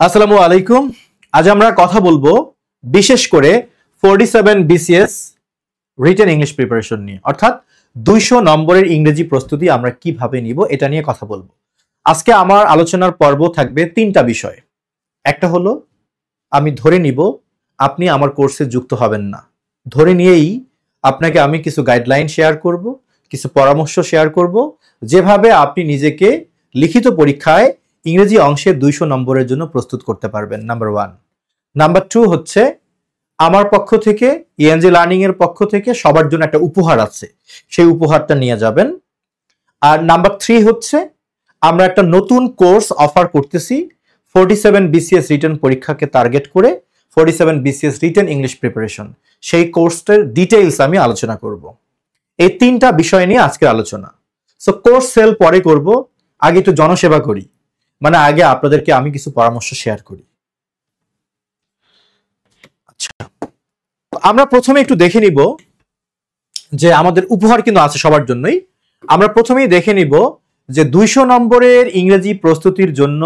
আসসালামু আলাইকুম। আজ আমরা কথা বলবো বিশেষ করে 47 BCS রিটেন ইংলিশ প্রিপারেশন নিয়ে, অর্থাৎ 200 নম্বরের ইংরেজি প্রস্তুতি আমরা কিভাবে নিব এটা নিয়ে কথা বলবো। আজকে আমার আলোচনার পর্ব থাকবে তিনটা বিষয়। একটা হলো আমি ধরে নিব আপনি আমার কোর্সে যুক্ত হবেন না, ধরে নিয়েই আপনাকে আমি কিছু গাইডলাইন শেয়ার করব, কিছু পরামর্শ শেয়ার করব, যেভাবে আপনি নিজেকে লিখিত পরীক্ষায় ইংরেজি অংশে 200 নম্বরের জন্য প্রস্তুত করতে পারবেন। নাম্বার 1। নাম্বার 2 হচ্ছে আমার পক্ষ থেকে, ইএনজি লার্নিং এর পক্ষ থেকে সবার জন্য একটা উপহার আছে, সেই উপহারটা নিয়ে যাবেন। আর নাম্বার 3 হচ্ছে আমরা একটা নতুন কোর্স অফার করতেছি 47 BCS রিটেন পরীক্ষাকে টার্গেট করে, 47 BCS রিটেন ইংলিশ প্রিপারেশন, সেই কোর্সটার ডিটেইলস আমি আলোচনা করব। এই তিনটা বিষয় নিয়ে আজকের আলোচনা। সো কোর্স সেল পরে করব, আগে একটু জনসেবা করি, মানে আগে আপনাদেরকে আমি কিছু পরামর্শ শেয়ার করি। আচ্ছা, আমরা প্রথমে একটু দেখে নিব যে আমাদের উপহার কিন্তু আছে সবার জন্যই। আমরা প্রথমেই দেখে নিব যে 200 নম্বরের ইংরেজি প্রস্তুতির জন্য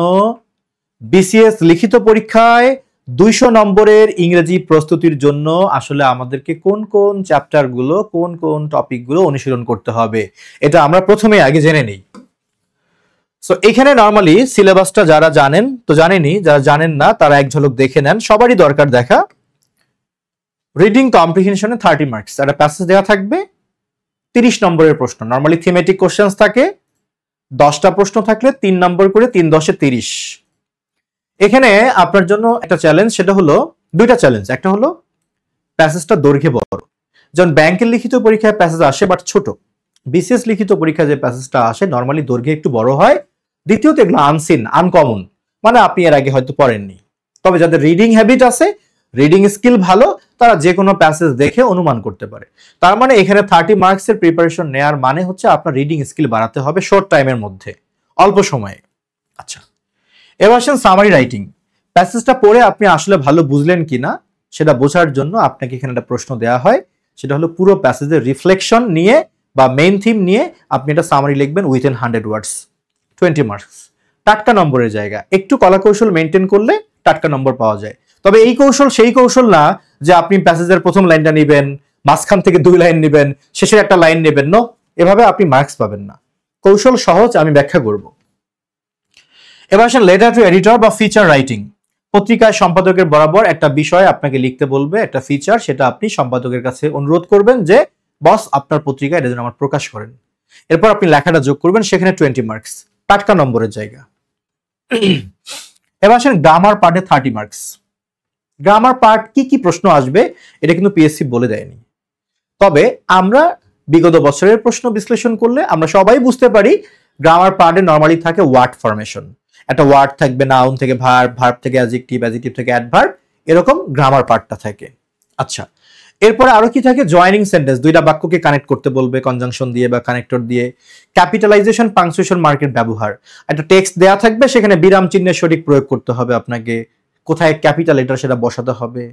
বিসিএস লিখিত পরীক্ষায় 200 নম্বরের ইংরেজি প্রস্তুতির জন্য আসলে আমাদেরকে কোন কোন চ্যাপ্টারগুলো, কোন কোন টপিকগুলো অনুশীলন করতে হবে, এটা আমরা প্রথমে আগে জেনে নিই। সো এখানে নরমালি সিলেবাসটা যারা জানেন তো জানেনই, যারা জানেন না তারা এক ঝলক দেখে নেন, সবারই দরকার দেখা। রিডিং কম্প্রিহেনশনে 30 মার্কস, একটা প্যাসেজ দেওয়া থাকবে, 30 নম্বরের প্রশ্ন। নরমালি থিমেটিক কোশ্চেন্স থাকে, 10টা প্রশ্ন থাকলে 3 নম্বর করে, 3 10 30। এখানে আপনার জন্য একটা চ্যালেঞ্জ, সেটা হলো দুইটা চ্যালেঞ্জ। একটা হলো প্যাসেজটা দৈর্ঘ্যে বড়, যেমন ব্যাংকের লিখিত পরীক্ষায় প্যাসেজ আসে বাট ছোট, বিসিএস লিখিত পরীক্ষায় যে প্যাসেজটা আসে নরমালি দৈর্ঘ্যে একটু বড় হয়। দ্বিতীয়ত এগুলো আনসিন, আনকমন, মানে আপনি এর আগে হয়তো পড়েননি। তবে যাদের রিডিং হ্যাবিট আছে, রিডিং স্কিল ভালো, তারা যে কোনো প্যাসেজ দেখে অনুমান করতে পারে। তার মানে এখানে 30 মার্কসের প্রিপারেশন নেওয়ার মানে হচ্ছে আপনার রিডিং স্কিল বাড়াতে হবে শর্ট টাইমের মধ্যে, অল্প সময়ে। আচ্ছা, এবার আসেন সামারি রাইটিং। প্যাসেজটা পড়ে আপনি আসলে ভালো বুঝলেন কিনা সেটা বোঝার জন্য আপনাকে এখানে একটা প্রশ্ন দেওয়া হয়, সেটা হলো পুরো প্যাসেজের রিফ্লেকশন নিয়ে বা মেইন থিম নিয়ে আপনি একটা সামারি লিখবেন উইথিন 100 ওয়ার্ডস, 20 মার্কস। টাটকা নম্বরের জায়গা, একটু কলা কৌশল মেনটেন করলে টাটকা নম্বর পাওয়া যায়। তবে এই কৌশল সেই কৌশল না যে আপনি প্যাসেজের প্রথম লাইনটা নেবেন, মাঝখান থেকে 2 লাইন নেবেন, শেষের একটা লাইন নেবেন। নো, এভাবে আপনি মার্কস পাবেন না। কৌশল সহজ, আমি ব্যাখ্যা করব। এবার আসেন লেটার টু এডিটর বা ফিচার রাইটিং। পত্রিকায় সম্পাদকের বরাবর একটা বিষয় আপনাকে লিখতে বলবে, একটা ফিচার, সেটা আপনি সম্পাদকের কাছে অনুরোধ করবেন যে বস আপনার পত্রিকায় এটা যেন আমার প্রকাশ করেন। এরপর আপনি লেখাটা যোগ করবেন, সেখানে 20 মার্কস, টাটকা নম্বরের জায়গা। এবার আসেন গ্রামার পার্টে 30 মার্কস। গ্রামার পার্ট কি কি প্রশ্ন আসবে এটা কিন্তু পিএসসি বলে দেয়নি, তবে আমরা বিগত বছরের প্রশ্ন বিশ্লেষণ করলে আমরা সবাই বুঝতে পারি গ্রামার পার্টে নরমালি থাকে ওয়ার্ড ফরমেশন। একটা ওয়ার্ড থাকবে, নাউন থেকে ভার্ব, ভার্ব থেকে অ্যাডজেক্টিভ, অ্যাডজেক্টিভ থেকে অ্যাডভার্ব, এরকম গ্রামার পার্টটা থাকে। আচ্ছা, এরপরে আরো কি থাকে? জয়েনিং সেন্টেন্স, দুইটা বাক্যকে কানেক্ট করতে বলবে কনজাংশন দিয়ে বা কানেক্টর দিয়ে। ক্যাপিটালাইজেশন, পাংচুয়েশন মার্কের ব্যবহার। একটা টেক্সট দেয়া থাকবে, সেখানে বিরাম চিহ্নের সঠিক প্রয়োগ করতে হবে আপনাকে, কোথায় ক্যাপিটাল লেটার সেটা বসাতে হবে।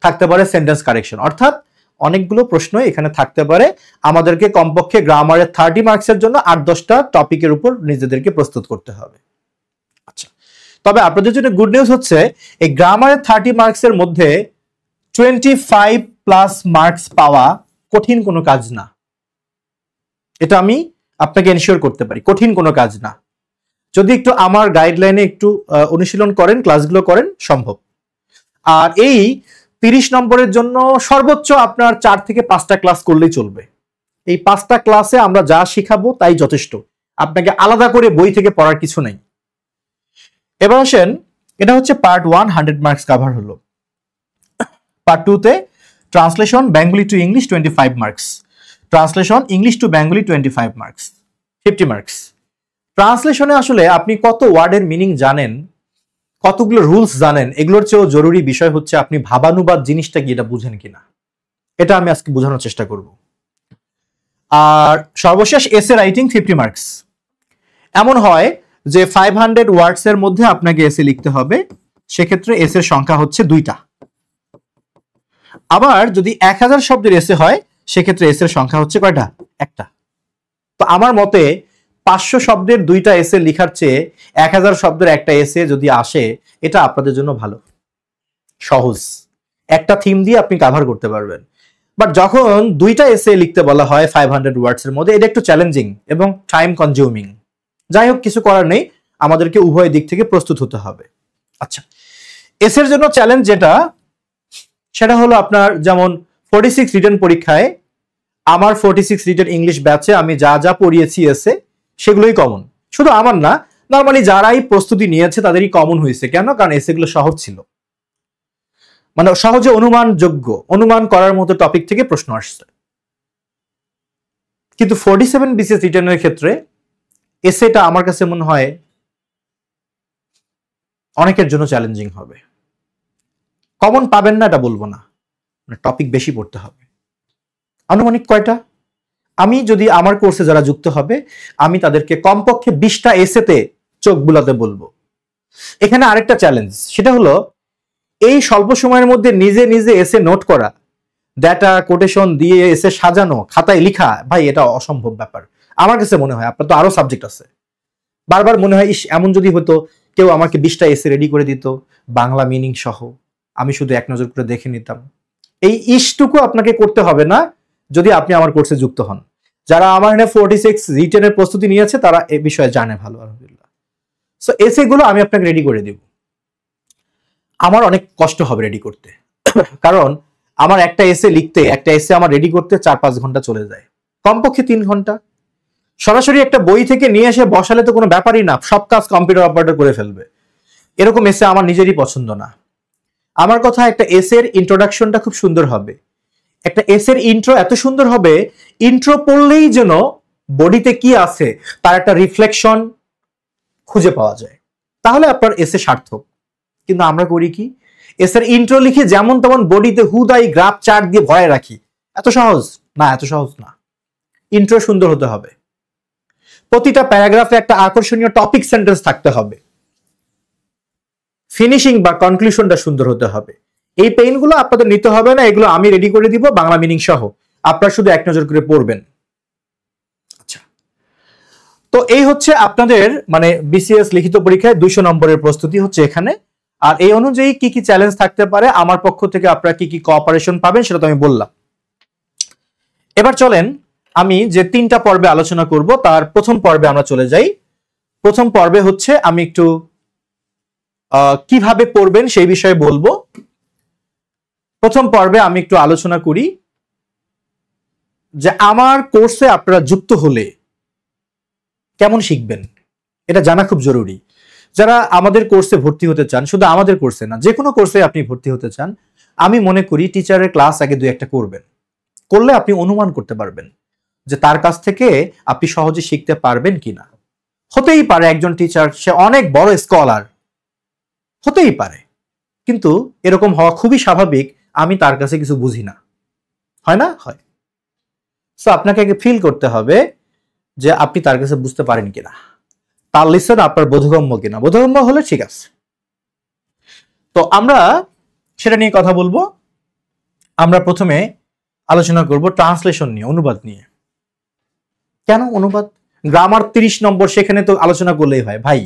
থাকতে পারে সেন্টেন্স কারেকশন, অর্থাৎ অনেকগুলো প্রশ্ন এখানে থাকতে পারে। আমাদেরকে কমপক্ষে গ্রামারের 30 মার্কসের জন্য 8-10টা টপিকের উপর নিজেদেরকে প্রস্তুত করতে হবে। আচ্ছা, তবে আপনাদের জন্য গুড নিউজ হচ্ছে এই গ্রামারের 30 মার্কসের মধ্যে 25+ মার্কস পাওয়া কঠিন কোনো কাজ না, এটা আমি আপনাকে এনশিওর করতে পারি, কঠিন কোনো কাজ না। যদি একটু আমার গাইডলাইনে একটু অনুশীলন করেন, ক্লাসগুলো করেন, সম্ভব। আর এই 30 নম্বরের জন্য সর্বোচ্চ আপনার 4 থেকে 5টা ক্লাস করলেই চলবে। এই 5টা ক্লাসে আমরা যা শিখাবো তাই যথেষ্ট, আপনাকে আলাদা করে বই থেকে পড়ার কিছু নেই। এবার আসেন, এটা হচ্ছে পার্ট 1, 100 মার্কস কাভার হলো। পার্ট 2-তে translation Bengali to English 25 marks, translation English to Bengali 25 marks, 50 marks. ট্রান্সলেশনে আসলে আপনি কত ওয়ার্ডের মিনিং জানেন, কতগুলো রুলস জানেন, এগুলোর চেয়েও জরুরি বিষয় হচ্ছে আপনি ভাবানুবাদ জিনিসটা কি এটা বুঝেন কিনা, এটা আমি আজকে বোঝানোর চেষ্টা করব। আর সর্বশেষ এসে রাইটিং 50 মার্কস। এমন হয় যে 500 ওয়ার্ডস এর মধ্যে আপনাকে এসে লিখতে হবে, সেক্ষেত্রে এসের সংখ্যা হচ্ছে 2টা। আবার যদি 1000 শব্দের এসে হয়, সেক্ষেত্রে এসের সংখ্যা হচ্ছে কয়টা? 1টা। তো আমার মতে 500 শব্দের 2টা এসে লেখার চেয়ে 1000 শব্দের একটা এসে যদি আসে, এটা আপনাদের জন্য ভালো, সহজ, একটা থিম দিয়ে আপনি কভার করতে পারবেন। বাট যখন 2টা এসে লিখতে বলা হয় 500 ওয়ার্ডস এর মধ্যে, এটা একটু চ্যালেঞ্জিং এবং টাইম কনজিউমিং। যাই হোক, কিছু করার নেই, আমাদেরকে উভয় দিক থেকে প্রস্তুত হতে হবে। আচ্ছা, এসের জন্য চ্যালেঞ্জ যেটা, সেটা হলো আপনার যেমন 46 রিটেন পরীক্ষায় আমার 46 রিটেন ইংলিশ ব্যাচে আমি যা যা পড়িয়েছি এসে সেগুলোই কমন। শুধু আমার না, নর্মালি যারাই প্রস্তুতি নিয়েছে তাদেরই কমন হয়েছে। কেন? কারণ এসেগুলো সহজ ছিল, মানে সহজে অনুমানযোগ্য, অনুমান করার মতো টপিক থেকে প্রশ্ন আসছে। কিন্তু 47 বিসিএস রিটেনের ক্ষেত্রে এসেটা আমার কাছে মনে হয় অনেকের জন্য চ্যালেঞ্জিং হবে। কমন পাবেন না এটা বলবো না, টপিক বেশি পড়তে হবে। আনুমানিক কয়টা? আমি যদি আমার কোর্সে যারা যুক্ত হবে, আমি তাদেরকে কমপক্ষে 20টা এসেতে চোখ বুলাতে বলবো। এখানে আরেকটা চ্যালেঞ্জ, সেটা হলো এই স্বল্প সময়ের মধ্যে নিজে নিজে এসে নোট করা, ডাটা কোটেশন দিয়ে এসে সাজানো, খাতায় লেখা, ভাই এটা অসম্ভব ব্যাপার আমার কাছে মনে হয়। আপনার তো আরো সাবজেক্ট আছে। বারবার মনে হয়, ইস, এমন যদি হতো কেউ আমাকে 20টা এসে রেডি করে দিত বাংলা মিনিং সহ, আমি শুধু এক নজর করে দেখে নিতাম। এই ইসটুকু আপনাকে করতে হবে না যদি আপনি আমার কোর্সে যুক্ত হন। যারা আমার 46 রিটেনের প্রস্তুতি নিয়েছে তারা এ বিষয়ে জানে ভালো, আলহামদুলিল্লাহ। সো এসে গুলো আমি আপনাকে রেডি করে দিব। আমার অনেক কষ্ট হবে রেডি করতে, কারণ আমার একটা এসে লিখতে, একটা এসে আমার রেডি করতে 4-5 ঘন্টা চলে যায়, কমপক্ষে 3 ঘন্টা। সরাসরি একটা বই থেকে নিয়ে এসে বসালে তো কোনো ব্যাপারই না, সব কাজ কম্পিউটার অপারেটর করে ফেলবে। এরকম এসে আমার নিজেরই পছন্দ না। আমার কথা, একটা এসের ইন্ট্রোডাকশনটা খুব সুন্দর হবে, একটা এসের ইন্ট্রো এত সুন্দর হবে, ইন্ট্রো পড়লেই যেন বডিতে কি আছে তার একটা রিফ্লেকশন খুঁজে পাওয়া যায়, তাহলে আপনার এসে সার্থক। কিন্তু আমরা করি কি, এসের ইন্ট্রো লিখে যেমন তেমন বডিতে হুদাই গ্রাফ চার্ট দিয়ে ভরে রাখি। এত সহজ না, এত সহজ না। ইন্ট্রো সুন্দর হতে হবে, প্রতিটা প্যারাগ্রাফে একটা আকর্ষণীয় টপিক সেন্টেন্স থাকতে হবে, ফিনিশিং বা কনক্লুশনটা সুন্দর হতে হবে। এই পেইনগুলো আপনাদের নিতে হবে না, এগুলো আমি রেডি করে দিব বাংলা মিনিং সহ, আপনারা শুধু এক নজর করে পড়বেন। আচ্ছা, তো এই হচ্ছে আপনাদের মানে বিসিএস লিখিত পরীক্ষায় 200 নম্বরের প্রস্তুতি হচ্ছে এখানে। আর এই অনুযায়ী কি কি চ্যালেঞ্জ থাকতে পারে, আমার পক্ষ থেকে আপনারা কি কি কোঅপারেশন পাবেন সেটা তো আমি বললাম। এবার চলেন আমি যে 3টা পর্বে আলোচনা করব তার প্রথম পর্বে আমরা চলে যাই। প্রথম পর্বে হচ্ছে আমি একটু কিভাবে পড়বেন সেই বিষয়ে বলবো। প্রথম পর্বে আমি একটু আলোচনা করি যে আমার কোর্সে আপনারা যুক্ত হলে কেমন শিখবেন, এটা জানা খুব জরুরি। যারা আমাদের কোর্সে ভর্তি হতে চান, শুধু আমাদের কোর্সে না, যে কোনো কোর্সে আপনি ভর্তি হতে চান, আমি মনে করি টিচারের ক্লাস আগে 2-1টা করবেন। করলে আপনি অনুমান করতে পারবেন যে তার কাছ থেকে আপনি সহজে শিখতে পারবেন কিনা। হতেই পারে একজন টিচার সে অনেক বড় স্কলার, হতেই পারে, কিন্তু এরকম হওয়া খুবই স্বাভাবিক। আমি তার কাছে কিছু বুঝি না, হয় না? হয়। সো আপনাকে আগে ফিল করতে হবে যে আপনি তার কাছে বুঝতে পারেন কিনা, তার লিসন আপনার বোধগম্য কিনা। বোধগম্য হলে ঠিক আছে। তো আমরা সেটা নিয়ে কথা বলবো। আমরা প্রথমে আলোচনা করব ট্রান্সলেশন নিয়ে, অনুবাদ নিয়ে। কেন অনুবাদ? গ্রামার 30 নম্বর, সেখানে তো আলোচনা করলেই হয়। ভাই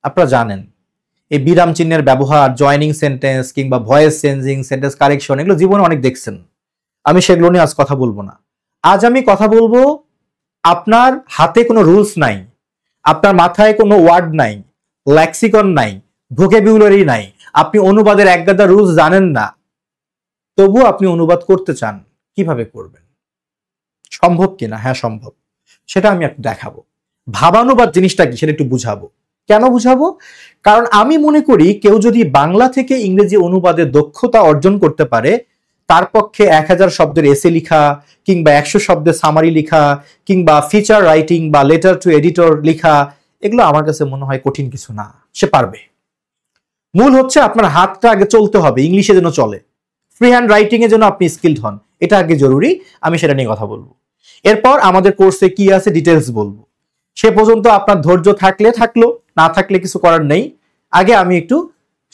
আপনারা জানেন এই বিরাম চিহ্নের ব্যবহার, জয়নিং সেন্টেন্স কিংবা ভয়েস চেঞ্জিং, সেন্টেন্স কারেকশন, এগুলো জীবনে অনেক দেখছেন। আমি সেগুলো নিয়ে আজ কথা বলবো না। আজ আমি কথা বলবো, আপনার হাতে কোনো রুলস নাই, আপনার মাথায় কোনো ওয়ার্ড নাই, লেক্সিকন নাই, ভোকাবুলারি নাই, আপনি অনুবাদের একগাদা রুলস জানেন না, তবু আপনি অনুবাদ করতে চান, কিভাবে করবেন? সম্ভব কিনা? হ্যাঁ সম্ভব, সেটা আমি একটু দেখাবো। ভাবানুবাদ জিনিসটা কি সেটা একটু বুঝাবো। কেন বুঝাবো? কারণ আমি মনে করি কেউ যদি বাংলা থেকে ইংরেজি অনুবাদে দক্ষতা অর্জন করতে পারে, তার পক্ষে 1000 শব্দের এসে লেখা কিংবা 100 শব্দের সামারি লেখা কিংবা ফিচার রাইটিং বা লেটার টু এডিটর লেখা, এগুলো আমার কাছে মনে হয় কঠিন কিছু না, সে পারবে। মূল হচ্ছে আপনার হাতটা আগে চলতে হবে, ইংলিশে যেন চলে, ফ্রি হ্যান্ড রাইটিং এর জন্য আপনি স্কিলড হন, এটা আগে জরুরি। আমি সেটা নিয়ে কথা বলবো। এরপর আমাদের কোর্সে কি আছে ডিটেলস বলবো। সে পর্যন্ত আপনার ধৈর্য থাকলে থাকলো, না থাকলে কিছু করার নেই। আগে আমি একটু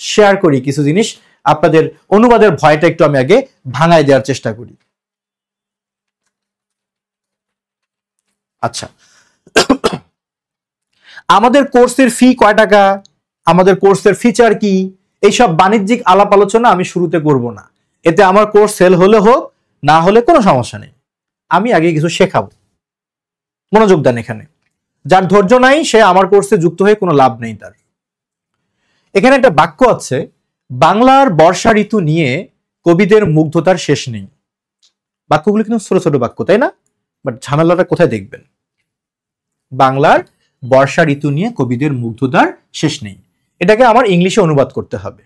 শেয়ার করি কিছু জিনিস, আপনাদের অনুবাদের ভয়টা একটু আমি আগে ভাঙায় দেওয়ার চেষ্টা করি। আচ্ছা, আমাদের কোর্সের ফি কয় টাকা, আমাদের কোর্সের ফিচার কি, এইসব বাণিজ্যিক আলাপ আলোচনা আমি শুরুতে করব না। এতে আমার কোর্স সেল হলে হোক, না হলে কোনো সমস্যা নেই। আমি আগে কিছু শেখাবো, মনোযোগ দেন এখানে। যার ধৈর্য নাই সে আমার কোর্সে যুক্ত হয়ে কোনো লাভ নেই তার। এখানে একটা বাক্য আছে, বাংলার বর্ষা ঋতু নিয়ে কবিদের মুগ্ধতার শেষ নেই। বাক্যগুলো কিন্তু ছোট ছোট বাক্য, তাই না? বাট ঝামেলাটা কোথায় দেখবেন? বাংলার বর্ষা ঋতু নিয়ে কবিদের মুগ্ধতার শেষ নেই, এটাকে আমার ইংলিশে অনুবাদ করতে হবে।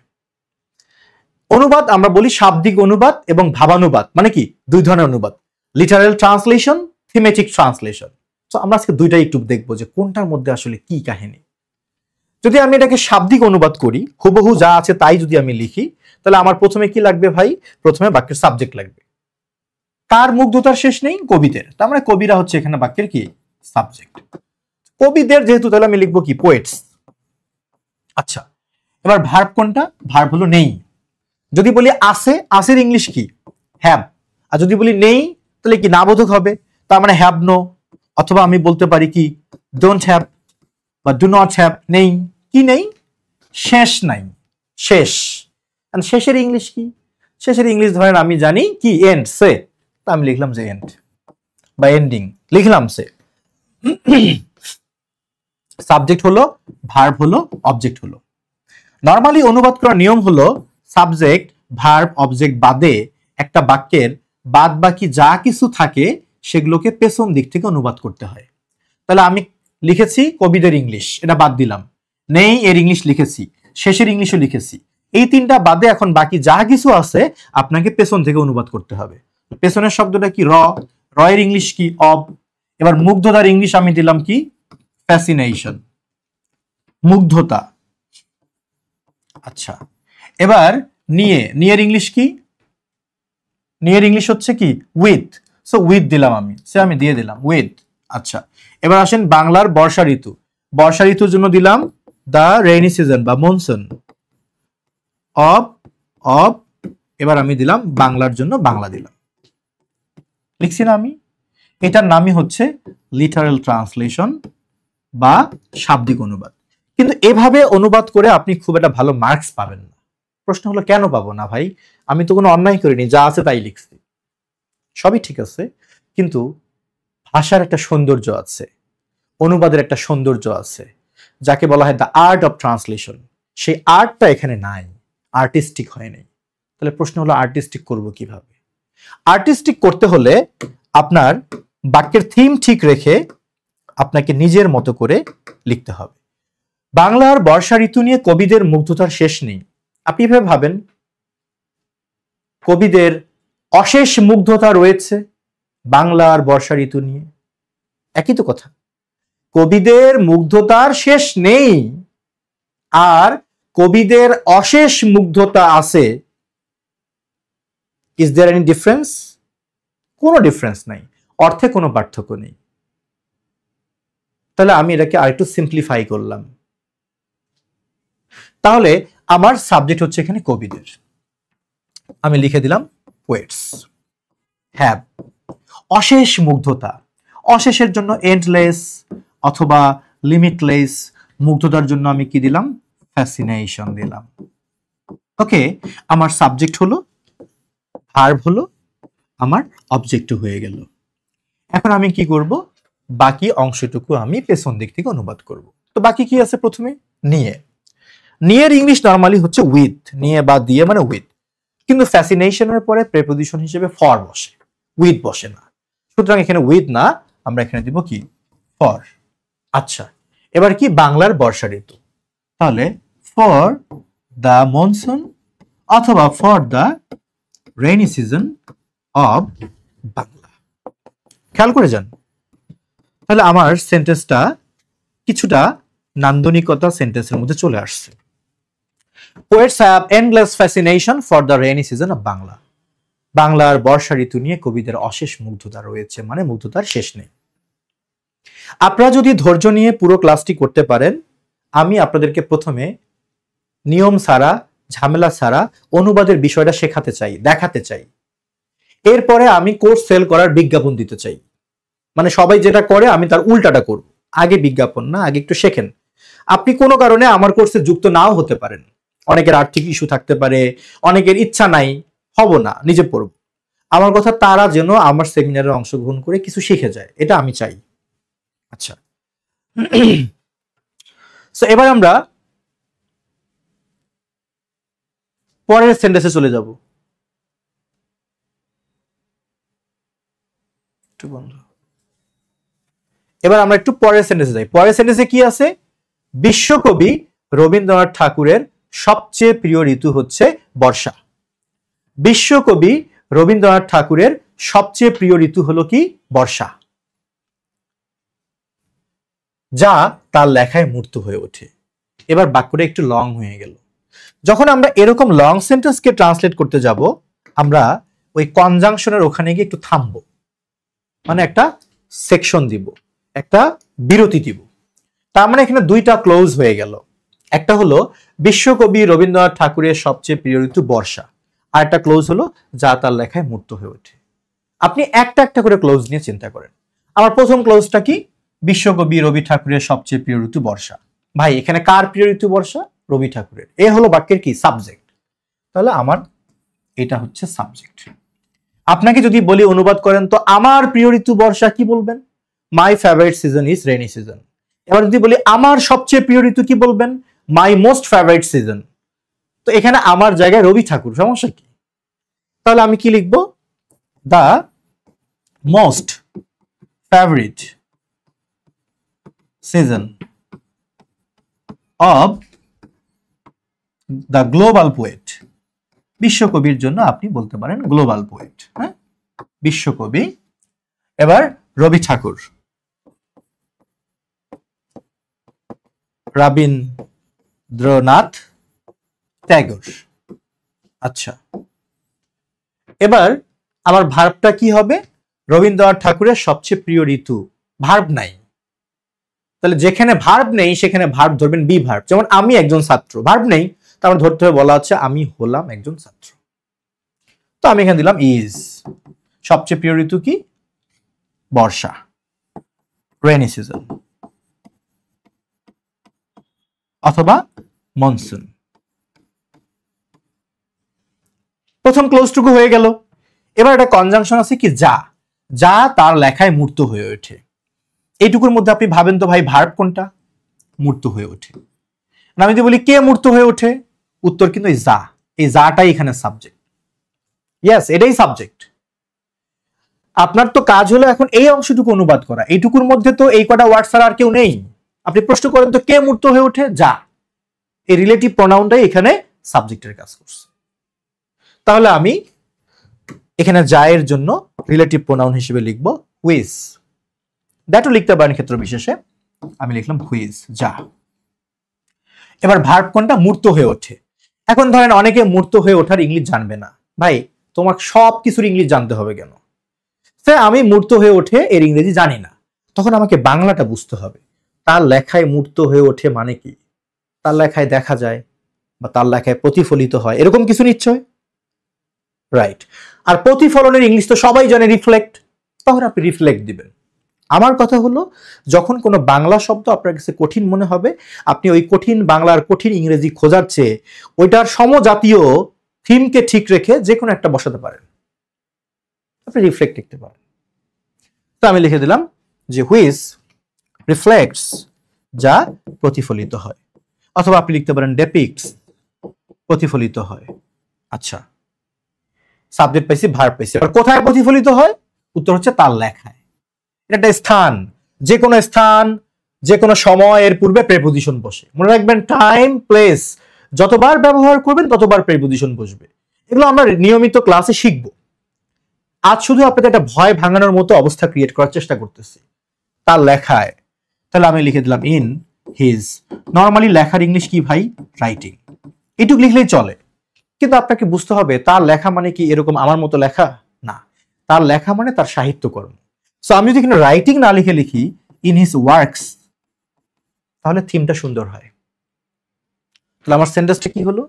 অনুবাদ আমরা বলি শাব্দিক অনুবাদ এবং ভাবানুবাদ, মানে কি দুই ধরনের অনুবাদ, লিটারাল ট্রান্সলেশন, থিমেটিক ট্রান্সলেশন। তো আমরা আজকে দুইটাই একটু দেখবো যে কোনটার মধ্যে আসলে কি কাহিনী। যদি আমি এটাকে শাব্দিক অনুবাদ করি, হুবহু যা আছে তাই যদি আমি লিখি, তাহলে আমার প্রথমে কি লাগবে ভাই? প্রথমে বাক্যের সাবজেক্ট লাগবে। কার মুগ্ধতার শেষ নেই? কবিদের। তার মানে কবিরা হচ্ছে এখানে বাক্যের কি সাবজেক্ট। কবিদের যেহেতু, তাহলে আমি লিখবো কি পোয়েটস। আচ্ছা, এবার ভার্ব কোনটা? ভার্ব হলো নেই। যদি বলি আছে, আসের ইংলিশ কি? হ্যাভ। আর যদি বলি নেই, তাহলে কি নাবোধক হবে, তার মানে হ্যাভ নো। অথবা আমি বলতে পারি কি ডোন্ট হ্যাভ বা ডু নট হ্যাভ। নেই, কি নেই? শেষ নাই, শেষ। শেষের ইংলিশ কি? শেষের ইংলিশ ধরেন আমি জানি কি এন্ড, সে। তা আমি লিখলাম যে এন্ড বা এন্ডিং, লিখলাম সে। সাবজেক্ট হলো, ভার্ব হলো, অবজেক্ট হলো। নরমালি অনুবাদ করার নিয়ম হলো সাবজেক্ট, ভার্ব, অবজেক্ট বাদে একটা বাক্যের বাদ বাকি যা কিছু থাকে সেগুলোকে পেছন দিক থেকে অনুবাদ করতে হয়। তাহলে আমি লিখেছি কবিদের ইংলিশ, এটা বাদ দিলাম। নেই এর ইংলিশ লিখেছি, শেষের ইংলিশও লিখেছি। এই তিনটা বাদে এখন বাকি যা কিছু আছে আপনাকে পেছন থেকে অনুবাদ করতে হবে। পেছনের শব্দটা কি? র। র এর ইংলিশ কি? অব। এবার মুগ্ধতার ইংলিশ আমি দিলাম কি? ফ্যাসিনেশন, মুগ্ধতা। আচ্ছা, এবার নিয়ে, নিয়ের ইংলিশ কি? নিয়ের ইংলিশ হচ্ছে কি? উইথ। সো উইথ দিলাম আমি, সে আমি দিয়ে দিলাম উইথ। আচ্ছা, এবার আসেন বাংলার বর্ষা ঋতু। বর্ষা ঋতুর জন্য দিলাম দ্য রেইনি সিজন বা মনসুন। Of, of. এবার আমি দিলাম বাংলার জন্য বাংলা দিলাম, লিখছি না আমি? এটার নামই হচ্ছে লিটারাল ট্রান্সলেশন বা শাব্দিক অনুবাদ। কিন্তু এভাবে অনুবাদ করে আপনি খুব একটা ভালো মার্কস পাবেন না। প্রশ্ন হলো কেন পাবো না ভাই? আমি তো কোনো অন্যায় করিনি, যা আছে তাই লিখছি, সবই ঠিক আছে। কিন্তু ভাষার একটা সৌন্দর্য আছে, অনুবাদের একটা সৌন্দর্য আছে, যাকে বলা হয় দ্য আর্ট অফ ট্রান্সলেশন। সেই আর্টটা এখানে নাই, আর্টিস্টিক হয় নাই। তাহলে প্রশ্ন হলো আর্টিস্টিক করব কিভাবে? আর্টিস্টিক করতে হলে আপনার বাক্যের থিম ঠিক রেখে আপনাকে নিজের মতো করে লিখতে হবে। বাংলার বর্ষা ঋতু নিয়ে কবিদের মুগ্ধতার শেষ নেই। আপনি এভাবে ভাবেন, কবিদের অশেষ মুগ্ধতা রয়েছে বাংলার বর্ষা ঋতু নিয়ে, একই তো কথা। কবিদের মুগ্ধতার শেষ নেই আর কবিদের অশেষ মুগ্ধতা আছে। Is there any difference? কোনো ডিফারেন্স নাই, অর্থে কোনো পার্থক্য নেই। তাহলে আমি এটাকে আরেকটু সিম্পলিফাই করলাম। তাহলে আমার সাবজেক্ট হচ্ছে এখানে কবিদের, আমি লিখে দিলাম পোয়েটস। হ্যাভ, অশেষ মুগ্ধতা। অশেষের জন্য এন্ডলেস অথবা লিমিটলেস, মুগ্ধতার জন্য আমি কি দিলাম? ফ্যাসিনেশন দিলাম। ওকে, আমার সাবজেক্ট হলো, ভার্ব হলো, আমার অবজেক্ট হয়ে গেল। এখন আমি কি করব? বাকি অংশটুকু আমি পেছন দিক থেকে অনুবাদ করব। তো বাকি কি আছে? প্রথমে নিয়ে। নিয়ের ইংলিশ নরমালি হচ্ছে উইথ, নিয়ে বা দিয়ে মানে উইথ। কিন্তু ফ্যাসিনেশনের পরে প্রেপোজিশন হিসেবে ফর বসে, উইথ বসে না। সুতরাং এখানে উইথ না, আমরা এখানে দিব কি? ফর। আচ্ছা, এবার কি? বাংলার বর্ষা ঋতু। তাহলে ফর দ্য মনসুন অথবা for the rainy season of Bangla. খেয়াল করে যান, তাহলে আমার সেন্টেন্সটা কিছুটা নান্দনিকতা সেন্টেন্সের মধ্যে চলে আসছে। Poets have endless fascination for the rainy season of Bangla. বাংলার বর্ষা ঋতু নিয়ে কবিদের অশেষ মুগ্ধতা রয়েছে, মানে মুগ্ধতার শেষ নেই। আপনারা যদি ধৈর্য নিয়ে পুরো ক্লাসটি করতে পারেন, আমি আপনাদেরকে প্রথমে নিয়ম ছাড়া, ঝামেলা ছাড়া অনুবাদের বিষয়টা শেখাতে চাই, দেখাতে চাই। এরপরে আমি কোর্স সেল করার বিজ্ঞাপন দিতে চাই, মানে সবাই যেটা করে আমি তার উল্টাটা করব। আগে বিজ্ঞাপন না, আগে একটু শেখেন। আপনি কোনো কারণে আমার কোর্সে যুক্ত নাও হতে পারেন, অনেকের আর্থিক ইস্যু থাকতে পারে, অনেকের ইচ্ছা নাই, হব না, নিজে পড়ব। আমার কথা তারা যেন আমার সেমিনারে অংশগ্রহণ করে কিছু শিখে যায়, এটা আমি চাই। আচ্ছা, সো এবার আমরা পরের সেন্টেন্সে চলে যাব। এবার আমরা একটু পরের সেন্টেন্সে যাই। পরের সেন্টেন্সে কি আছে? বিশ্বকবি রবীন্দ্রনাথ ঠাকুরের সবচেয়ে প্রিয় ঋতু হচ্ছে বর্ষা। বিশ্বকবি রবীন্দ্রনাথ ঠাকুরের সবচেয়ে প্রিয় ঋতু হলো কি? বর্ষা, যা তার লেখায় মূর্ত হয়ে ওঠে। এবার বাক্যটা একটু লং হয়ে গেল। যখন আমরা এরকম লং সেন্টেন্সকে ট্রান্সলেট করতে যাব, আমরা ওই কনজাংশনের ওখানে গিয়ে একটু থামবো, মানে একটা সেকশন দিব, একটা বিরতি দিব। তার মানে এখানে দুইটা ক্লোজ হয়ে গেল। একটা হলো বিশ্বকবি রবীন্দ্রনাথ ঠাকুরের সবচেয়ে প্রিয় ঋতু বর্ষা, আর একটা ক্লোজ হলো যা তার লেখায় মূর্ত হয়ে ওঠে। আপনি একটা একটা করে ক্লোজ নিয়ে চিন্তা করেন। আমার প্রথম ক্লোজটা কি? বিশ্বকবি রবি ঠাকুরের সবচেয়ে প্রিয় ঋতু বর্ষা। ভাই, এখানে কার প্রিয় ঋতু বর্ষা? রবি ঠাকুরের। এ হলো বাক্যের কি? সাবজেক্ট। তাহলে আমার এটা হচ্ছে সাবজেক্ট। আপনাকে যদি বলি অনুবাদ করেন, তো আমার প্রিয় ঋতু বর্ষা, কি বলবেন? My favourite season is rainy season. এবার যদি বলি আমার সবচেয়ে প্রিয় ঋতু, কি বলবেন? My most favourite season. তো এখানে আমার জায়গায় রবি ঠাকুর, সমস্যা কি? তাহলে আমি কি লিখবো? The most favourite season of the global poet. বিশ্বকবির জন্য আপনি বলতে পারেন গ্লোবাল পোয়েট। হ্যাঁ, বিশ্বকবি। এবার রবি ঠাকুর, রবীন্দ্রনাথ ট্যাগর। আচ্ছা, এবার আমার ভার্বটা কি হবে? রবীন্দ্রনাথ ঠাকুরের সবচেয়ে প্রিয় ঋতু। ভার্ব নাই, তাহলে যেখানে ভার্ব নেই সেখানে ভার্ব ধরবেন বি ভার্ব। যেমন আমি একজন ছাত্র, ভার্ব নেই, তারপর ধরতে হবে, বলা হচ্ছে আমি হলাম একজন ছাত্র। তো আমি এখানে দিলাম ইজ। সবচেয়ে প্রিয় ঋতু কি? বর্ষা, রেইনি সিজন, অথবা মনসুন। প্রথম ক্লোজটুকু হয়ে গেল। এবার একটা কনজাংশন আছে কি? যা, যা তার লেখায় মূর্ত হয়ে ওঠে। এইটুকুর মধ্যে আপনি ভাবেন তো ভাই, ভার্ব কোনটা? মূর্ত হয়ে ওঠে। আমি যদি বলি কে মূর্ত হয়ে ওঠে, উত্তর কিন্তু এই যা। এই যাটাই এখানে সাবজেক্ট। ইয়েস, এটাই সাবজেক্ট। আপনার তো কাজ হলো এখন এই অংশটুকু অনুবাদ করা। এইটুকুর মধ্যে তো এই কটা ওয়ার্ড ছাড়া আর কেউ নেই। আপনি প্রশ্ন করেন তো কে মূর্ত হয়ে ওঠে? যা। এই রিলেটিভ প্রোনাউনটাই এখানে সাবজেক্টের কাজ করছে। তাহলে আমি এখানে যা এর জন্য রিলেটিভ প্রোনাউন হিসেবে লিখব হুইজ। দ্যাটও লিখতে পারেন ক্ষেত্র বিশেষে। আমি লিখলাম হুইজ, যা। এবার ভার্ব কোনটা? মূর্ত হয়ে ওঠে। এখন ধরেন অনেকে মূর্ত হয়ে ওঠার ইংলিশ জানবে না। ভাই, তোমার সব কিছুর ইংলিশ জানতে হবে কেন? স্যার, আমি মূর্ত হয়ে ওঠে এর ইংরেজি জানি না। তখন আমাকে বাংলাটা বুঝতে হবে। তার লেখায় মূর্ত হয়ে ওঠে মানে কি? তার লেখায় দেখা যায় বা তার লেখায় প্রতিফলিত হয়, এরকম কিছু নিশ্চয়, রাইট? আর প্রতিফলনের ইংলিশ তো সবাই জানে, রিফ্লেক্ট। তখন আপনি রিফ্লেক্ট দিবেন। আমার কথা হলো, যখন কোনো বাংলা শব্দ আপনার কাছে কঠিন মনে হবে, আপনি ওই কঠিন বাংলার কঠিন ইংরেজি খোঁজার চেয়ে ওইটার সমজাতীয় থিমকে ঠিক রেখে যে কোনো একটা বসাতে পারেন। আপনি রিফ্লেক্ট লিখতে পারেন। তো আমি লিখে দিলাম যে হুইজ রিফ্লেক্টস, যা প্রতিফলিত হয়। অথবা আপনি লিখতে পারেন ডেপিক্টস, প্রতিফলিত হয়। আচ্ছা, সাবজেক্ট পাইছি, ভার্ব পাইছি। আর কোথায় প্রতিফলিত হয়? উত্তর হচ্ছে তার লেখায়। এটা একটা স্থান, যে কোনো স্থান, যে কোনো সময়ের পূর্বে প্রেপোজিশন বসে। মনে রাখবেন, টাইম, প্লেস যতবার ব্যবহার করবেন ততবার প্রেপোজিশন বসবে। এগুলো আমরা নিয়মিত ক্লাসে শিখব। আজ শুধু আপনাদের একটা ভয় ভাঙানোর মতো অবস্থা ক্রিয়েট করার চেষ্টা করতেছি। তার লেখায়, তাহলে আমি লিখে দিলাম ইন হিজ। নর্মালি লেখার ইংলিশ কি ভাই? রাইটিং। এটুকু লিখলেই চলে। কিন্তু আপনাকে বুঝতে হবে তার লেখা মানে কি এরকম আমার মতো লেখা না। তার লেখা মানে তার সাহিত্যকর্ম। সো আমি যদি এখানে রাইটিং না লিখে লিখি ইন হিজ ওয়ার্কস, তাহলে থিমটা সুন্দর হয়। তাহলে আমার সেন্টেন্সটা কি হলো?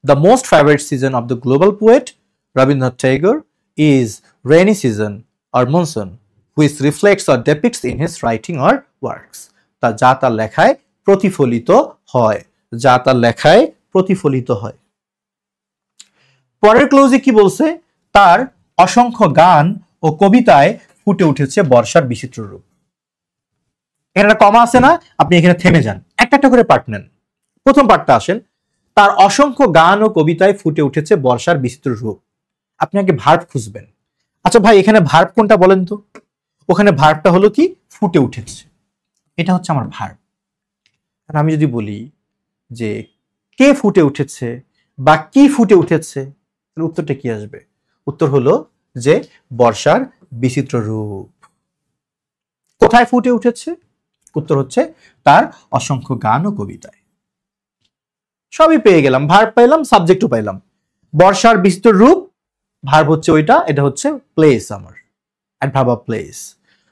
The most favourite season of the global poet Rabindranath Tagore is rainy season or monsoon, which reflects or depicts in his writing or works. তা যা তার লেখায় প্রতিফলিত হয়, যা তার লেখায় প্রতিফলিত হয়। পরের ক্লোজে কি বলছে? তার অসংখ্য গান ও কবিতায় ফুটে উঠেছে বর্ষার বিচিত্র রূপ। এখানে কমা আছে না, আপনি এখানে থেমে যান, একটা একটা করে পার্ট নেন। প্রথম পার্টটা আসেন, তার অসংখ্য গান ও কবিতায় ফুটে উঠেছে বর্ষার বিচিত্র রূপ। আপনি আগে ভার্ব খুঁজবেন। আচ্ছা ভাই, এখানে ভার্ব কোনটা বলেন তো? ওখানে ভার্বটা হলো কি? ফুটে উঠেছে। এটা হচ্ছে আমার ভার্ব। আর আমি যদি বলি যে কে ফুটে উঠেছে বা কি ফুটে উঠেছে, তাহলে উত্তরটা কি আসবে? উত্তর হলো যে বর্ষার বিচিত্র রূপ। কোথায় ফুটে উঠেছে? উত্তর হচ্ছে তার অসংখ্য গান ও কবিতায়। সবই পেয়ে গেলাম, ভার্ব পাইলাম, সাবজেক্টও পাইলাম। বর্ষার বিচিত্র রূপ, ভার্ব হচ্ছে ওইটা, এটা হচ্ছে প্লেস, আমার অ্যাডভার্ব অফ প্লেস।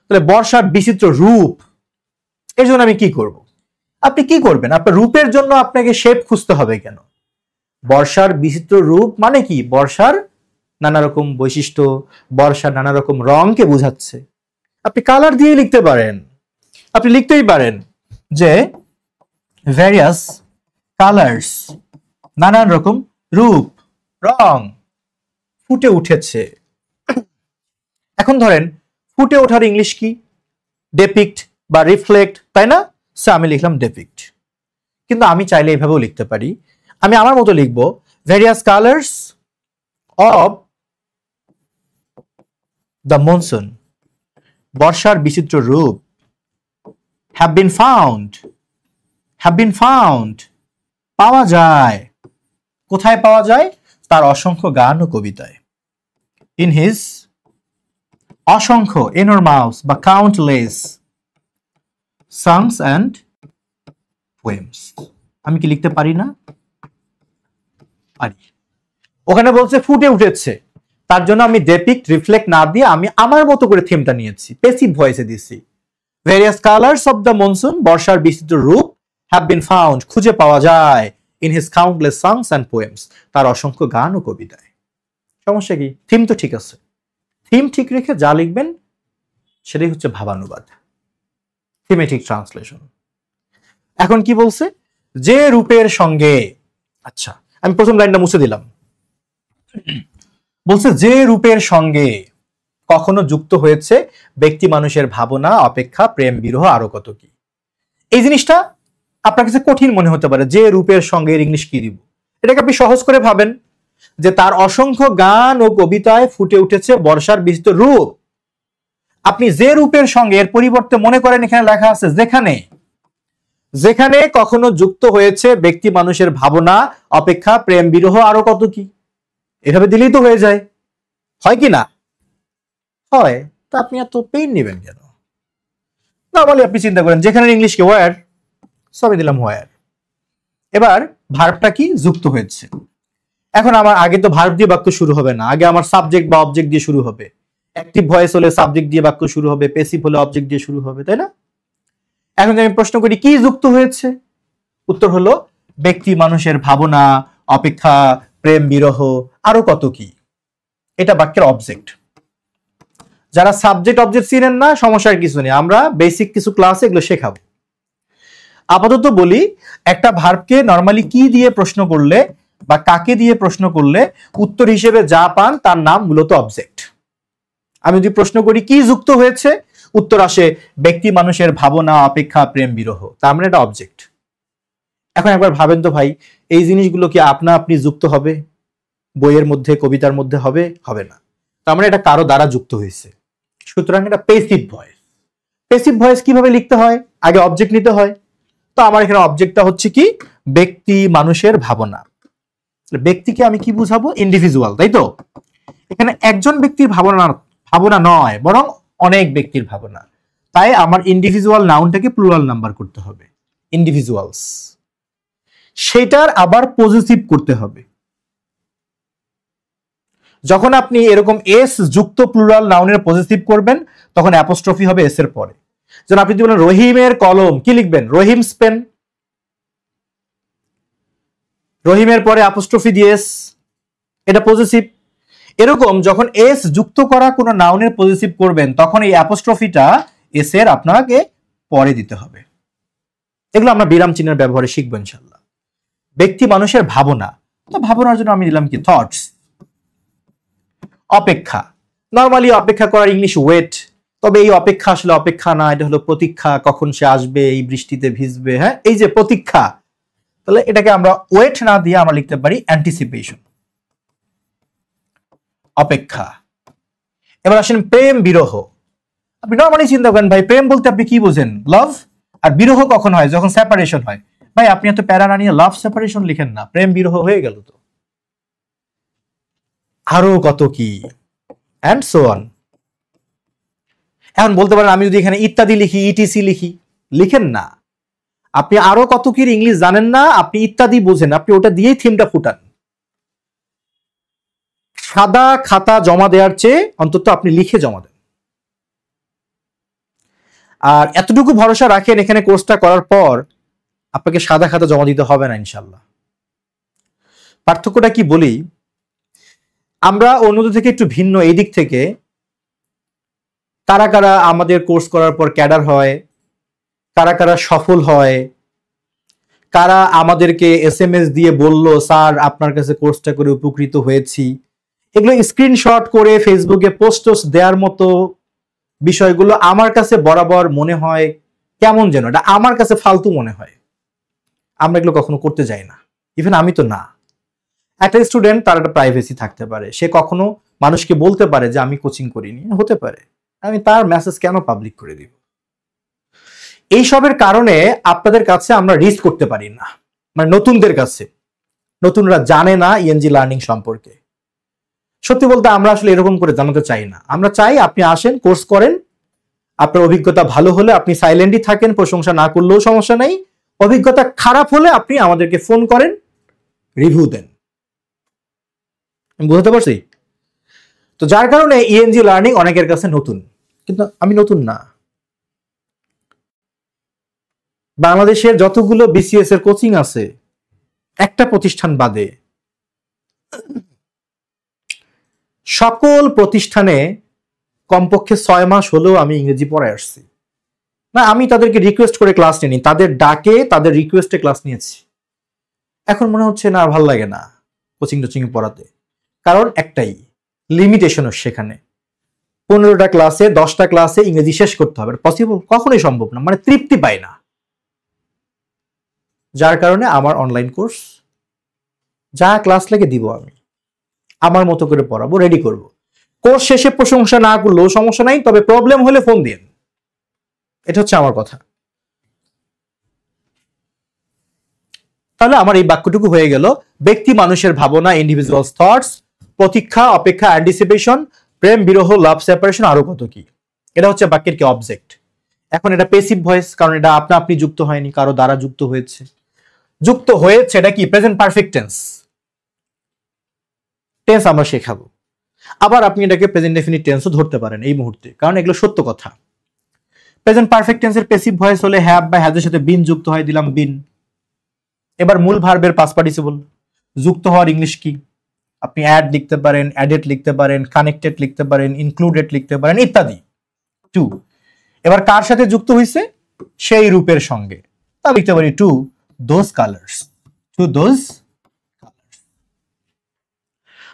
তাহলে বর্ষার বিচিত্র রূপ, এর জন্য আমি কি করব? আপনি কি করবেন? আপনার রূপের জন্য আপনাকে শেপ খুঁজতে হবে কেন? বর্ষার বিচিত্র রূপ মানে কি? বর্ষার নানা রকম বৈশিষ্ট্য, বর্ষার নানা রকম রংকে বোঝাচ্ছে। আপনি কালার দিয়ে লিখতে পারেন। আপনি লিখতেই পারেন যে ভ্যারিয়াস কালার্স, নানান রকম রূপ, রং ফুটে উঠেছে। এখন ধরেন ফুটে ওঠার ইংলিশ কি? ডেপিক্ট বা রিফ্লেক্ট, তাই না? সো আমি লিখলাম ডেপিক্ট। কিন্তু আমি চাইলে এভাবেও লিখতে পারি। আমি আমার মতো লিখব, various colours of the monsoon, বর্ষার বিচিত্র রূপ, হ্যাভ বিন ফাউন্ড, পাওয়া যায়। কোথায় পাওয়া যায়? তার অসংখ্য গান ও কবিতায়। ইন হিজ, অসংখ্য, এনরমাউস বা কাউন্টলেস, সংস অ্যান্ড পোয়েমস। আমি কি লিখতে পারি না? পারি। ওখানে বলছে ফুটে উঠেছে, তার জন্য আমি ডেপিক্ট রিফ্লেক্ট না দিয়ে আমি আমার মতো করে থিমটা নিয়েছি, প্যাসিভ ভয়েসে দিয়েছি। Various colours of the monsoon, বর্ষার বিচিত্র রূপ, হ্যাভ বিন ফাউন্ড, খুঁজে পাওয়া যায়, in his countless songs and poems, তার অসংখ্য গান ও কবিতায়। সমস্যা কি? থিম তো ঠিক আছে। থিম ঠিক রেখে যা লিখবেন সেটাই হচ্ছে ভাবানুবাদ, থিমেটিক ট্রান্সলেশন। এখন কি বলছে? যে রূপের সঙ্গে, আচ্ছা আমি প্রথম লাইনটা মুছে দিলাম। বলছে যে রূপের সঙ্গে কখনো যুক্ত হয়েছে ব্যক্তি মানুষের ভাবনা, অপেক্ষা, প্রেম, বিরহ, আরো কত কি। এই জিনিসটা আপনার কাছে কঠিন মনে হতে পারে, যে রূপের সঙ্গে এর ইংলিশ কি দিব। এটাকে আপনি সহজ করে ভাবেন যে তার অসংখ্য গান ও কবিতায় ফুটে উঠেছে বর্ষার বিচিত্র রূপ। আপনি যে রূপের সঙ্গে এর পরিবর্তে মনে করেন এখানে লেখা আছে যেখানে, যেখানে কখনো যুক্ত হয়েছে ব্যক্তি মানুষের ভাবনা, অপেক্ষা, প্রেম, বিরহ, আরো কত কি। এভাবে দিলেই তো হয়ে যায়, হয় কি না? হয়। তা আপনি এত পেইন নেবেন কেন? নরমালি আপনি চিন্তা করেন যেখানে ইংলিশ কি ওয়্যার, সবই দিলাম ওয়্যার। এবার ভার্বটা কি? যুক্ত হয়েছে। এখন আমার আগে তো ভার্ব দিয়ে বাক্য শুরু হবে না, আগে আমার সাবজেক্ট বা অবজেক্ট দিয়ে শুরু হবে। অ্যাক্টিভ ভয়েস হলে সাবজেক্ট দিয়ে বাক্য শুরু হবে, প্যাসিভ হলে অবজেক্ট দিয়ে শুরু হবে, তাই না? এখন আমি প্রশ্ন করি কি যুক্ত হয়েছে? উত্তর হলো ব্যক্তি মানুষের ভাবনা, অপেক্ষা, প্রেম, বিরহ, আরো কত কি। এটা বাক্যের অবজেক্ট। যারা সাবজেক্ট অবজেক্ট চিনেন না, সমস্যার কিছু নেই, আমরা বেসিক কিছু ক্লাসে এগুলো শেখাবো। আপাতত বলি, একটা ভার্বকে নরমালি কি দিয়ে প্রশ্ন করলে বা কাকে দিয়ে প্রশ্ন করলে উত্তর হিসেবে যা পান তার নাম মূলত অবজেক্ট। আমি যদি প্রশ্ন করি কি যুক্ত হয়েছে, উত্তর আসে ব্যক্তি মানুষের ভাবনা, অপেক্ষা, প্রেম, বিরহ, তার মানে এটা অবজেক্ট। এখন একবার ভাবেন তো ভাই, এই জিনিসগুলো কি আপনা আপনি যুক্ত হবে? বইয়ের মধ্যে, কবিতার মধ্যে হবে? হবে না। তার মানে এটা কারো দ্বারা যুক্ত হয়েছে। সুতরাং এটা প্যাসিভ ভয়েস। প্যাসিভ ভয়েস কিভাবে লিখতে হয়? আগে অবজেক্ট নিতে হয়। তো আমার এখানে অবজেক্টটা হচ্ছে কি? ব্যক্তি মানুষের ভাবনা। ব্যক্তিকে আমি কি বুঝাবো? ইন্ডিভিজুয়াল, তাই তো? এখানে একজন ব্যক্তির ভাবনা নয়, বরং অনেক ব্যক্তির ভাবনা। তাই আমার ইন্ডিভিজুয়াল নাউনটাকে প্লুরাল নাম্বার করতে হবে, ইন্ডিভিজুয়ালস। সেটার আবার পজিটিভ করতে হবে। যখন আপনি এরকম এস যুক্ত প্লুরাল নাউনের পজিটিভ করবেন, তখন অ্যাপোস্ট্রফি হবে এস এর পরে। যেন আপনি যদি বলেন রহিমের কলম, কি লিখবেন? রহিমস পেন। রহিমের পরে অ্যাপোস্ট্রফি দিয়ে এস, এটা পজিটিভ। এরকম যখন এস যুক্ত করা কোনো নাউনের পজিটিভ করবেন তখন এই অ্যাপোস্ট্রফিটা এস এর আপনাকে পরে দিতে হবে। এগুলো আমরা বিরাম চিহ্নের ব্যবহারে শিখবো ইনশাল্লাহ। ব্যক্তি মানুষের ভাবনা, তো ভাবনার জন্য আমি দিলাম কি থটস। অপেক্ষা, নরমালি অপেক্ষা করার ইংলিশ ওয়েট, তবে এই অপেক্ষা আসলে অপেক্ষা না, এটা হলো প্রতীক্ষা, কখন সে আসবে, এই বৃষ্টিতে ভিজবে, হ্যাঁ এই যে প্রতীক্ষা, তাহলে এটাকে আমরা ওয়েট না দিয়ে আমরা লিখতে পারি অ্যান্টিসিপেশন, অপেক্ষা। এবার আসেন প্রেম বিরহ। আপনি নরমালি চিন্তা করেন ভাই প্রেম বলতে আপনি কি বোঝেন? লাভ। আর বিরহ কখন হয়? যখন সেপারেশন হয়। ভাই আপনি এত প্যারা না নিয়ে লাভ সেপারেশন লিখেন না, প্রেম বিরহ হয়ে গেল তো। আরো কত কি এন্ড সো অন। এখন বলতে পারেন আমি যদি এখানে ইত্যাদি লিখি, ইটিসি লিখি, লিখেন না। আপনি আরো কত কি ইংলিশ জানেন না, আপনি ইত্যাদি বোঝেন, আপনি ওটা দিয়েই থিমটা ফুটান। সাদা খাতা জমা দেওয়ার চেয়ে অন্তত আপনি লিখে জমা দেন। আর এতটুকু ভরসা রাখেন এখানে কোর্সটা করার পর আপনাকে সাদা খাতা জমা দিতে হবে না ইনশাল্লাহ। পার্থক্যটা কি বলি, আমরা অন্যদের থেকে একটু ভিন্ন এই দিক থেকে, কারা কারা আমাদের কোর্স করার পর ক্যাডার হয়, কারা কারা সফল হয়, কারা আমাদেরকে এসএমএস দিয়ে বলল স্যার আপনার কাছে কোর্সটা করে উপকৃত হয়েছি, এগুলো স্ক্রিনশট করে ফেসবুকে পোস্ট দেওয়ার মতো বিষয়গুলো আমার কাছে বরাবর মনে হয় কেমন যেন, এটা আমার কাছে ফালতু মনে হয়। আমরা এগুলো কখনো করতে যাই না, ইভেন আমি তো না। একটা স্টুডেন্ট তার একটা প্রাইভেসি থাকতে পারে, সে কখনো মানুষকে বলতে পারে যে আমি কোচিং করিনি, হতে পারে, আমি তার মেসেজ কেন পাবলিক করে দিব? এইসবের কারণে আপনাদের কাছে আমরা রিস্ক করতে পারি না, মানে নতুনদের কাছে। নতুনরা জানে না ইএনজি লার্নিং সম্পর্কে। সত্যি বলতে আমরা আসলে এরকম করে জানাতে চাই না। আমরা চাই আপনি আসেন, কোর্স করেন, আপনার অভিজ্ঞতা ভালো হলে আপনি সাইলেন্টই থাকেন, প্রশংসা না করলেও সমস্যা নাই। অভিজ্ঞতা খারাপ হলে আপনি আমাদেরকে ফোন করেন, রিভিউ দেন। বুঝতে পারছি? তো যার কারণে ইএনজি লার্নিং অনেকের কাছে নতুন, কিন্তু আমি নতুন না। বাংলাদেশের যতগুলো বিসিএস এর কোচিং আছে একটা প্রতিষ্ঠান বাদে, সকল প্রতিষ্ঠানে কমপক্ষে 6 মাস হলেও আমি ইংরেজি পড়ায় আসছি না। আমি তাদেরকে রিকোয়েস্ট করে ক্লাস নিইনি, তাদের ডাকে তাদের রিকোয়েস্টে ক্লাস নিয়েছি। এখন মনে হচ্ছে না, ভাল লাগে না কোচিং টোচিং পড়াতে, কারণ একটাই লিমিটেশন সেখানে। 15টা ক্লাসে 10টা ক্লাসে ইংরেজি শেষ করতে হবে, পসিবল কখনোই সম্ভব না, মানে তৃপ্তি পাই না। যার কারণে আমার অনলাইন কোর্স, যা ক্লাস লাগে দিব, আমি আমার মতো করে পড়াবো, রেডি করব। কোর্স শেষে প্রশংসা না করলেও সমস্যা নাই, তবে প্রবলেম হলে ফোন দিন। এটা হচ্ছে আমার কথা। তাহলে আমার এই বাক্যটুকু হয়ে গেল, ব্যক্তি মানুষের ভাবনা, ইন্ডিভিজুয়াল থটস, প্রতীক্ষা, অপেক্ষা, অ্যান্টিসিপেশন, প্রেম বিরহ, লাভ সেপারেশন, আরো কত কি। এটা হচ্ছে বাক্যের কি অবজেক্ট। এখন এটা প্যাসিভ ভয়েস, কারণ এটা আপনা আপনি যুক্ত হয়নি, কারো দ্বারা যুক্ত হয়েছে। যুক্ত হয়েছে এটা কি প্রেজেন্ট পারফেক্ট টেন্স। টেন্স আমরা শেখাবো। আবার আপনি এটাকে প্রেজেন্ট ডেফিনিট টেন্সও ধরতে পারেন এই মুহূর্তে, কারণ এগুলো সত্য কথা। প্রেজেন্ট পারফেক্ট টেন্সের প্যাসিভ ভয়েস হলে হ্যাভ বা হ্যাজের সাথে বিন যুক্ত হয়, দিলাম বিন। এবার মূল ভার্বের পাস্ট পার্টিসিপল যুক্ত হওয়ার ইংলিশ কি? আপনি অ্যাড লিখতে পারেন, অ্যাডেড লিখতে পারেন, কানেক্টেড লিখতে পারেন, ইনক্লুডেড লিখতে পারেন ইত্যাদি। টু, এবার কার সাথে যুক্ত হয়েছে? সেই রূপের সঙ্গে, তা লিখতে পারি to those colours, to those colours.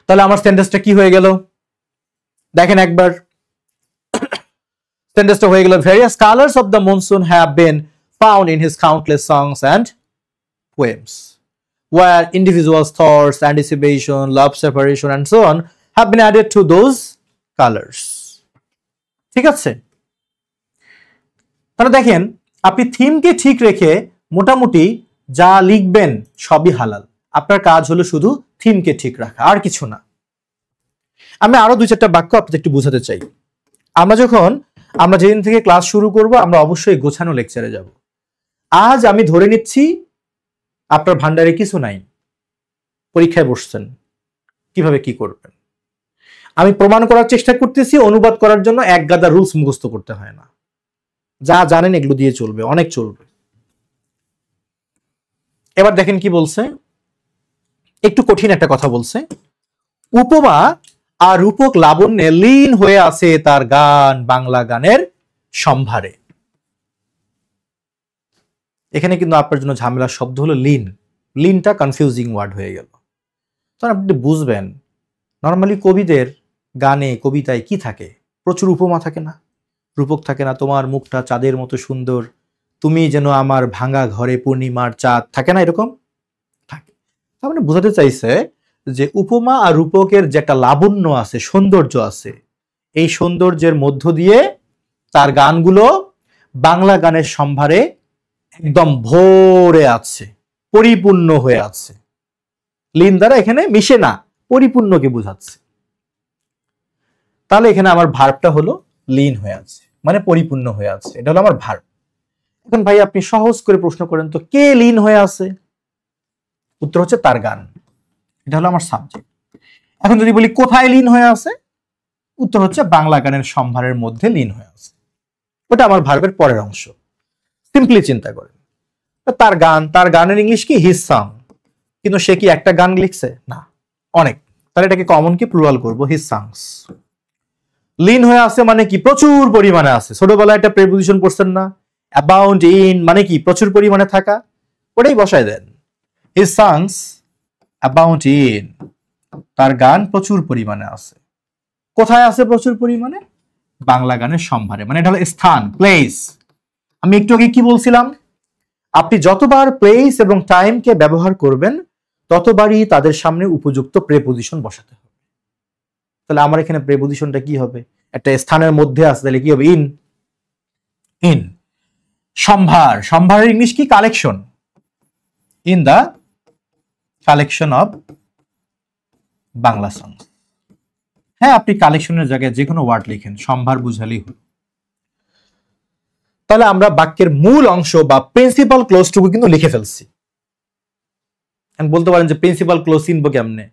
তাহলে আমার সেন্টেন্সটা কি হয়ে গেল দেখেন একবার। সেন্টেন্সটা হয়ে গেল, various colours of the monsoon have been found in his countless songs and poems, where individual thoughts, anticipation, love separation and so on have been added to those colors. ঠিক আছে? তাহলে দেখেন আপনি থিমকে ঠিক রেখে মোটামুটি যা লিখবেন সবই হালাল। আপনার কাজ হলো শুধু থিমকে ঠিক রাখা, আর কিছু না। আমি আরো 2-4টা বাক্য আপনাদের একটু বোঝাতে চাই। আমরা যেদিন থেকে ক্লাস শুরু করব আমরা অবশ্যই গোছানো লেকচারে যাব। আজ আমি ধরে নিচ্ছি আপনার ভান্ডারে কিছু নাই, পরীক্ষায় বসছেন, কিভাবে কি করবেন। আমি প্রমাণ করার চেষ্টা করতেছি অনুবাদ করার জন্য এক গাদা রুলস মুখস্থ করতে হয় না, যা জানেন এগুলো দিয়ে চলবে, অনেক চলবে। এবার দেখেন কি বলছে, একটু কঠিন একটা কথা বলছে। উপমা আর রূপক লাবণ্যে লীন হয়ে আছে তার গান বাংলা গানের সম্ভারে। এখানে কিন্তু আপনার জন্য ঝামেলার শব্দ হলো লীন। লীনটা কনফিউজিং ওয়ার্ড হয়ে গেল। তখন আপনি বুঝবেন নর্মালি কবিদের গানে কবিতায় কি থাকে, প্রচুর উপমা থাকে না, রূপক থাকে না, তোমার মুখটা চাঁদের মতো সুন্দর, তুমি যেন আমার ভাঙা ঘরে পূর্ণিমার চাঁদ, থাকে না এরকম? থাকে। তার মানে বোঝাতে চাইছে যে উপমা আর রূপকের যে একটা লাবণ্য আছে, সৌন্দর্য আছে, এই সৌন্দর্যের মধ্য দিয়ে তার গানগুলো বাংলা গানের সম্ভারে একদম ভরে আছে, পরিপূর্ণ হয়ে আছে। লীন দ্বারা এখানে মিশে না, পরিপূর্ণকে বোঝাচ্ছে। তাহলে এখানে আমার ভার্বটা হলো লীন হয়ে আছে, মানে পরিপূর্ণ হয়ে আছে, এটা হলো আমার ভার্ব। এখন ভাই আপনি সহজ করে প্রশ্ন করেন তো, কে লীন হয়ে আছে? উত্তর হচ্ছে তার গান, এটা হলো আমার সাবজেক্ট। এখন যদি বলি কোথায় লীন হয়ে আছে, উত্তর হচ্ছে বাংলা গানের সম্ভারের মধ্যে লীন হয়ে আছে, ওটা আমার ভার্বের পরের অংশ। সিম্পলি চিন্তা করেন, তার গান, তার গানের ইংলিশ কি? His song. কিন্তু সে কি একটা গান লিখছে? না, অনেক। তাহলে এটাকে কমন কি প্লুরাল করব, হিজ সংস। লীন হয়ে আছে মানে কি? প্রচুর পরিমাণে আছে। ছোটবেলায় একটা প্রিপোজিশন পড়ছেন না, অ্যাবাউন্ড ইন, মানে কি? প্রচুর পরিমাণে থাকা, ওটাই বসায় দেন। হিজ সংস অ্যাবাউন্ড ইন, তার গান প্রচুর পরিমাণে আছে। কোথায় আছে প্রচুর পরিমাণে? বাংলা গানের সম্ভারে, মানে এটা হলো স্থান, প্লেস। আমি একটু আগে কি বলছিলাম? আপনি যতবার প্লেস এবং টাইমকে ব্যবহার করবেন ততবারই তাদের সামনে উপযুক্ত প্রেপোজিশন বসাতে হবে। তাহলে আমার এখানে প্রেপোজিশনটা কি হবে? একটা স্থানের মধ্যে আছে, তাহলে কি হবে? ইন। ইন। সম্ভার, সম্ভারের ইংলিশ কি? Collection. In the collection of Bangla song. হ্যাঁ, আপনি কালেকশনের জায়গায় যে কোনো ওয়ার্ড লিখেন, সম্ভার বুঝালেই হলো। তাহলে আমরা বাক্যের মূল অংশ বা প্রিন্সিপাল ক্লোজটুকু কিন্তু লিখে ফেলছি। বলতে পারেন যে প্রিন্সিপাল ক্লোজ চিনবো কেমনে?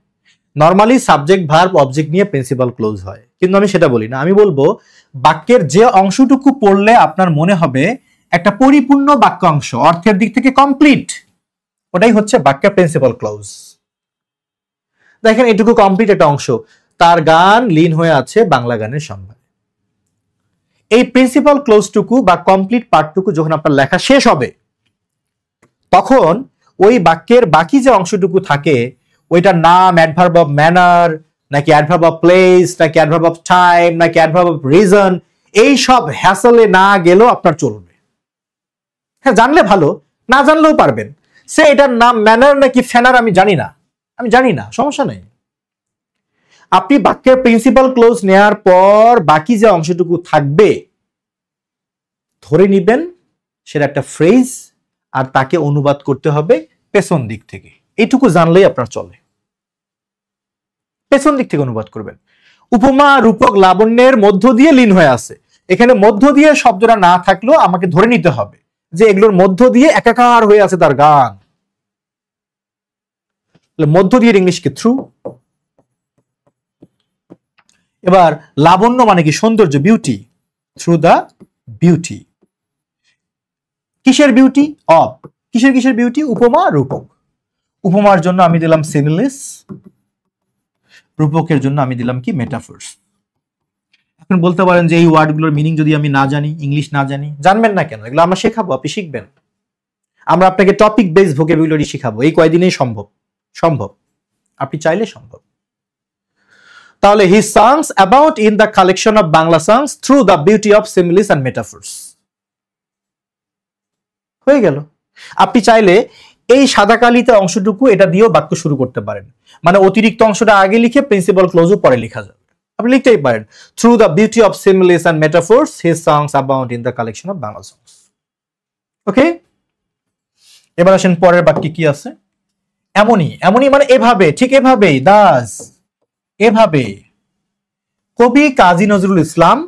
নর্মালি সাবজেক্ট ভার্ব অবজেক্ট নিয়ে প্রিন্সিপাল ক্লোজ হয়, কিন্তু আমি সেটা বলি না। আমি বলবো বাক্যের যে অংশটুকু পড়লে আপনার মনে হবে একটা পরিপূর্ণ বাক্য অংশ, অর্থের দিক থেকে কমপ্লিট, ওটাই হচ্ছে বাক্যের প্রিন্সিপাল ক্লোজ। দেখেন এটুকু কমপ্লিট একটা অংশ, তার গান লীন হয়ে আছে বাংলা গানের সম্ভারে। এই প্রিন্সিপাল ক্লোজটুকু বা কমপ্লিট পার্টটুকু যখন আপনার লেখা শেষ হবে, তখন ওই বাক্যের বাকি যে অংশটুকু থাকে, ওইটার নাম অ্যাডভার্ব অফ ম্যানার, নাকি অ্যাডভার্ব অফ প্লেস, নাকি অ্যাডভার্ব অফ টাইম, নাকি অ্যাডভার্ব অফ রিজন, এই সব হ্যাসলে না গেলেও আপনার চলবে। হ্যাঁ, জানলে ভালো, না জানলেও পারবেন। সে এটার নাম ম্যানার নাকি ফ্যানার আমি জানি না, সমস্যা নেই। আপনি বাক্যের প্রিন্সিপাল ক্লোজ নেয়ার পর বাকি যে অংশটুকু থাকবে ধরে নিবেন সেটা একটা ফ্রেজ, আর তাকে অনুবাদ করতে হবে পেছন দিক থেকে। এইটুকু জানলেই আপনার চলে। পেছন দিক থেকে অনুবাদ করবেন। উপমা, রূপক, লাবণ্যের মধ্য দিয়ে লীন হয়ে আছে। এখানে মধ্য দিয়ে শব্দটা না থাকলেও আমাকে ধরে নিতে হবে যে এগুলোর মধ্য দিয়ে একাকার হয়ে আছে তার গান। মধ্য দিয়ে ইংলিশ কি? থ্রু। এবার লাবণ্য মানে কি? সৌন্দর্য, বিউটি। Through the beauty. কিসের বিউটি? অফ। কিসের বিউটি? উপমা, রূপক। উপমার জন্য আমি দিলাম সিমিলিস, রূপকের জন্য আমি দিলাম কি? মেটাফোর্স। এখন বলতে পারেন যে এই ওয়ার্ডগুলোর মিনিং যদি আমি না জানি, ইংলিশ না জানি, জানবেন না কেন? এগুলো আমরা শেখাবো, আপনি শিখবেন। আমরা আপনাকে টপিক বেস ভোকাবুলারি শিখাবো, এই কয়দিনেই সম্ভব, আপনি চাইলে সম্ভব। তাহলে he songs about in the collection of Bangla songs through the beauty of similes and metaphors. হয়ে গেল। আপনি চাইলে এই সাদা কালিতে অংশটুকু এটা দিয়েও বাক্য শুরু করতে পারেন, মানে অতিরিক্ত অংশটা আগে লিখে প্রিন্সিপাল ক্লোজও পরে লেখা যাবে। আপনি লিখতেই পারেন through the beauty of similes and metaphors his songs abound in the collection of Bangla songs. Okay, এবার আসেন পরের বাক্যে কি আছে। এমনই মানে এভাবে, ঠিক এভাবেই, দাস, এভাবে। কবি কাজী নজরুল ইসলাম,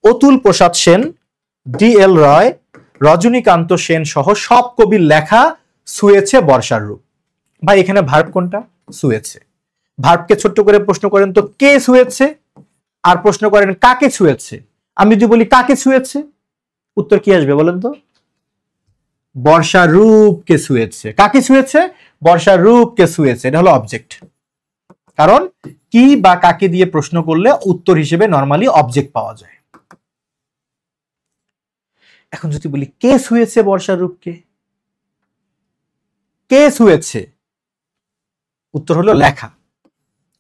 অতুল প্রসাদ সেন, ডি.এল. রয়, রজনীকান্ত সেন সহ সব কবির লেখা ছুঁয়েছে বর্ষার রূপ। ভাই এখানে ভার্ব কোনটা? ছুঁয়েছে। ভার্বকে ছোট্ট করে প্রশ্ন করেন তো, কে ছুঁয়েছে? আর প্রশ্ন করেন কাকে ছুঁয়েছে? আমি যদি বলি কাকে ছুঁয়েছে, উত্তর কি আসবে বলেন তো? বর্ষার রূপকে ছুঁয়েছে। কাকে ছুঁয়েছে? বর্ষার রূপকে ছুঁয়েছে। এটা হলো অবজেক্ট। কারণ কি বা কাকে দিয়ে প্রশ্ন করলে উত্তর হিসেবে নরমালি অবজেক্ট পাওয়া যায়। এখন যদি বলি কে শুয়েছে বর্ষার রূপকে, কে শুয়েছে, উত্তর হলো লেখা,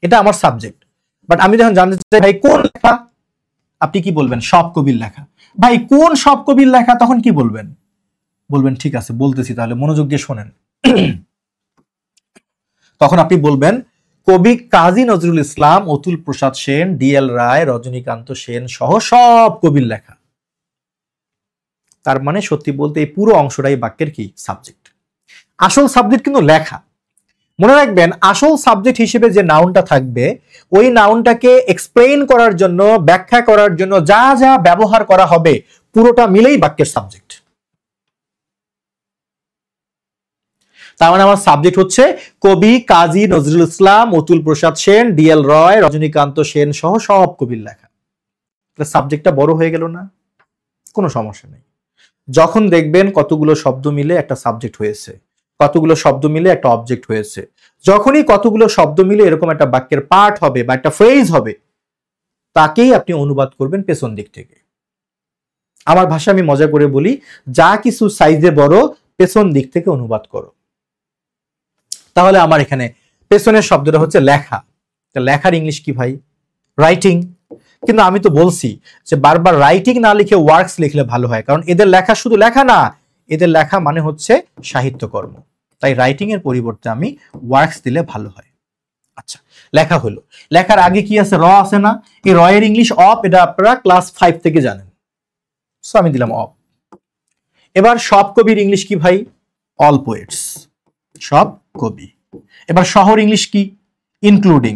এটা আমার সাবজেক্ট। বাট আমি যখন জানতে চাই ভাই কোন লেখা, আপনি কি বলবেন? সব কবির লেখা। ভাই কোন সব কবির লেখা, তখন কি বলবেন? বলবেন ঠিক আছে বলতেছি, তাহলে মনোযোগ দিয়ে শোনেন। তখন আপনি বলবেন কবি কাজী নজরুল ইসলাম, অতুল প্রসাদ সেন, ডিএল রায়, রজনীকান্ত সেন সহ সব কবির লেখা। তার মানে সত্যি বলতে এই পুরো অংশটাই বাক্যের কি? সাবজেক্ট। আসল সাবজেক্ট কিন্তু লেখা। মনে রাখবেন আসল সাবজেক্ট হিসেবে যে নাউনটা থাকবে, ওই নাউনটাকে এক্সপ্লেইন করার জন্য, ব্যাখ্যা করার জন্য যা যা ব্যবহার করা হবে পুরোটা মিলেই বাক্যের সাবজেক্ট। তার মানে আমার সাবজেক্ট হচ্ছে কবি কাজী নজরুল ইসলাম, অতুল প্রসাদ সেন, ডিএল রয়, রজনীকান্ত সেন সহ সব কবির লেখা। সাবজেক্টটা বড় হয়ে গেল না? কোনো সমস্যা নেই। যখন দেখবেন কতগুলো শব্দ মিলে একটা সাবজেক্ট হয়েছে, কতগুলো শব্দ মিলে একটা অবজেক্ট হয়েছে, যখনই কতগুলো শব্দ মিলে এরকম একটা বাক্যের পার্ট হবে বা একটা ফ্রেজ হবে, তাকেই আপনি অনুবাদ করবেন পেছন দিক থেকে। আমার ভাষা আমি মজা করে বলি, যা কিছু সাইজে বড় পেছন দিক থেকে অনুবাদ করো। তাহলে আমার এখানে পেছনের শব্দটা হচ্ছে লেখা। লেখার ইংলিশ কি ভাই? রাইটিং। কিন্তু আমি তো বলছি যে বারবার রাইটিং না লিখে ওয়ার্কস লিখলে ভালো হয়, কারণ এদের লেখা শুধু লেখা না, এদের লেখা মানে হচ্ছে সাহিত্যকর্ম। তাই রাইটিং এর পরিবর্তে আমি ওয়ার্কস দিলে ভালো হয়। আচ্ছা, লেখা হলো। লেখার আগে কি আছে? র আছে না? এই র এর ইংলিশ অফ, এটা আপনারা ক্লাস 5 থেকে জানেন। সো আমি দিলাম অফ। এবার সব কবির ইংলিশ কি ভাই? অল পোয়েটস, সব কবি। এবার শহর ইংলিশ কি? ইনক্লুডিং,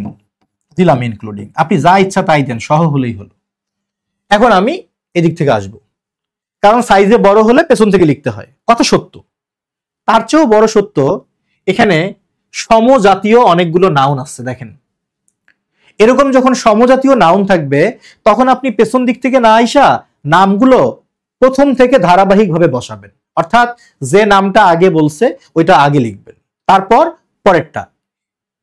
দিলাম ইনক্লুডিং। আপনি যা ইচ্ছা তাই দেন, সহ হলেই হলো। এখন আমি এদিক থেকে আসব, কারণ সাইজে বড় হলে পেছন থেকে লিখতে হয়, কথা সত্য। তার চেয়েও বড় সত্য, এখানে সমজাতীয় অনেকগুলো নাউন আছে। দেখেন এরকম যখন সমজাতীয় নাউন থাকবে, তখন আপনি পেছন দিক থেকে না আইসা নামগুলো প্রথম থেকে ধারাবাহিকভাবে বসাবেন। অর্থাৎ যে নামটা আগে বলছে ওইটা আগে লিখবেন, তারপর পরেরটা।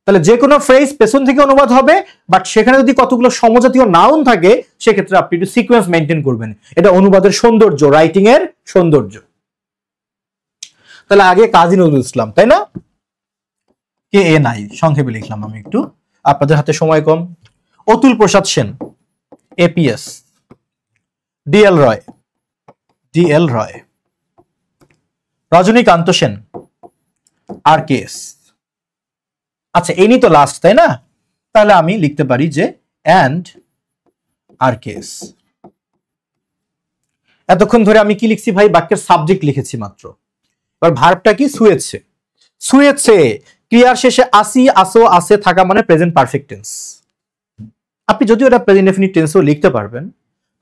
তাহলে যে কোনো ফ্রেজ পেছন থেকে অনুবাদ হবে, বাট সেখানে যদি কতগুলো সমজাতীয় নাউন থাকে সেক্ষেত্রে আপনি একটু সিকোয়েন্স মেনটেন করবেন। এটা অনুবাদের সৌন্দর্য, রাইটিং এর সৌন্দর্য। তাহলে আগে কাজী নজরুল ইসলাম, তাই না? কে এ নাই, সংক্ষেপে লিখলাম আমি একটু, আপনাদের হাতে সময় কম। অতুল প্রসাদ সেন, এপিএস। ডিএল রয়, ডিএল রয়। রজনীকান্ত সেন, আর কে এস। আচ্ছা, এই তো লাস্ট, তাই না? তাহলে আমি লিখতে পারি যে অ্যান্ড আর কে এস। এতক্ষণ ধরে আমি কি লিখছি ভাই? বাক্যের সাবজেক্ট লিখেছি মাত্র। এবার ভার্বটা কি? শুয়েছে। শুয়েছে ক্রিয়ার শেষে আসি, আসো, আসে থাকা মানে প্রেজেন্ট পারফেক্ট টেন্স। আপনি যদিও এটা প্রেজেন্ট ডেফিনিট টেন্সও লিখতে পারবেন।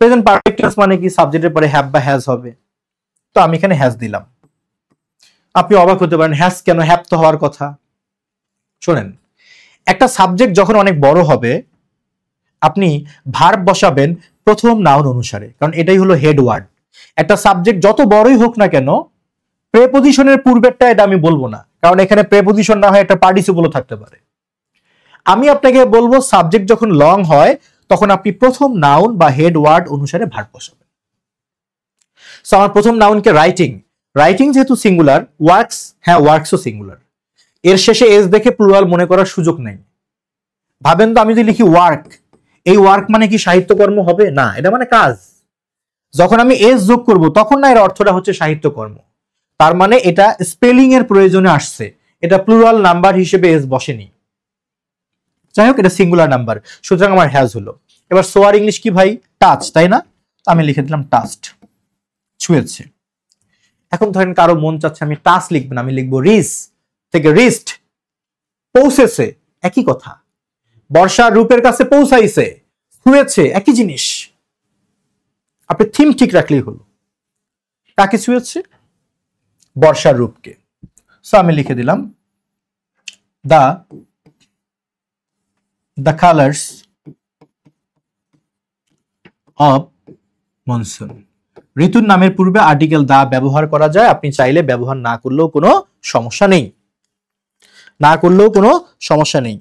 প্রেজেন্ট পারফেক্ট টেন্স মানে কি? সাবজেক্টের পরে হ্যাভ বা হ্যাজ হবে। তো আমি এখানে হ্যাজ দিলাম। আপনি অবাক হতে পারেন, হ্যাজ কেন? হ্যাভ তো হওয়ার কথা। শোনেন, একটা সাবজেক্ট যখন অনেক বড় হবে, আপনি ভার্ব বসাবেন প্রথম নাউন অনুসারে, কারণ এটাই হলো হেড ওয়ার্ড। একটা সাবজেক্ট যত বড়ই হোক না কেন, প্রেপোজিশনের পূর্বেরটা এটা আমি বলবো না, কারণ এখানে প্রেপোজিশন না হয় একটা পার্টিসিপলও থাকতে পারে। আমি আপনাকে বলবো সাবজেক্ট যখন লং হয় তখন আপনি প্রথম নাউন বা হেড ওয়ার্ড অনুসারে ভার্ব বসাবেন। সো আমার প্রথম নাউনকে রাইটিং, রাইটিং যেহেতু সিঙ্গুলার, ওয়ার্কস, হ্যাঁ ওয়ার্কসও সিঙ্গুলার, এর শেষে এস দেখে প্লুরাল মনে করার সুযোগ নেই। ভাবেন তো, আমি যদি লিখি ওয়ার্ক, এই ওয়ার্ক মানে কি সাহিত্যকর্ম হবে? না, এটা মানে কাজ। যখন আমি এস যোগ করব তখন না এর অর্থটা হচ্ছে সাহিত্যকর্ম। তার মানে এটা স্পেলিং এর প্রয়োজনে আসছে, এটা প্লুরাল নাম্বার হিসেবে এস বসেনি। যাই হোক, এটা সিঙ্গুলার নাম্বার, সুতরাং আমার হ্যাজ হলো। এবার সোয়ার ইংলিশ কি ভাই? টাচ, তাই না? আমি লিখে দিলাম টাচড, ছুঁয়েছে। এখন ধরেন কারো মন চাচ্ছে আমি টাচ লিখব না, আমি লিখবো রিস থেকে রিস্ট, পৌঁছেছে, একই কথা। বর্ষা রূপের কাছে পৌঁছাইছে, ছুঁয়েছে, একই জিনিস। আপনি থিম ঠিক রাখলেই হলো। কাকে ছুঁয়েছে? বর্ষার রূপকে। সো আমি লিখে দিলাম the colors of monsoon। ঋতুর নামের পূর্বে আর্টিকেল দা ব্যবহার করা যায়, আপনি চাইলে ব্যবহার না করলেও কোনো সমস্যা নেই, না করলেও কোনো সমস্যা নেই।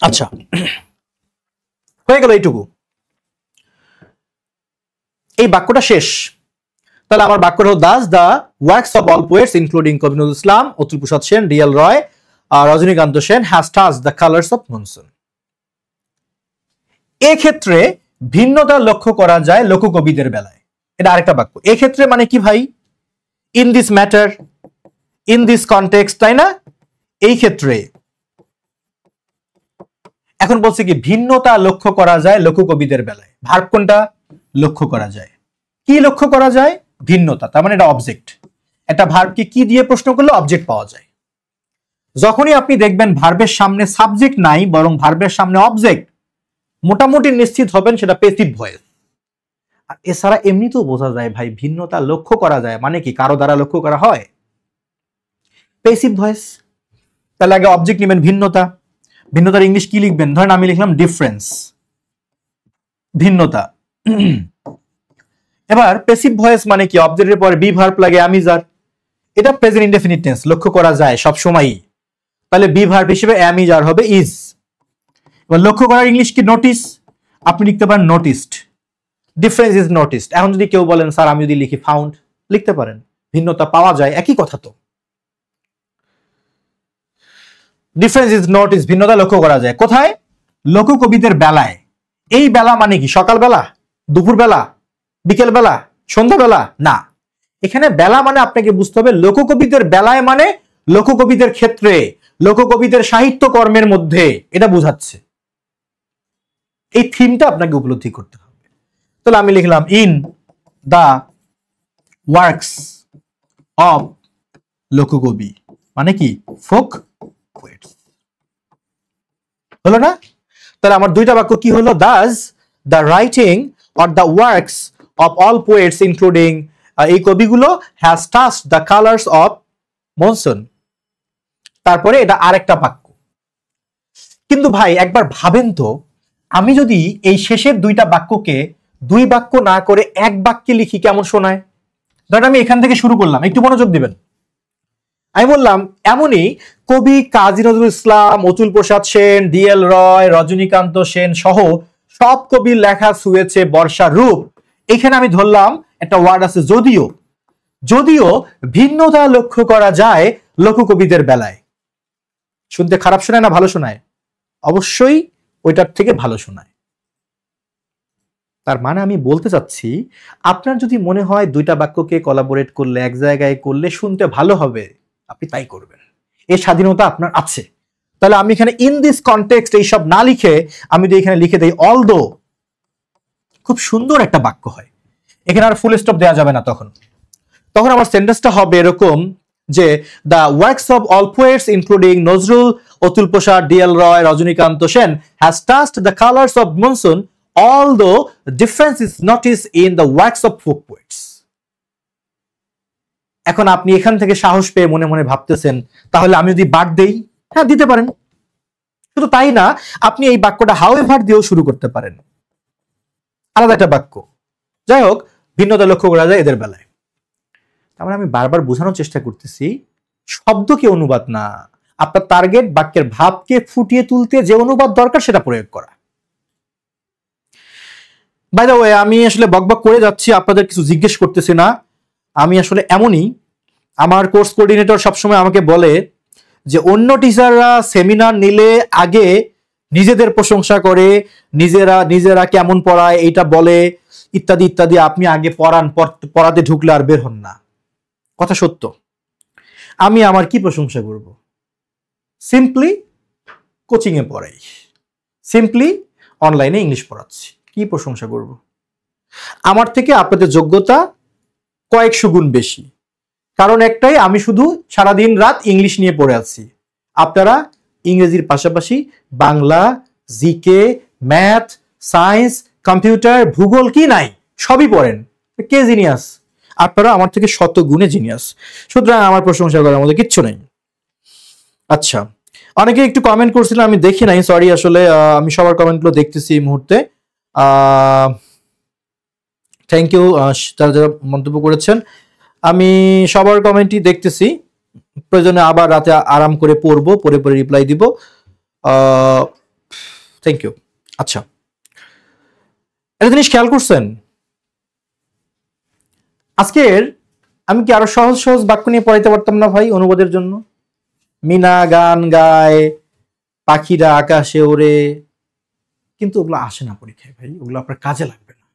আচ্ছা, হয়ে গেল এইটুকু, এই বাক্যটা শেষ। তাহলে আমার বাক্যটা হলো thus the works of all poets including Kobi Nazrul Islam, Atul Prasad Sen, DL Roy, Rajanikanta Sen has touched the colours of monsoon. এক্ষেত্রে ভিন্নতা লক্ষ্য করা যায় লোককবিদের বেলায়। এটা আরেকটা বাক্য। এক্ষেত্রে মানে কি ভাই? In this matter, in this context, তাই না? এই ক্ষেত্রে এখন বলছে কি ভিন্নতা লক্ষ্য করা যায় লোককবিদের বেলায়। ভার্ব কোনটা? লক্ষ্য করা যায়। কি লক্ষ্য করা যায়? ভিন্নতা। তার মানে এটা অবজেক্ট। একটা ভার্বকে কি দিয়ে প্রশ্ন করলে অবজেক্ট পাওয়া যায়। যখনই আপনি দেখবেন ভার্বের সামনে সাবজেক্ট নাই বরং ভার্বের সামনে অবজেক্ট, মোটামুটি নিশ্চিত হবেন সেটা প্যাসিভ ভয়েস। আর এছাড়া এমনিতেও বোঝা যায় ভাই ভিন্নতা লক্ষ্য করা যায় মানে কি কারো দ্বারা লক্ষ্য করা হয়, প্যাসিভ ভয়েস। তাহলে আগে অবজেক্ট নেবেন ভিন্নতা। ভিন্নতার ইংলিশ কি লিখবেন? ধরেন আমি লিখলাম ডিফারেন্স, ভিন্নতা। এবার প্যাসিভ ভয়েস মানে কি? অবজেক্টের পরে বি ভার্ব লাগে আমি যার, এটা প্রেজেন্ট ইনডেফিনিট টেন্স, লক্ষ্য করা যায় সব সময়ই। তাহলে বি ভার্ব হিসেবে আমি যার হবে ইজ। এবার লক্ষ্য করার ইংলিশ কি? নোটিস। আপনি লিখতে পারেন নোটিসড, ডিফারেন্স ইজ নোটিসড। এখন যদি কেউ বলেন স্যার আমি যদি লিখি ফাউন্ড, লিখতে পারেন, ভিন্নতা পাওয়া যায়, একই কথা তো। ডিফারেন্স ইজ নোটিসড, ভিন্নতা লক্ষ্য করা যায় কোথায়? লোককবিদের বেলায়। এই বেলা মানে কি সকালবেলা, দুপুরবেলা, বিকেলবেলা, সন্ধ্যাবেলা? না, এখানে বেলা মানে আপনাকে বুঝতে হবে লোককবিদের বেলায় মানে লোককবিদের ক্ষেত্রে, লোককবিদের সাহিত্য কর্মের মধ্যে, এটা বোঝাচ্ছে। এই থিমটা আপনাকে উপলব্ধি করতে হবে। তাহলে আমি লিখলাম ইন দা ওয়ার্কস অফ লোককবি, মানে কি ফোক পোয়েটস। হলো না? তাহলে আমার দুইটা বাক্য কি হলো? Thus the writing or the works of all poets including, এই কবিগুলো has touched the colours of monsoon. তারপরে এটা আরেকটা বাক্য। কিন্তু ভাই একবার ভাবেন তো, আমি যদি এই শেষের দুইটা বাক্যকে দুই বাক্য না করে এক বাক্যে লিখি কেমন শোনায়? ধরেন আমি এখান থেকে শুরু করলাম, একটু মনোযোগ দিবেন। আমি বললাম এমনই কবি কাজী নজরুল ইসলাম, অতুল প্রসাদ সেন, ডিএল রয়, রজনীকান্ত সেন সহ সব কবির লেখা ছুঁয়েছে বর্ষার রূপ। এখানে আমি ধরলাম একটা ওয়ার্ড আছে যদিও। যদিও ভিন্নতা লক্ষ্য করা যায় লোককবিদের বেলায়। শুনতে খারাপ শোনায় না ভালো শোনায়? অবশ্যই ওইটার থেকে ভালো শোনায়। তার মানে আমি বলতে চাচ্ছি আপনার যদি মনে হয় দুইটা বাক্যকে কোলাবোরেট করলে, এক জায়গায় করলে শুনতে ভালো হবে, আপনি তাই করবেন, এই স্বাধীনতা আপনার আছে। তাহলে আমি এখানে ইন দিস কনটেক্সট এইসব না লিখে আমি যদি এখানে লিখে দেই অলদো, খুব সুন্দর একটা বাক্য হয়। এখানে আর ফুল স্টপ দেওয়া যাবে না। তখন আমার সেন্টেন্সটা হবে এরকম যে the works of all poets including Nazrul, Atul Prasad, D L Roy, Rajanikanta Sen has touched the colours of monsoon although difference is noticed in the works of folk poets. এখন আপনি এখান থেকে সাহস পেয়ে মনে মনে ভাবতেছেন তাহলে আমি যদি বাদ দেই? হ্যাঁ দিতে পারেন। শুধু তাই না, আপনি এই বাক্যটা হাউএভার দিয়েও শুরু করতে পারেন, আলাদা একটা বাক্য। যাই হোক, ভিন্নতা লক্ষ্য করা যায় এদের বেলায়। তারপরে আমি বারবার বোঝানোর চেষ্টা করতেছি শব্দকে অনুবাদ না, আপনার টার্গেট বাক্যের ভাবকে ফুটিয়ে তুলতে যে অনুবাদ দরকার সেটা প্রয়োগ করা। বাই দ্য ওয়ে, আমি আসলে বকবক করে যাচ্ছি, আপনাদের কিছু জিজ্ঞেস করতেছি না। আমি আসলে এমনই, আমার কোর্স কোঅর্ডিনেটর সবসময় আমাকে বলে যে অন্য টিচাররা সেমিনার নিলে আগে নিজেদের প্রশংসা করে, নিজেরা কেমন পড়ায় এইটা বলে ইত্যাদি ইত্যাদি, আপনি আগে পড়ান, পড়াতে ঢুকলে আর বের হন না। কথা সত্য। আমি আমার কি প্রশংসা করব? সিম্পলি কোচিং এ পড়াই, সিম্পলি অনলাইনে ইংলিশ পড়াচ্ছি, কি প্রশংসা করব? আমার থেকে আপনাদের যোগ্যতা কয়েকশো গুণ বেশি। কারণ একটাই, আমি শুধু সারাদিন রাত ইংলিশ নিয়ে পড়ে আছি। আপনারা ইংরেজির পাশাপাশি Bangla, GK, math, science, computer, ভূগোল কি নাই সবই পড়েন। কে জিনিয়াস? আপনারা আমার থেকে শত গুণে জিনিয়াস। সুতরাং আমার প্রশংসা করার মধ্যে কিচ্ছু নেই। আচ্ছা, অনেকে একটু কমেন্ট করছিলেন, আমি দেখি নাই, সরি। আসলে আমি সবার কমেন্টগুলো দেখতেছি এই মুহূর্তে। থ্যাংক ইউ যারা যারা মন্তব্য করেছেন, আমি সবার কমেন্টই দেখতেছি। প্রয়োজনে আবার রাতে আরাম করে পড়বো, পরে পরে রিপ্লাই দিব। Thank you. আচ্ছা, একটা জিনিস খেয়াল করছেন, আজকের আমি কি আরো সহজ সহজ বাক্য নিয়ে পড়াইতে পারতাম না ভাই অনুবাদের জন্য? মিনা গান গায়, পাখিরা আকাশে ওড়ে, কিন্তু ওগুলো আসে না পরীক্ষায় ভাই, ওগুলো আপনার কাজে লাগবে না।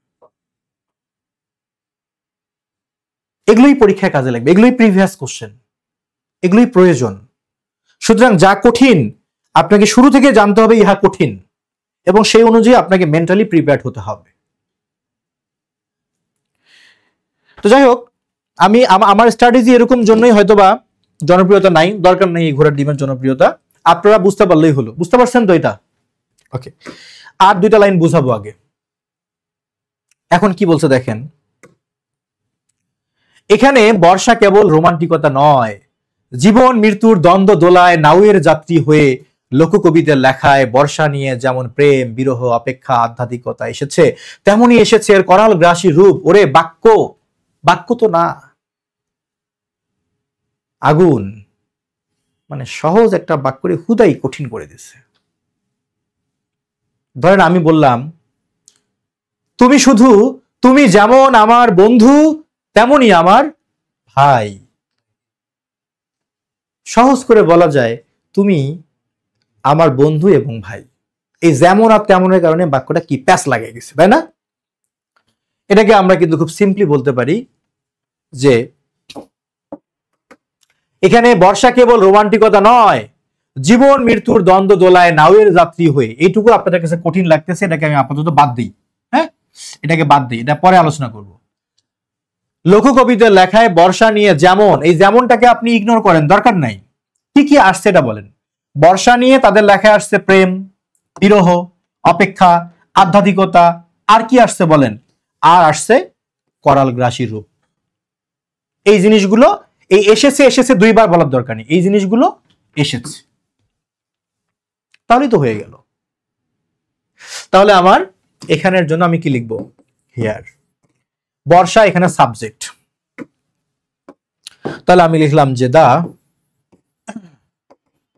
এগুলোই পরীক্ষায় কাজে লাগবে, এগুলোই প্রিভিয়াস কোশ্চেন, এগুলোই প্রয়োজন। সুতরাং যা কঠিন আপনাকে শুরু থেকে জানতে হবে ইহা কঠিন, এবং সেই অনুযায়ী আপনাকে মেন্টালি প্রিপেয়ার্ড হতে হবে। তো যাই হোক, আমি আমার স্ট্র্যাটেজি এরকম জন্যই হয়তোবা জনপ্রিয়তা নাই, দরকার নেই ঘোড়ার ডিমের জনপ্রিয়তা, আপনারা বুঝতে পারলেই হলো। বুঝতে পারছেন তো এটা? ওকে, আর দুইটা লাইন বুঝাবো আগে। এখন কি বলছে দেখেন, এখানে বর্ষা কেবল রোমান্টিকতা নয়, জীবন মৃত্যুর দ্বন্দ্ব দোলায় নাউয়ের যাত্রী হয়ে লোককবিদের লেখায় বর্ষা নিয়ে যেমন প্রেম, বিরহ, অপেক্ষা, আধ্যাত্মিকতা এসেছে, তেমনি এসেছে এর করাল গ্রাসী রূপ। ওরে বাক্য, বাক্য তো না, আগুন। মানে সহজ একটা বাক্যরে হুদাই কঠিন করে দিছে। ধরেন আমি বললাম, তুমি যেমন আমার বন্ধু তেমনি আমার ভাই। সহজ করে বলা যায় তুমি আমার বন্ধু এবং ভাই। এই যেমন আর তেমনের কারণে বাক্যটা কি প্যাচ লাগে গেছে, তাই না? এটাকে আমরা কিন্তু খুব সিম্পলি বলতে পারি যে এখানে বর্ষা কেবল রোমান্টিকতা নয়, জীবন মৃত্যুর দ্বন্দ্ব দোলায় নাউয়ের যাত্রী হয়ে। এইটুকু আপনাদের কাছে কঠিন লাগতেছে, এটাকে আমি আপাতত বাদ দিই। হ্যাঁ, এটাকে বাদ দিই, এটা পরে আলোচনা করব। লোককবিদের লেখায় বর্ষা নিয়ে যেমন, এই যেমনটাকে আপনি ইগনোর করেন, দরকার নাই। কি কি আসছে এটা বলেন। বর্ষা নিয়ে তাদের লেখায় আসছে প্রেম, বিরহ, অপেক্ষা, আধ্যাত্মিকতা। আর কি আসছে বলেন? আর আসছে করাল গ্রাসী রূপ। এই জিনিসগুলো, এই এসেছে দুইবার বলার দরকার নেই, এই জিনিসগুলো এসেছে, তাহলেই তো হয়ে গেল। তাহলে আমার এখানের জন্য আমি কি লিখবো? হিয়ার। বর্ষা এখানে সাবজেক্ট, তাহলে আমি লিখলাম যে দা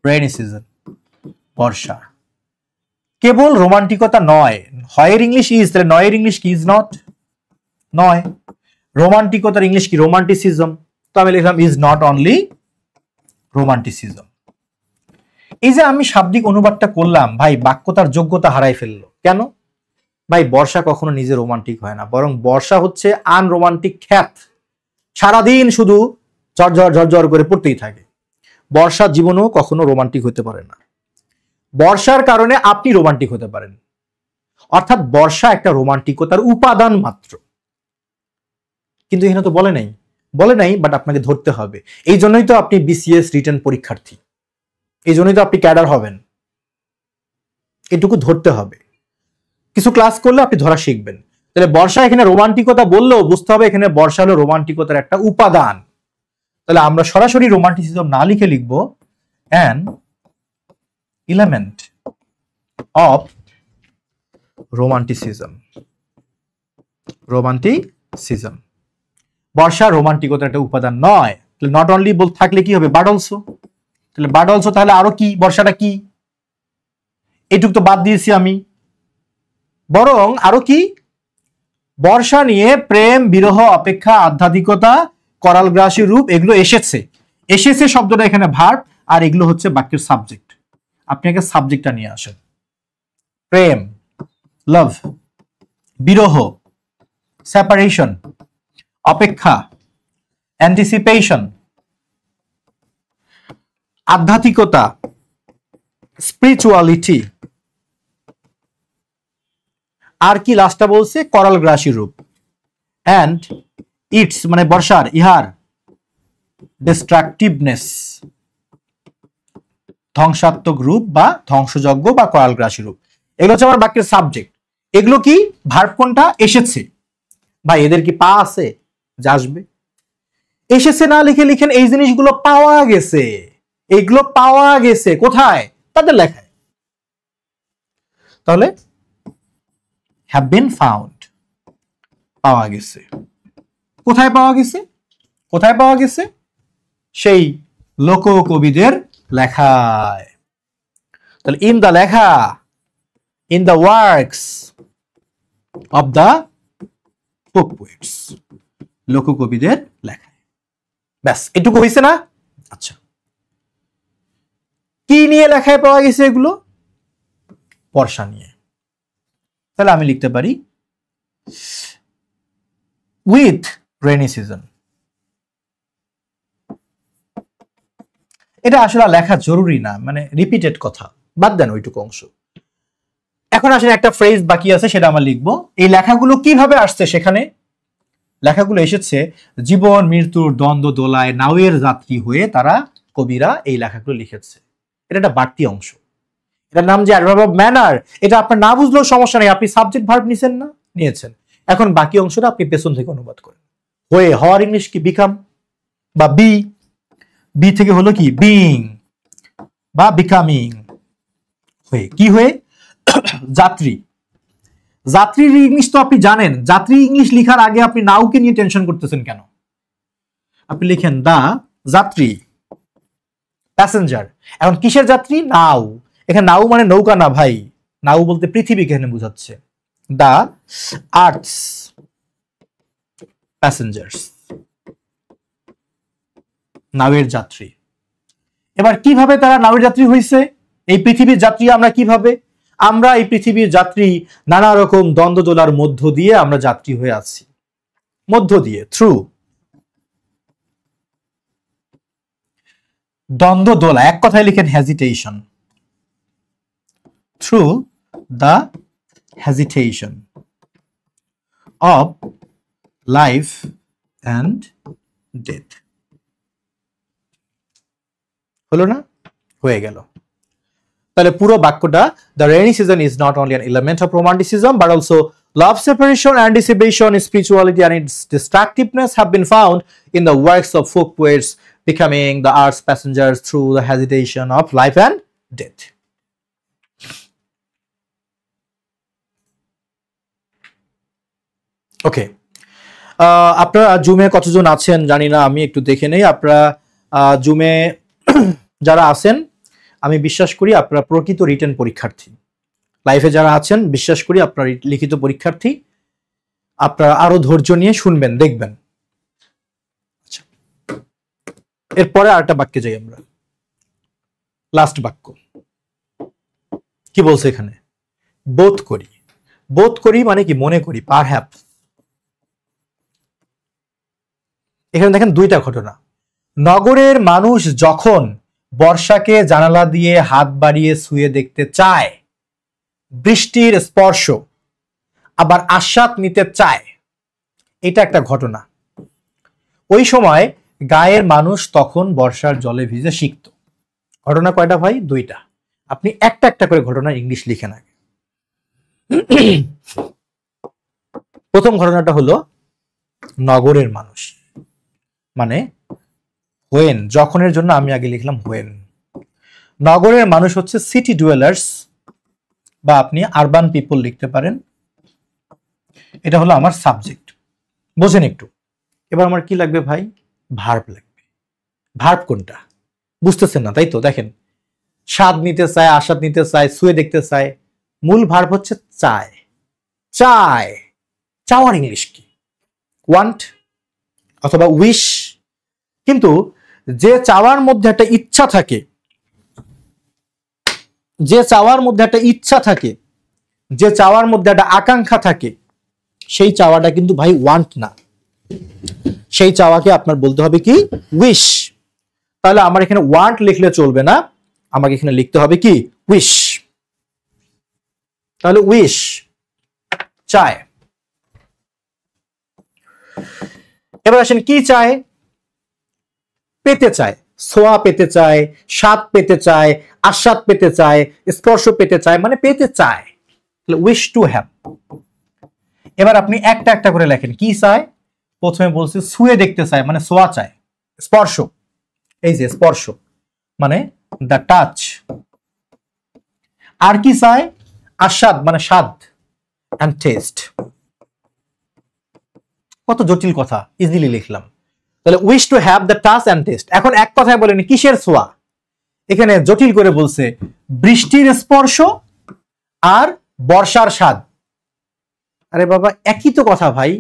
রেইনি সিজন, বর্ষা। কেবল রোমান্টিকতা নয়, হয়ের ইংলিশ ইজ, তাহলে নয়ের ইংলিশ কি? ইজ নট, নয়। রোমান্টিকতার ইংলিশ কি? রোমান্টিসিজম। তো আমি লিখলাম ইজ নট অনলি রোমান্টিসিজম। এই যে আমি শাব্দিক অনুবাদটা করলাম ভাই, বাক্যতার যোগ্যতা হারাই ফেললো। কেন ভাই? বর্ষা কখনো নিজে রোমান্টিক হয় না, বরং বর্ষা হচ্ছে আনরোমান্টিক খ্যাত, সারাদিন শুধু ঝরঝর ঝরঝর করে পড়তেই থাকে। বর্ষা জীবনেও কখনো রোমান্টিক হতে পারে না। বর্ষার কারণে আপনি রোমান্টিক হতে পারেন, অর্থাৎ বর্ষা একটা রোমান্টিকতার উপাদান মাত্র। কিন্তু এখানে তো বলে নাই, বাট আপনাকে ধরতে হবে। এই জন্যই তো আপনি বিসিএস রিটেন পরীক্ষার্থী, এই জন্যই তো আপনি ক্যাডার হবেন। এটুকু ধরতে হবে, কিছু ক্লাস করলে আপনি ধরা শিখবেন। তাহলে বর্ষা এখানে রোমান্টিকতা বললেও বুঝতে হবে এখানে বর্ষা হলো রোমান্টিকতার একটা উপাদান। তাহলে আমরা সরাসরি রোমান্টিসিজম না লিখে লিখবো an element of romanticism. Romanticism, বর্ষা রোমান্টিকতার একটা উপাদান নয়। তাহলে নট অনলি বল থাকলে কি হবে? But also. তাহলে বাট অলসো, তাহলে আরো কি? বর্ষাটা কি? এটুক তো বাদ দিয়েছি আমি, বরং আরো কি? বর্ষা নিয়ে প্রেম, বিরহ, অপেক্ষা, আধ্যাত্মিকতা, করালগ্রাসী রূপ, এগুলো এসেছে শব্দটা এখানে ভার্ব, আর এগুলো হচ্ছে বাক্যের সাবজেক্ট। আপনি আগে সাবজেক্টটা নিয়ে আসেন। প্রেম, লাভ, বিরহ, সেপারেশন, অপেক্ষা, অ্যান্টিসিপেশন, আধ্যাত্মিকতা, স্পিরিচুয়ালিটি, আর কি লাস্টটা বলছে? করাল গ্রাসী রূপ। অ্যান্ড ইটস মানে বর্ষার, ইহার ডিস্ট্রাকটিভনেস, ধ্বংসাত্মক রূপ বা ধ্বংসযজ্ঞ বা করাল গ্রাসী রূপ। এগুলো হচ্ছে আমার বাক্যের সাবজেক্ট। এগুলো কি? ভার্ব কোনটা? এসেছে। ভাই এদের কি পা আছে যে আসবে? এসেছে না লিখে লিখেন এই জিনিসগুলো পাওয়া গেছে, এইগুলো পাওয়া গেছে কোথায়? তাদের লেখায়। তাহলে have been found, পাওয়া গেছে। কোথায় পাওয়া গেছে? কোথায় পাওয়া গেছে? সেই লোককবিদের লেখায়। তাহলে ইন দ্য লেখা, in the works of the folk poets, লোককবিদের লেখায়। ব্যাস এটুকু হয়েছে না? আচ্ছা, কি নিয়ে লেখায় পাওয়া গেছে এগুলো? বর্ষা নিয়ে। তাহলে আমি লিখতে পারি উইথ রেইনি সিজন। এটা আসলে লেখা জরুরি না, মানে রিপিটেড কথা, বাদ দেন ওইটুকু অংশ। এখন আসলে একটা ফ্রেজ বাকি আছে, সেটা আমরা লিখবো। এই লেখাগুলো কিভাবে আসছে সেখানে? লেখাগুলো এসেছে জীবন মৃত্যুর দ্বন্দ্ব দোলায় নাওয়ের যাত্রী হয়ে তারা কবিরা এই লেখাগুলো লিখেছে। এটা একটা বাড়তি অংশ, এটার নাম যে অ্যাডভার্ব অফ ম্যানার। এটা আপনার না বুঝলেও সমস্যা নেই, আপনি সাবজেক্ট ভার্ব নিছেন না? নিয়েছেন। এখন বাকি অংশটা আপনি পেছন থেকে অনুবাদ করেন। হয়ে হওয়ার ইংলিশ কি? বিকাম বা বি, বি থেকে হলো কি? বিং বা বিকামিং। হয়ে কি? হয়ে যাত্রী। যাত্রীর ইংলিশ তো আপনি জানেন। যাত্রী ইংলিশ লেখার আগে আপনি নাউকে নিয়ে টেনশন করতেছেন কেন? আপনি লিখেন দা যাত্রী, প্যাসেঞ্জার। এখন কিসের যাত্রী? নাও। এখানে নাও মানে নৌকা না ভাই, নাও বলতে পৃথিবীকে এখানে বোঝাচ্ছে। দা আর্থস প্যাসেঞ্জার্স, নাওয়ের যাত্রী। এবার কিভাবে তারা নাওয়ের যাত্রী হয়েছে? এই পৃথিবীর যাত্রী আমরা কিভাবে? আমরা এই পৃথিবীর যাত্রী নানা রকম দ্বন্দ্ব দোলার মধ্য দিয়ে আমরা যাত্রী হয়ে আছি। মধ্য দিয়ে, থ্রু। দ্বন্দ্ব দোলা, এক কথায় লিখেন hesitation. Through the hesitation of life and death. হলো না? হয়ে গেল। তাহলে পুরো বাক্যটা, the rainy season is not only an element of romanticism but also love, separation, anticipation, spirituality, and its distractiveness have been found in the works of folk poets, becoming the earth's passengers through the hesitation of life and death. ওকে, আপনারা জুমে কতজন আছেন জানি না, আমি একটু দেখে নেই। আপনারা জুমে যারা আছেন, আমি বিশ্বাস করি আপনারা প্রকৃত রিটেন পরীক্ষার্থী। লাইফে যারা আছেন বিশ্বাস করি আপনারা লিখিত পরীক্ষার্থী। আপনারা আরো ধৈর্য নিয়ে শুনবেন, দেখবেন। আচ্ছা, এরপরে আরেকটা বাক্যে যাই আমরা। লাস্ট বাক্য কি বলছে এখানে? বোধ করি। বোধ করি মানে কি? মনে করি, পারহ্যাপস। এখানে দেখেন দুইটা ঘটনা। নগরের মানুষ যখন বর্ষাকে জানালা দিয়ে হাত বাড়িয়ে ছুঁয়ে দেখতে চায়, বৃষ্টির স্পর্শ, আবার আস্বাদ নিতে চায়, এটা একটা ঘটনা। ওই সময় গায়ের মানুষ তখন বর্ষার জলে ভিজে শিখত। ঘটনা কয়টা ভাই? দুইটা। আপনি একটা একটা করে ঘটনা ইংলিশ লিখেন আগে। প্রথম ঘটনাটা হলো নগরের মানুষ, মানে হোয়েন, যখনের জন্য আমি আগে লিখলাম হোয়েন। নগরের মানুষ হচ্ছে সিটি ডুয়েলার্স, বা আপনি আরবান পিপল লিখতে পারেন। এটা হলো আমার সাবজেক্ট, বোঝেন একটু। এবার আমার কি লাগবে ভাই? ভার্ব লাগবে। ভার্ব কোনটা? বুঝতেছেন না তাই তো? দেখেন, স্বাদ নিতে চায়, আস্বাদ নিতে চায়, ছুঁয়ে দেখতে চায়। মূল ভার্ব হচ্ছে চায়। চায়, চাওয়ার ইংলিশ কি? ওয়ান্ট অথবা উইশ। কিন্তু যে চাওয়ার মধ্যে একটা ইচ্ছা থাকে, যে চাওয়ার মধ্যে একটা ইচ্ছা থাকে, যে চাওয়ার মধ্যে একটা আকাঙ্ক্ষা থাকে, সেই চাওয়াটা কিন্তু ভাই ওয়ান্ট না। সেই চাওয়াকে আপনার বলতে হবে কি? উইশ। তাহলে আমার এখানে ওয়ান্ট লিখলে চলবে না, আমাকে এখানে লিখতে হবে কি? উইশ। তাহলে উইশ, চায়। এবার আসেন, কি চায়? পেতে চায়, ছোঁয়া পেতে চায়, স্বাদ পেতে চায়, আস্বাদ পেতে চায়, স্পর্শ পেতে চায়, মানে পেতে চায়। Wish to have. এবার আপনি একটা একটা করে লেখেন। কি চায়? প্রথমে বলছে ছুঁয়ে দেখতে চায়, মানে ছোঁয়া চায়, স্পর্শ। এই যে স্পর্শ মানে দ্য টাচ। আর কি চায়? আস্বাদ মানে স্বাদ, এন্ড টেস্ট। কত জটিল কথা, ইজিলি লিখলাম। তাহলে wish to have the touch and test. এখন এক কথায় বলেন কিসের ছোঁয়া? এখানে জটিল করে বলছে বৃষ্টির স্পর্শ আর বর্ষার স্বাদ। আরে বাবা একই তো কথা ভাই,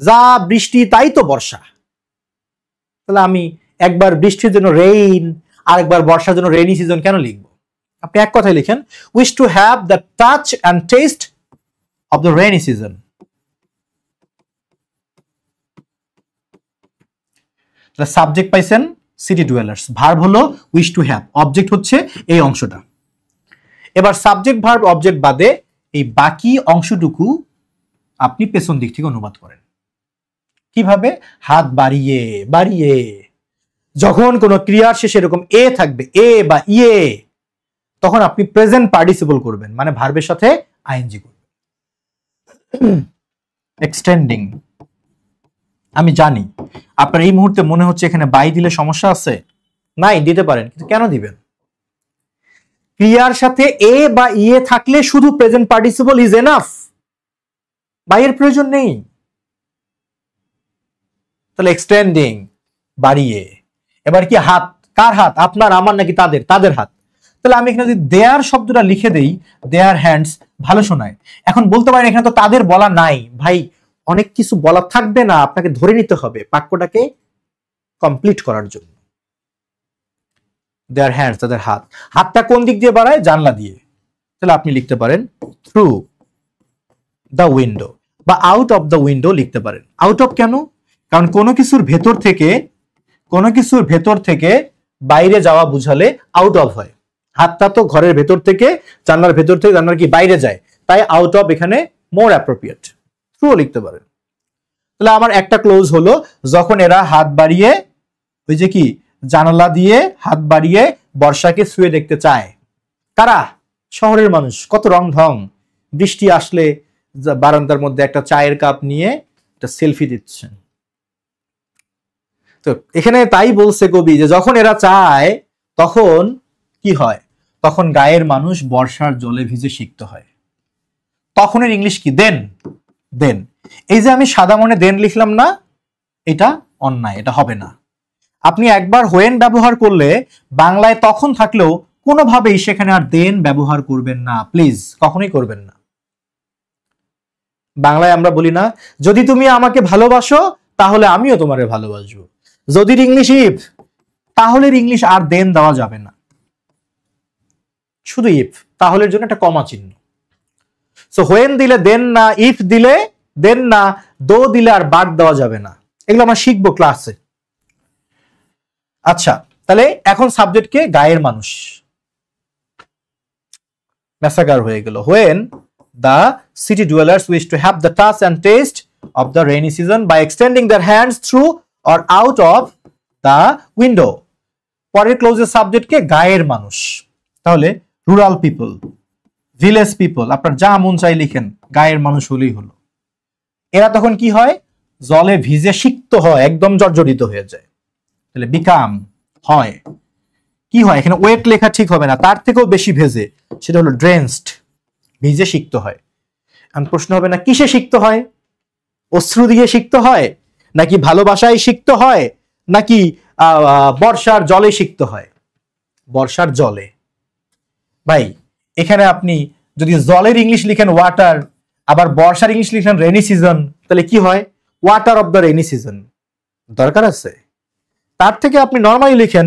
যা বৃষ্টি তাই তো বর্ষা। তাহলে আমি একবার বৃষ্টির জন্য রেইন আর একবার বর্ষার জন্য রেইনি সিজন কেন লিখবো? আপনি এক কথায় লিখেন wish to have the touch and test of the rainy season. Subject পাইছেন সিটি ডুয়েলার্স, ভার্ব হলো উইশ টু হ্যাভ, অবজেক্ট হচ্ছে এই অংশটা। এবার সাবজেক্ট ভার্ব অবজেক্ট বাদে এই বাকি অংশটুকু আপনি পেছন দিক থেকে অনুবাদ করেন। কিভাবে? হাত বাড়িয়ে বাড়িয়ে। যখন কোনো ক্রিয়ার শেষে এরকম এ থাকবে, এ বা ইয়ে, তখন আপনি প্রেজেন্ট পার্টিসিপল করবেন, মানে ভার্বের সাথে আইএনজি করবেন। এক্সটেন্ডিং, আমি জানি আপনার এই মুহূর্তে মনে হচ্ছে এখানে বাই দিলে সমস্যা আছে। নাই, দিতে পারেন, কিন্তু কেন দিবেন? ক্রিয়ার সাথে এ বা ইয়ে থাকলে শুধু প্রেজেন্ট পার্টিসিপল ইজ এনাফ, বাইয়ের প্রয়োজন নেই। তাহলে এক্সটেন্ডিং, বাড়িয়ে। এবার কি হাত, কার হাত? আপনার, আমার, নাকি তাদের? তাদের হাত। তাহলে আমি এখানে যদি দেয়ার শব্দটা লিখে দেই, দেয়ার হ্যান্ডস, ভালো শোনায়। এখন বলতে পারেন এখানে তো তাদের বলা নাই। ভাই অনেক কিছু বলা থাকবে না, আপনাকে ধরে নিতে হবে বাক্যটাকে কমপ্লিট করার জন্য। দেয়ার হ্যান্ডস, তাদের হাত। হাতটা কোন দিক দিয়ে বাড়ায়? জানলা দিয়ে। তাহলে আপনি লিখতে পারেন থ্রু দ্য উইন্ডো, বা আউট অফ দ্য উইন্ডো লিখতে পারেন। আউট অফ কেন? কারণ কোনো কিছুর ভেতর থেকে বাইরে যাওয়া বুঝালে আউট অফ হয়। হাতটা তো ঘরের ভেতর থেকে, জানলার ভেতর থেকে জানলার কি বাইরে যায়, তাই আউট অফ এখানে মোর অ্যাপ্রোপ্রিয়েট। থ্রু লিখতে পারেন। তাহলে আমার একটা ক্লোজ হলো, যখন এরা হাত বাড়িয়ে, ওই যে কি, জানালা দিয়ে হাত বাড়িয়ে বর্ষাকে ছুঁয়ে দেখতে চায়। কারা? শহরের মানুষ। কত রং ঢং, বৃষ্টি আসলে বারান্দার মধ্যে একটা চায়ের কাপ নিয়ে একটা সেলফি দিচ্ছেন। তো এখানে তাই বলছে কবি যে যখন এরা চায় তখন কি হয়? তখন গায়ের মানুষ বর্ষার জলে ভিজে সিক্ত হয়। তখনের ইংলিশ কি? দেন। দেন। এই যে আমি সাদা মনে দেন লিখলাম না, এটা অন্যায়, এটা হবে না। আপনি একবার হোয়েন ব্যবহার করলে বাংলায় তখন থাকলেও কোনোভাবেই সেখানে আর দেন ব্যবহার করবেন না, প্লিজ, কখনোই করবেন না। বাংলায় আমরা বলি না যদি তুমি আমাকে ভালোবাসো তাহলে আমিও তোমারে ভালোবাসবো। যদি ইংলিশ ইফ, তাহলে ইংলিশ আর দেন দেওয়া যাবে না, শুধু ইফ। তাহলে জন্য একটা কমা চিহ্ন। সো হোয়েন দিলে দেন না, ইফ দিলে দেন না, দো দিলে আর বাদ দেওয়া যাবে না। এগুলো আমরা শিখবো ক্লাসে। আচ্ছা, তাহলে এখন সাবজেক্টকে গায়ের মানুষ, ম্যাসাকার হয়ে গেল। When the city dwellers wish to have the touch and taste of the rainy season by extending their hands through or out of the window. পরের ক্লোজের সাবজেক্টকে গায়ের মানুষ। তাহলে রুরাল পিপল, ভিলেজ পিপল, আপনার যা মন চাই লিখেন, গায়ের মানুষ হলেই হলো। এরা তখন কি হয়? জলে ভিজে সিক্ত হয়, একদম জর্জরিত হয়ে যায়। তাহলে বিকাম হয়, কি হয়? এখানে ওয়েট লেখা ঠিক হবে না, তার থেকেও বেশি ভেজে, সেটা হলো ড্রেন্সড, ভিজে সিক্ত হয়। এখন প্রশ্ন হবে না কিসে সিক্ত হয়? অশ্রু দিয়ে সিক্ত হয়, নাকি ভালোবাসায় সিক্ত হয়, নাকি বর্ষার জলে সিক্ত হয়? বর্ষার জলে। ভাই এখানে আপনি যদি জলের ইংলিশ লিখেন ওয়াটার, আবার বর্ষার ইংলিশ লিখেন রেনি সিজন, তাহলে কি হয়? Water of the rainy season. দরকার আছে? তার থেকে আপনি নর্মালি লিখেন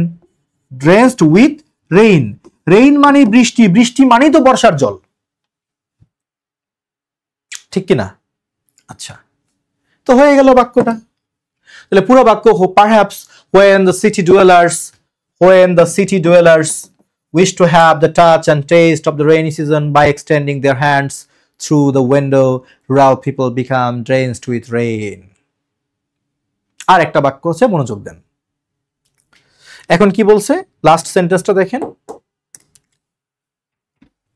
ড্রেন্সড উইথ রেইন। রেইন মানে বৃষ্টি, বৃষ্টি মানেই তো বর্ষার জল, ঠিক কিনা? আচ্ছা, তো হয়ে গেল বাক্যটা। তাহলে পুরো বাক্য perhaps when the city dwellers wish to have the touch and taste of the rainy season by extending their hands through the window, rural people become drenched with rain. আর একটা বাক্য হচ্ছে, মনোযোগ দেন। এখন কি বলছে? লাস্ট সেন্টেন্সটা দেখেন।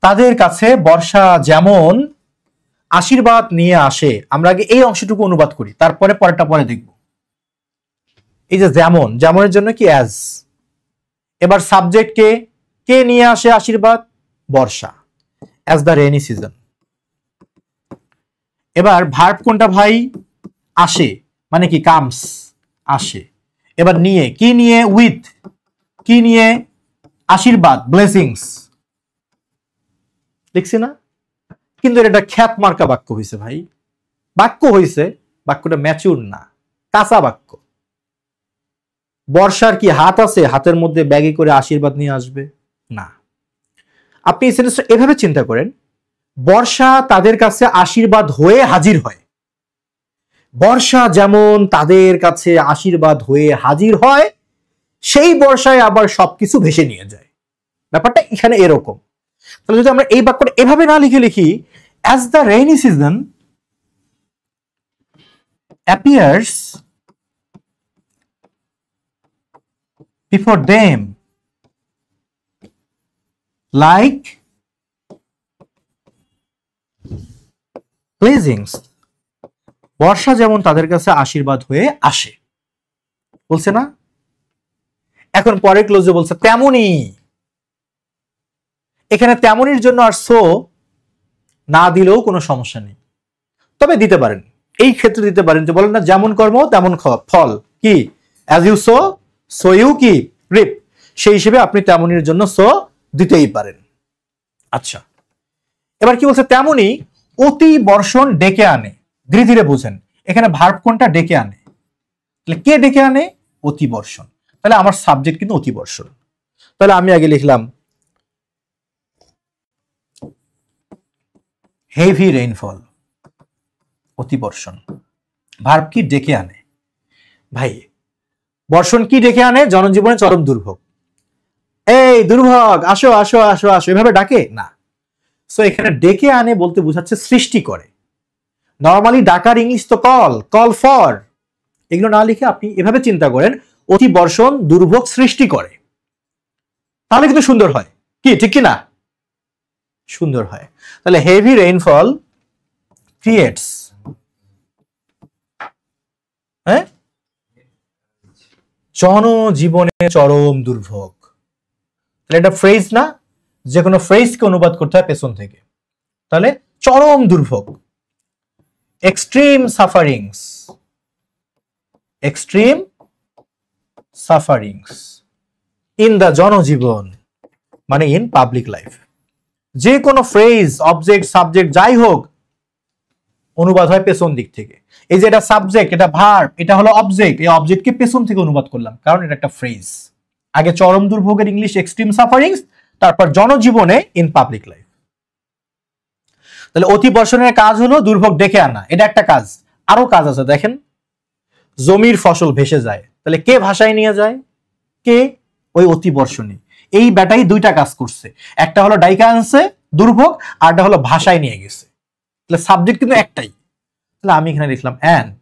তাদের কাছে বর্ষা যেমন আশীর্বাদ নিয়ে আসে। আমরা আগে এই অংশটুকু অনুবাদ করি, তারপরে পরেরটা পরে দেখব। এই যে যেমন, যেমনের জন্য কি? অ্যাজ। এবার সাবজেক্ট কে নিয়ে আসে আশীর্বাদ? বর্ষা, অ্যাজ দ্য রেইনি সিজন। এবার ভার্ব কোনটা ভাই? আসে, মানে কি? কামস, আসে। এবার নিয়ে, কি নিয়ে? উইথ, কি নিয়ে? আশীর্বাদ, ব্লেসিংস। লিখছি না? কিন্তু এটা খ্যাত মার্কা বাক্য হয়েছে ভাই। বাক্য হয়েছে, বাক্যটা ম্যাচিউর না, কাঁচা বাক্য। বর্ষার কি হাত আছে হাতের মধ্যে ব্যাগে করে আশীর্বাদ নিয়ে আসবে? না। আপনি এই সেন্টেন্সটা এভাবে চিন্তা করেন, বর্ষা তাদের কাছে আশীর্বাদ হয়ে হাজির হয়। বর্ষা যেমন তাদের কাছে আশীর্বাদ হয়ে হাজির হয়, সেই বর্ষায় আবার সবকিছু ভেসে নিয়ে যায়। ব্যাপারটা এখানে এরকম। তাহলে যদি আমরা এই বাক্যটা এভাবে না লিখি, as the rainy season appears before them like blessings, বর্ষা যেমন তাদের কাছে আশীর্বাদ হয়ে আসে, বলছে না? এখন পরের ক্লোজে বলছে তেমনি। এখানে তেমনির জন্য আর সো না দিলেও কোনো সমস্যা নেই, তবে দিতে পারেন, এই ক্ষেত্রে দিতে পারেন, যে বলেন না যেমন কর্ম তেমন ফল, কি as you sow so you কি রিপ, সেই হিসেবে আপনি তেমনির জন্য সো দিতেই পারেন। আচ্ছা, এবার কি বলছে? তেমনি অতি বর্ষণ ডেকে আনে। ধীরে ধীরে বুঝেন, এখানে ভার্ব কোনটা? ডেকে আনে। তাহলে কে ডেকে আনে? অতি বর্ষণ। তাহলে আমার সাবজেক্ট কিন্তু অতি বর্ষণ। তাহলে আমি আগে লিখলাম হেভি রেইনফল, অতি বর্ষণ। ভার্ব কি? ডেকে আনে। ভাই, বর্ষণ কি ডেকে আনে? জনজীবনে চরম দুর্ভোগ। এই দুর্ভোগ, আসো আসো আসো আসো, এভাবে ডাকে না। সো এখানে ডেকে আনে বলতে বোঝাচ্ছে সৃষ্টি করে। নর্মালি ডাকার ইংলিশ তো কল, কল ফর। এগুলো না লিখে আপনি এভাবে চিন্তা করেন, অতি বর্ষণ দুর্ভোগ সৃষ্টি করে, তাহলে কিন্তু সুন্দর হয়। কি ঠিক কি না? সুন্দর হয়। তাহলে হেভি রেইনফল ক্রিয়েটস, হ্যাঁ, জনজীবনে চরম দুর্ভোগ। তাহলে এটা ফ্রেজ না? যে কোনো ফ্রেজকে অনুবাদ করতে হয় পেছন থেকে। তাহলে চরম দুর্ভোগ, extreme sufferings, extreme sufferings in the জনজীবন, মানে ইন পাবলিক লাইফ। যে কোনো ফ্রেজ, অবজেক্ট, সাবজেক্ট যাই হোক, অনুবাদ হয় পেছন দিক থেকে। এই যে এটা সাবজেক্ট, এটা ভার্ব, এটা হলো অবজেক্ট, এই অবজেক্টকে পেছন থেকে অনুবাদ করলাম, কারণ এটা একটা ফ্রেজ। আগে চরম দুর্ভোগের ইংলিশ এক্সট্রিম সাফারিংস, তারপর জনজীবনে ইন পাবলিক লাইফ। তাহলে অতি বর্ষণের কাজ হলো দুর্ভোগ ডেকে আনা, এটা একটা কাজ। আরো কাজ আছে, দেখেন, জমির ফসল ভেসে যায়। তাহলে কে ভাষায় নিয়ে যায়? কে? ওই অতি বর্ষণী। এই ব্যাটাই দুইটা কাজ করছে, একটা হলো ডাইকা আনছে দুর্ভোগ, আর একটা হলো ভাষায় নিয়ে গেছে। তাহলে সাবজেক্ট কিন্তু একটাই। তাহলে আমি এখানে লিখলাম অ্যান্ড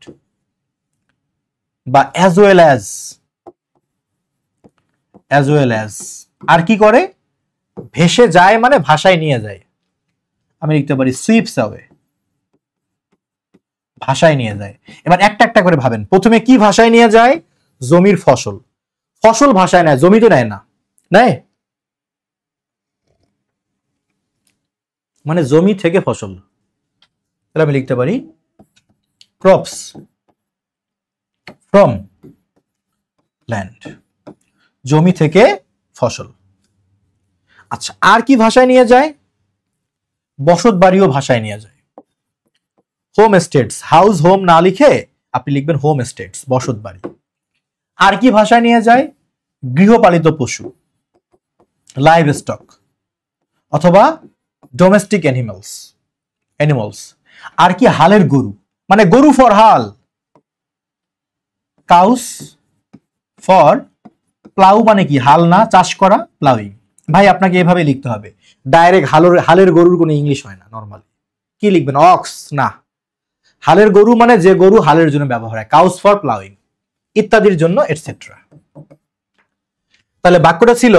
বা অ্যাজ ওয়েল অ্যাজ, আর কি করে? ভেসে যায় মানে ভাষায় নিয়ে যায়। আমি লিখতে পারি সুইপস অ্যাওয়ে, ভাষায় নিয়ে যায়। এবার একটা একটা করে ভাবেন, প্রথমে কি ভাষায় নিয়ে যায়? জমির ফসল। ফসল ভাষায় নেয়, জমি তো নেয় না, নেয় মানে জমি থেকে ফসল। তাহলে আমি লিখতে পারি ক্রপস ফ্রম ল্যান্ড, জমি থেকে ফসল। আচ্ছা, আর কি ভাষায় নিয়ে যায়? বসত বাড়িও ভাষায় নিয়ে যায়। হোম এস্টেটস, হাউস হোম না লিখে আপনি লিখবেন হোম এস্টেটস, বসত বাড়ি। আর কি ভাষায় নিয়ে যায়? গৃহপালিত পশু, লাইভ স্টক, অথবা ডোমেস্টিক অ্যানিমালস। আর কি? হালের গরু, মানে গরু ফর হাল, কাউস ফর প্লাউ, মানে কি হাল না, চাষ করা, প্লাউইং। ভাই আপনাকে এভাবে লিখতে হবে, ডাইরেক্ট হালের গরুর কোনো ইংলিশ হয় না নরমালি। কি লিখবেন? অক্স না, হালের গরু মানে যে গরু হালের জন্য ব্যবহার হয়, কাউস ফর প্লাউইং ইত্যাদির জন্য এটসেট্রা। তাহলে বাক্যটা ছিল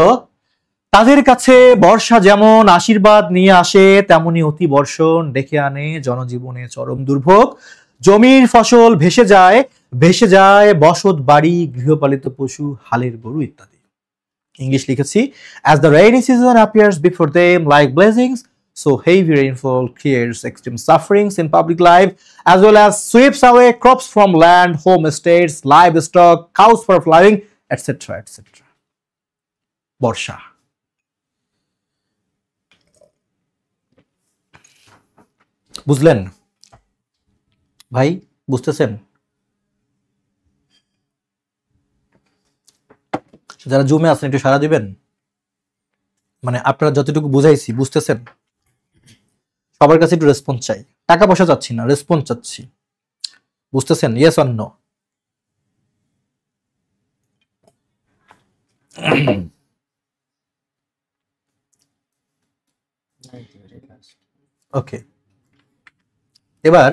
তাদের কাছে বর্ষা যেমন আশীর্বাদ নিয়ে আসে, তেমনি অতি বর্ষণ ডেকে আনে জনজীবনে চরম দুর্ভোগ। জমির ফসল ভেসে যায় বসত বাড়ি, গৃহপালিত পশু, হালের গরু ইত্যাদি। ইংলিশ লিখেছি, as the rainy season appears before them like blessings, So heavy rainfall creates extreme sufferings in public life as well as sweeps away crops from land, home estates, livestock, cows for flowering, etc. etc. বর্ষা। বুঝলেন ভাই? বুঝতেছেন? যারা জুমে আছেন একটু সাড়া দিবেন, মানে আপনারা যতটুকু বুঝাইছি বুঝতেছেন? সবার কাছে একটু রেসপন্স চাই, টাকা পয়সা চাচ্ছি না, রেসপন্স চাচ্ছি। বুঝতেছেন? Yes or no? ওকে, এবার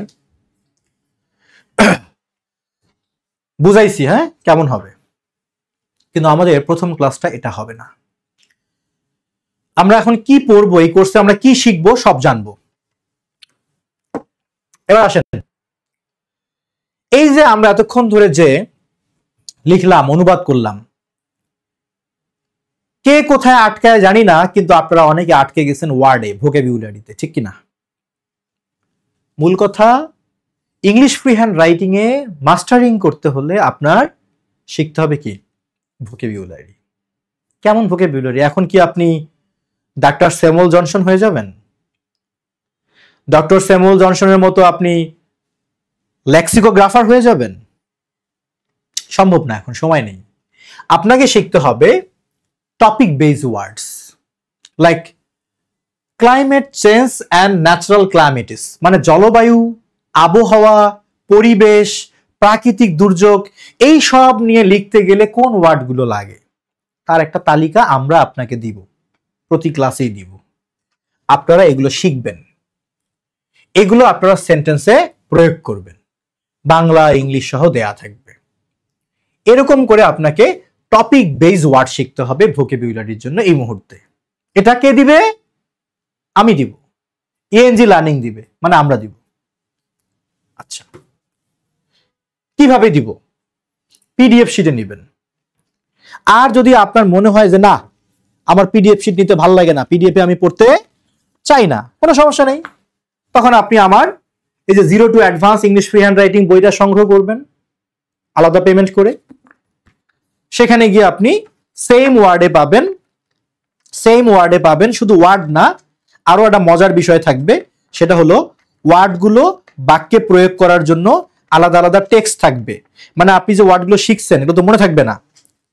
বুঝাইছি হ্যাঁ কেমন হবে, কিন্তু আমাদের প্রথম ক্লাসটা এটা হবে না। আমরা এখন কি পড়বো, এই কোর্সে আমরা কি শিখবো সব জানবো। এবার আসেন, এই যে আমরা এতক্ষণ ধরে যে লিখলাম, অনুবাদ করলাম, কে কোথায় আটকায় জানি না, কিন্তু আপনারা অনেকে আটকে গেছেন ওয়ার্ডে, ভোকাবুলারিতে, ঠিক কিনা? মূল কথা, ইংলিশ ফ্রি হ্যান্ড রাইটিং এ মাস্টারিং করতে হলে আপনার শিখতে হবে কি? ভোকাবুলারি। কেমন ভোকাবুলারি? এখন কি আপনি ডাক্তার স্যামুয়েল জনসন হয়ে যাবেন? ডক্টর স্যামুয়েল জনসনের মতো আপনি লেক্সিকোগ্রাফার হয়ে যাবেন? সম্ভব না, এখন সময় নেই। আপনাকে শিখতে হবে topic based words like climate change and natural calamities, মানে জলবায়ু, আবহাওয়া, পরিবেশ, প্রাকৃতিক দুর্যোগ, এই সব নিয়ে লিখতে গেলে কোন ওয়ার্ডগুলো লাগে তার একটা তালিকা আমরা আপনাকে দিব, প্রতি ক্লাসেই দিব। আপনারা এগুলো শিখবেন, এগুলো আপনারা সেন্টেন্সে প্রয়োগ করবেন, বাংলা ইংলিশ সহ দেয়া থাকবে। এরকম করে আপনাকে টপিক বেসড ওয়ার্ড শিখতে হবে ভোকাবুলারির জন্য এই মুহূর্তে। এটা কে দিবে? আমি দিব। ইএনজি লার্নিং দিবে, মানে আমরা দিব। আচ্ছা, কিভাবে দিব? পিডিএফ শিটে নেবেন। আর যদি আপনার মনে হয় যে না, আমার পিডিএফ শিট নিতে ভালো লাগে না, পিডিএফে আমি পড়তে চাই না, কোনো সমস্যা নেই, তখন আপনি আমার এই যে 0 to advance English free hand writing বইটা সংগ্রহ করবেন আলাদা পেমেন্ট করে। সেখানে গিয়ে আপনি সেম ওয়ার্ডে পাবেন, শুধু ওয়ার্ড না, আরো একটা মজার বিষয় থাকবে, সেটা হলো ওয়ার্ডগুলো বাক্যে প্রয়োগ করার জন্য আলাদা আলাদা টেক্সট থাকবে। মানে আপনি যে ওয়ার্ডগুলো শিখছেন এগুলো তো মনে থাকবে না,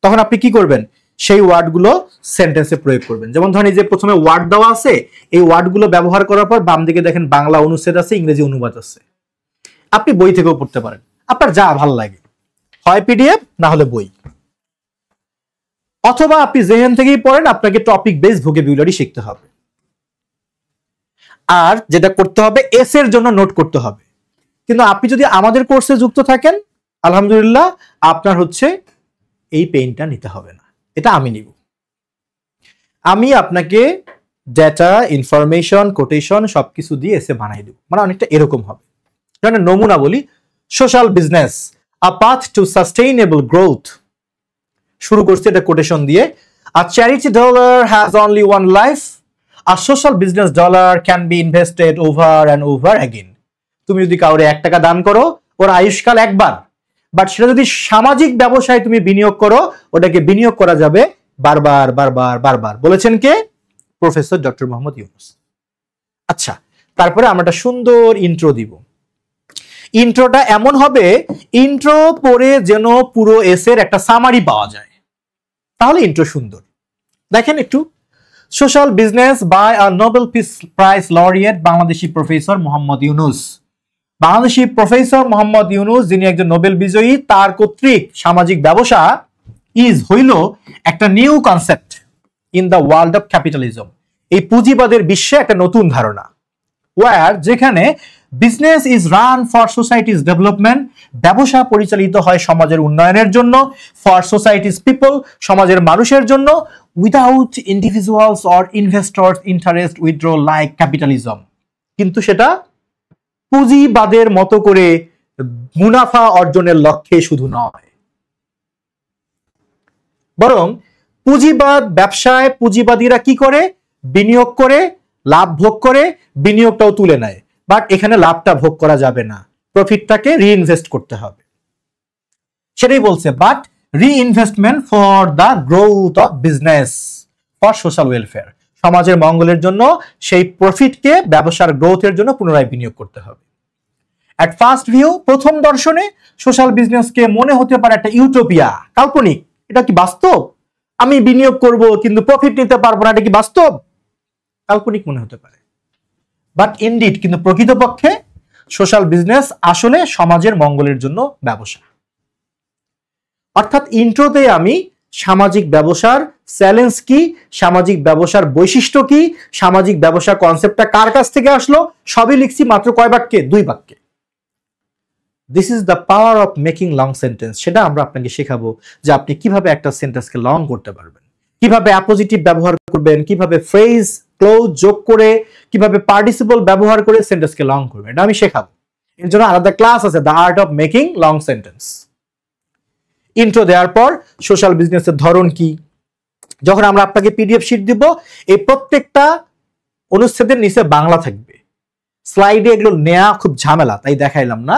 তখন আপনি কি করবেন? সেই ওয়ার্ডগুলো সেন্টেন্সে প্রয়োগ করবেন। যেমন ধরেন এই যে প্রথমে ওয়ার্ড দেওয়া আছে, এই ওয়ার্ডগুলো ব্যবহার করার পর বাম দিকে দেখেন বাংলা অনুচ্ছেদ আছে, ইংরেজি অনুবাদ আছে। আপনি বই থেকেও পড়তে পারেন, আপনার যা ভালো লাগে, হয় পিডিএফ না হলে বই, অথবা আপনি জেহেন থেকেই পড়েন। আপনাকে টপিক বেসড ভোকাবুলারি শিখতে হবে। আর যেটা করতে হবে, এস এর জন্য নোট করতে হবে। কিন্তু আপনি যদি আমাদের কোর্সে যুক্ত থাকেন, আলহামদুলিল্লাহ, আপনার হচ্ছে এই পেইনটা নিতে হবে না, এটা আমি নিব। আমি আপনাকে ডেটা, ইনফরমেশন, কোটেশন সবকিছু দিয়ে এসে বানাই দেব। মানে অনেকটা এরকম হবে। যেমন নমুনা বলি, social business, a path to sustainable growth. শুরু করছে এটা কোটেশন দিয়ে। A charity dollar has only one life, a social business dollar can be invested over and over again. তুমি যদি কাউরে 1 টাকা দান করো, ওর আয়ুষ্কাল একবার, বাট সেটা যদি সামাজিক ব্যবসায় তুমি বিনিয়োগ করো, ওটাকে বিনিয়োগ করা যাবে বারবার বারবার বারবার। বলেছেন কে? Professor doctor Mohammad Yunus. আচ্ছা, তারপরে আমরা একটা সুন্দর ইন্ট্রো দিব। ইন্ট্রোটা এমন হবে, ইন্ট্রো পড়ে যেন পুরো এসের একটা সামারি পাওয়া যায়, তাহলে ইন্ট্রো সুন্দর। দেখেন একটু, social business by a Nobel peace prize laureate Bangladeshi professor Mohammad Yunus. Bangladeshi professor Mohammad Yunus, যিনি একজন নোবেল বিজয়ী, তার কর্তৃক সামাজিক ব্যবসা হইল একটা new concept in the world of capitalism. এই পুঁজিবাদের বিশ্বে একটা নতুন ধারণা, যেখানে business is run for societies development, ব্যবসা পরিচালিত হয় সমাজের উন্নয়নের জন্য, ফর সোসাইটিজ পিপল, সমাজের মানুষের জন্য, without individuals or investors interest withdraw like capitalism. কিন্তু সেটা পুঁজিবাদের মতো করে মুনাফা অর্জনের লক্ষ্যে শুধু নয়, বরং পুঁজিবাদ ব্যবসায় পুঁজিবাদীরা কি করে? বিনিয়োগ করে লাভ ভোগ করে বিনিয়োগটাও তুলে নেয়, বাট এখানে লাভটা ভোগ করা যাবে না, প্রফিটটাকে রিইনভেস্ট করতে হবে। সেটাই বলছে, but reinvestment for the growth of business for social welfare, সমাজের মঙ্গলের জন্য সেই প্রফিটকে ব্যবসার গ্রোথের জন্য পুনরায় বিনিয়োগ করতে হবে। অ্যাট ফার্স্ট ভিউ, প্রথম দর্শনে সোশ্যাল বিজনেসকে মনে হতে পারে একটা ইউটোপিয়া, কাল্পনিক। এটা কি বাস্তব? আমি বিনিয়োগ করব কিন্তু প্রফিট নিতে পারবো না, এটা কি বাস্তব? কাল্পনিক মনে হতে পারে, বাট ইনডিড, কিন্তু প্রকৃতপক্ষে সোশ্যাল বিজনেস আসলে সমাজের মঙ্গলের জন্য ব্যবসা। অর্থাৎ ইন্ট্রোতে আমি সামাজিক ব্যবসার চ্যালেঞ্জ কি, সামাজিক ব্যবসার বৈশিষ্ট্য কি, সামাজিক ব্যবসা কনসেপ্টটা কার কাছ থেকে আসলো, সবই লিখছি মাত্র কয় বাক্যে? 2 বাক্যে। This is the power of making long sentence. সেটা আমরা আপনাকে শেখাবো যে আপনি কিভাবে একটা সেন্টেন্সকে লং করতে পারবেন, কিভাবে অ্যাপোজিটিভ ব্যবহার করবেন, কিভাবে ফ্রেজ ক্লোজ যোগ করে, কিভাবে পার্টিসিপল ব্যবহার করে সেন্টেন্সকে লং করবেন, এটা আমি শেখাবো। এর জন্য আলাদা ক্লাস আছে, the art of making long sentence. Intro দেওয়ার পর সোশ্যাল বিজনেসের ধরন কি, যখন আমরা আপনাকে পিডিএফ শিট দিব, এই প্রত্যেকটা অনুচ্ছেদের নিচে বাংলা থাকবে। স্লাইডে এগুলো নেওয়া খুব ঝামেলা, তাই দেখাইলাম না।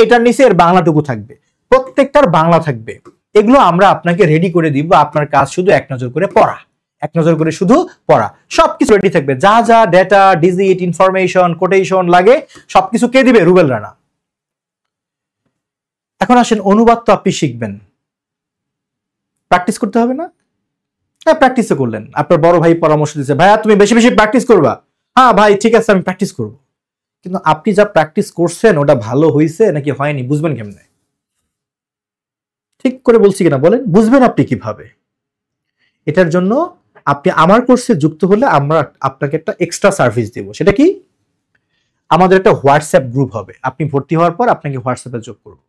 এটার নিচে এর বাংলাটুকু থাকবে, প্রত্যেকটার বাংলা থাকবে। এগুলো আমরা আপনাকে রেডি করে দিব, আপনার কাজ শুধু এক নজর করে পড়া, এক নজর করে শুধু পড়া। সবকিছু রেডি থাকবে, যা যা ডেটা, ডিজিট, ইনফরমেশন, কোটেশন লাগে সবকিছু কে দিবে? রুবেল রানা। এখন আসেন, অনুবাদ তো আপনি শিখবেন, প্র্যাকটিস করতে হবে না? হ্যাঁ, প্র্যাকটিসও করলেন। আপনার বড় ভাই পরামর্শ দিচ্ছে, ভাইয়া তুমি বেশি বেশি প্র্যাকটিস করবা। হ্যাঁ ভাই ঠিক আছে, আমি প্র্যাকটিস করব। কিন্তু আপনি যা প্র্যাকটিস করছেন ওটা ভালো হয়েছে নাকি হয়নি বুঝবেন কেমনে? ঠিক করে বলছি কিনা বলেন? বুঝবেন আপনি কিভাবে? এটার জন্য আপনি আমার কোর্সে যুক্ত হলে আমরা আপনাকে একটা এক্সট্রা সার্ভিস দেব। সেটা কি? আমাদের একটা হোয়াটসঅ্যাপ গ্রুপ হবে। আপনি ভর্তি হওয়ার পর আপনাকে হোয়াটসঅ্যাপে যোগ করব।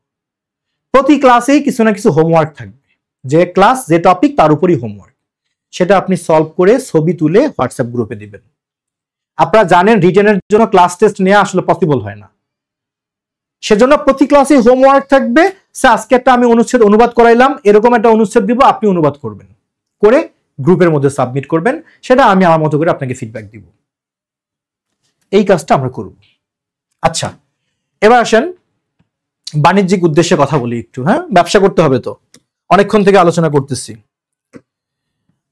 প্রতি ক্লাসেই কিছু না কিছু হোমওয়ার্ক থাকবে, যে ক্লাস যে টপিক তার উপরই হোমওয়ার্ক। সেটা আপনি সলভ করে ছবি তুলে হোয়াটসঅ্যাপ গ্রুপে দিবেন। আপনারা জানেন রিটেনের জন্য ক্লাস টেস্ট নেওয়া আসলে পসিবল হয় না, সেজন্য প্রতি ক্লাসে হোমওয়ার্ক থাকবে। আজকে একটা আমি অনুচ্ছেদ অনুবাদ করাইলাম, এরকম একটা অনুচ্ছেদ দিব, আপনি অনুবাদ করবেন, করে গ্রুপের মধ্যে সাবমিট করবেন। সেটা আমি আমার মতো করে আপনাকে ফিডব্যাক দিব। এই কাজটা আমরা করব। আচ্ছা, এবার আসেন বাণিজ্যিক উদ্দেশ্যে কথা বলি একটু। হ্যাঁ, ব্যবসা করতে হবে তো, অনেকক্ষণ থেকে আলোচনা করতেছি।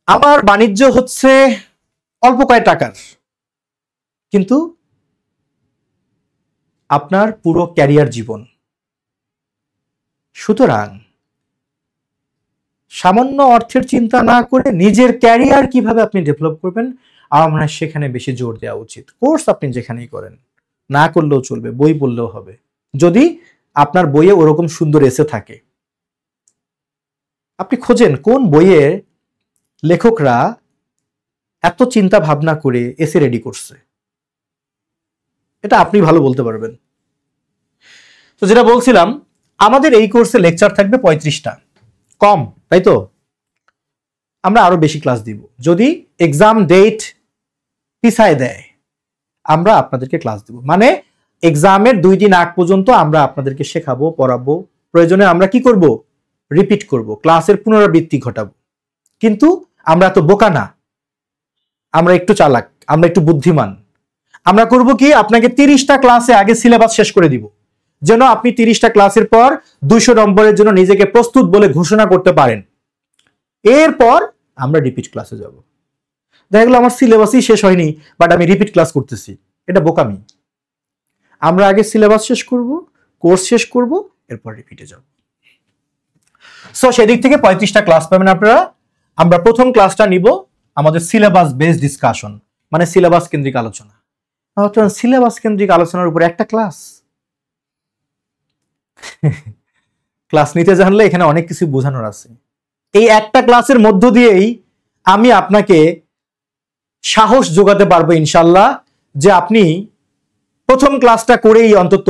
আমার বাণিজ্য হচ্ছে অল্প কয়েক টাকার, কিন্তু আপনার পুরো ক্যারিয়ার জীবন। সুতরাং সামান্য অর্থের চিন্তা না করে নিজের ক্যারিয়ার কিভাবে আপনি ডেভেলপ করবেন, আমার মনে হয় সেখানে বেশি জোর দেওয়া উচিত। কোর্স আপনি যেখানেই করেন, না করলেও চলবে, বই পড়লেও হবে, যদি আপনার বইয়ে ওরকম সুন্দর এসে থাকে। আপনি খোঁজেন কোন বইয়ে লেখকরা এত চিন্তা ভাবনা করে এসে রেডি করছে, এটা আপনি ভালো বলতে পারবেন। তো যেটা বলছিলাম, আমাদের এই কোর্সে লেকচার থাকবে 35টা, কম তাই তো? আমরা আরো বেশি ক্লাস দিব। যদি এক্সাম ডেট পিছায় দেয়, আমরা আপনাদেরকে ক্লাস দিব। মানে এক্সামের 2 দিন আগ পর্যন্ত আমরা আপনাদেরকে শেখাবো, পড়াবো। প্রয়োজনে আমরা কি করব? রিপিট করব, ক্লাসের পুনরাবৃত্তি ঘটাবো। কিন্তু আমরা তো বোকা না, আমরা একটু চালাক, আমরা একটু বুদ্ধিমান। আমরা করব কি, আপনাকে 30টা ক্লাসে আগে সিলেবাস শেষ করে দিব, যেন আপনি 30টা ক্লাসের পর 200 নম্বরের জন্য নিজেকে প্রস্তুত বলে ঘোষণা করতে পারেন। এরপর আমরা রিপিট ক্লাসে যাব। দেখা গেল আমার সিলেবাসই শেষ হয়নি, বাট আমি রিপিট ক্লাস করতেছি, এটা বোকামি। আমরা আগে সিলেবাস শেষ করব, কোর্স শেষ করব, এরপর রিপিটে যাব। সো সেদিক থেকে 35টা ক্লাস পাবেন আপনারা। আমরা প্রথম ক্লাসটা নিব আমাদের সিলেবাস বেসড ডিসকাশন, মানে সিলেবাস কেন্দ্রিক আলোচনা। সিলেবাস কেন্দ্রিক আলোচনার উপর একটা ক্লাস? ক্লাস নিতে জানলে এখানে অনেক কিছু বোঝানোর আছে। এই একটা ক্লাসের মধ্য দিয়েই আমি আপনাকে সাহস যোগাতে পারবো ইনশাল্লাহ, যে আপনি প্রথম ক্লাসটা করেই অন্তত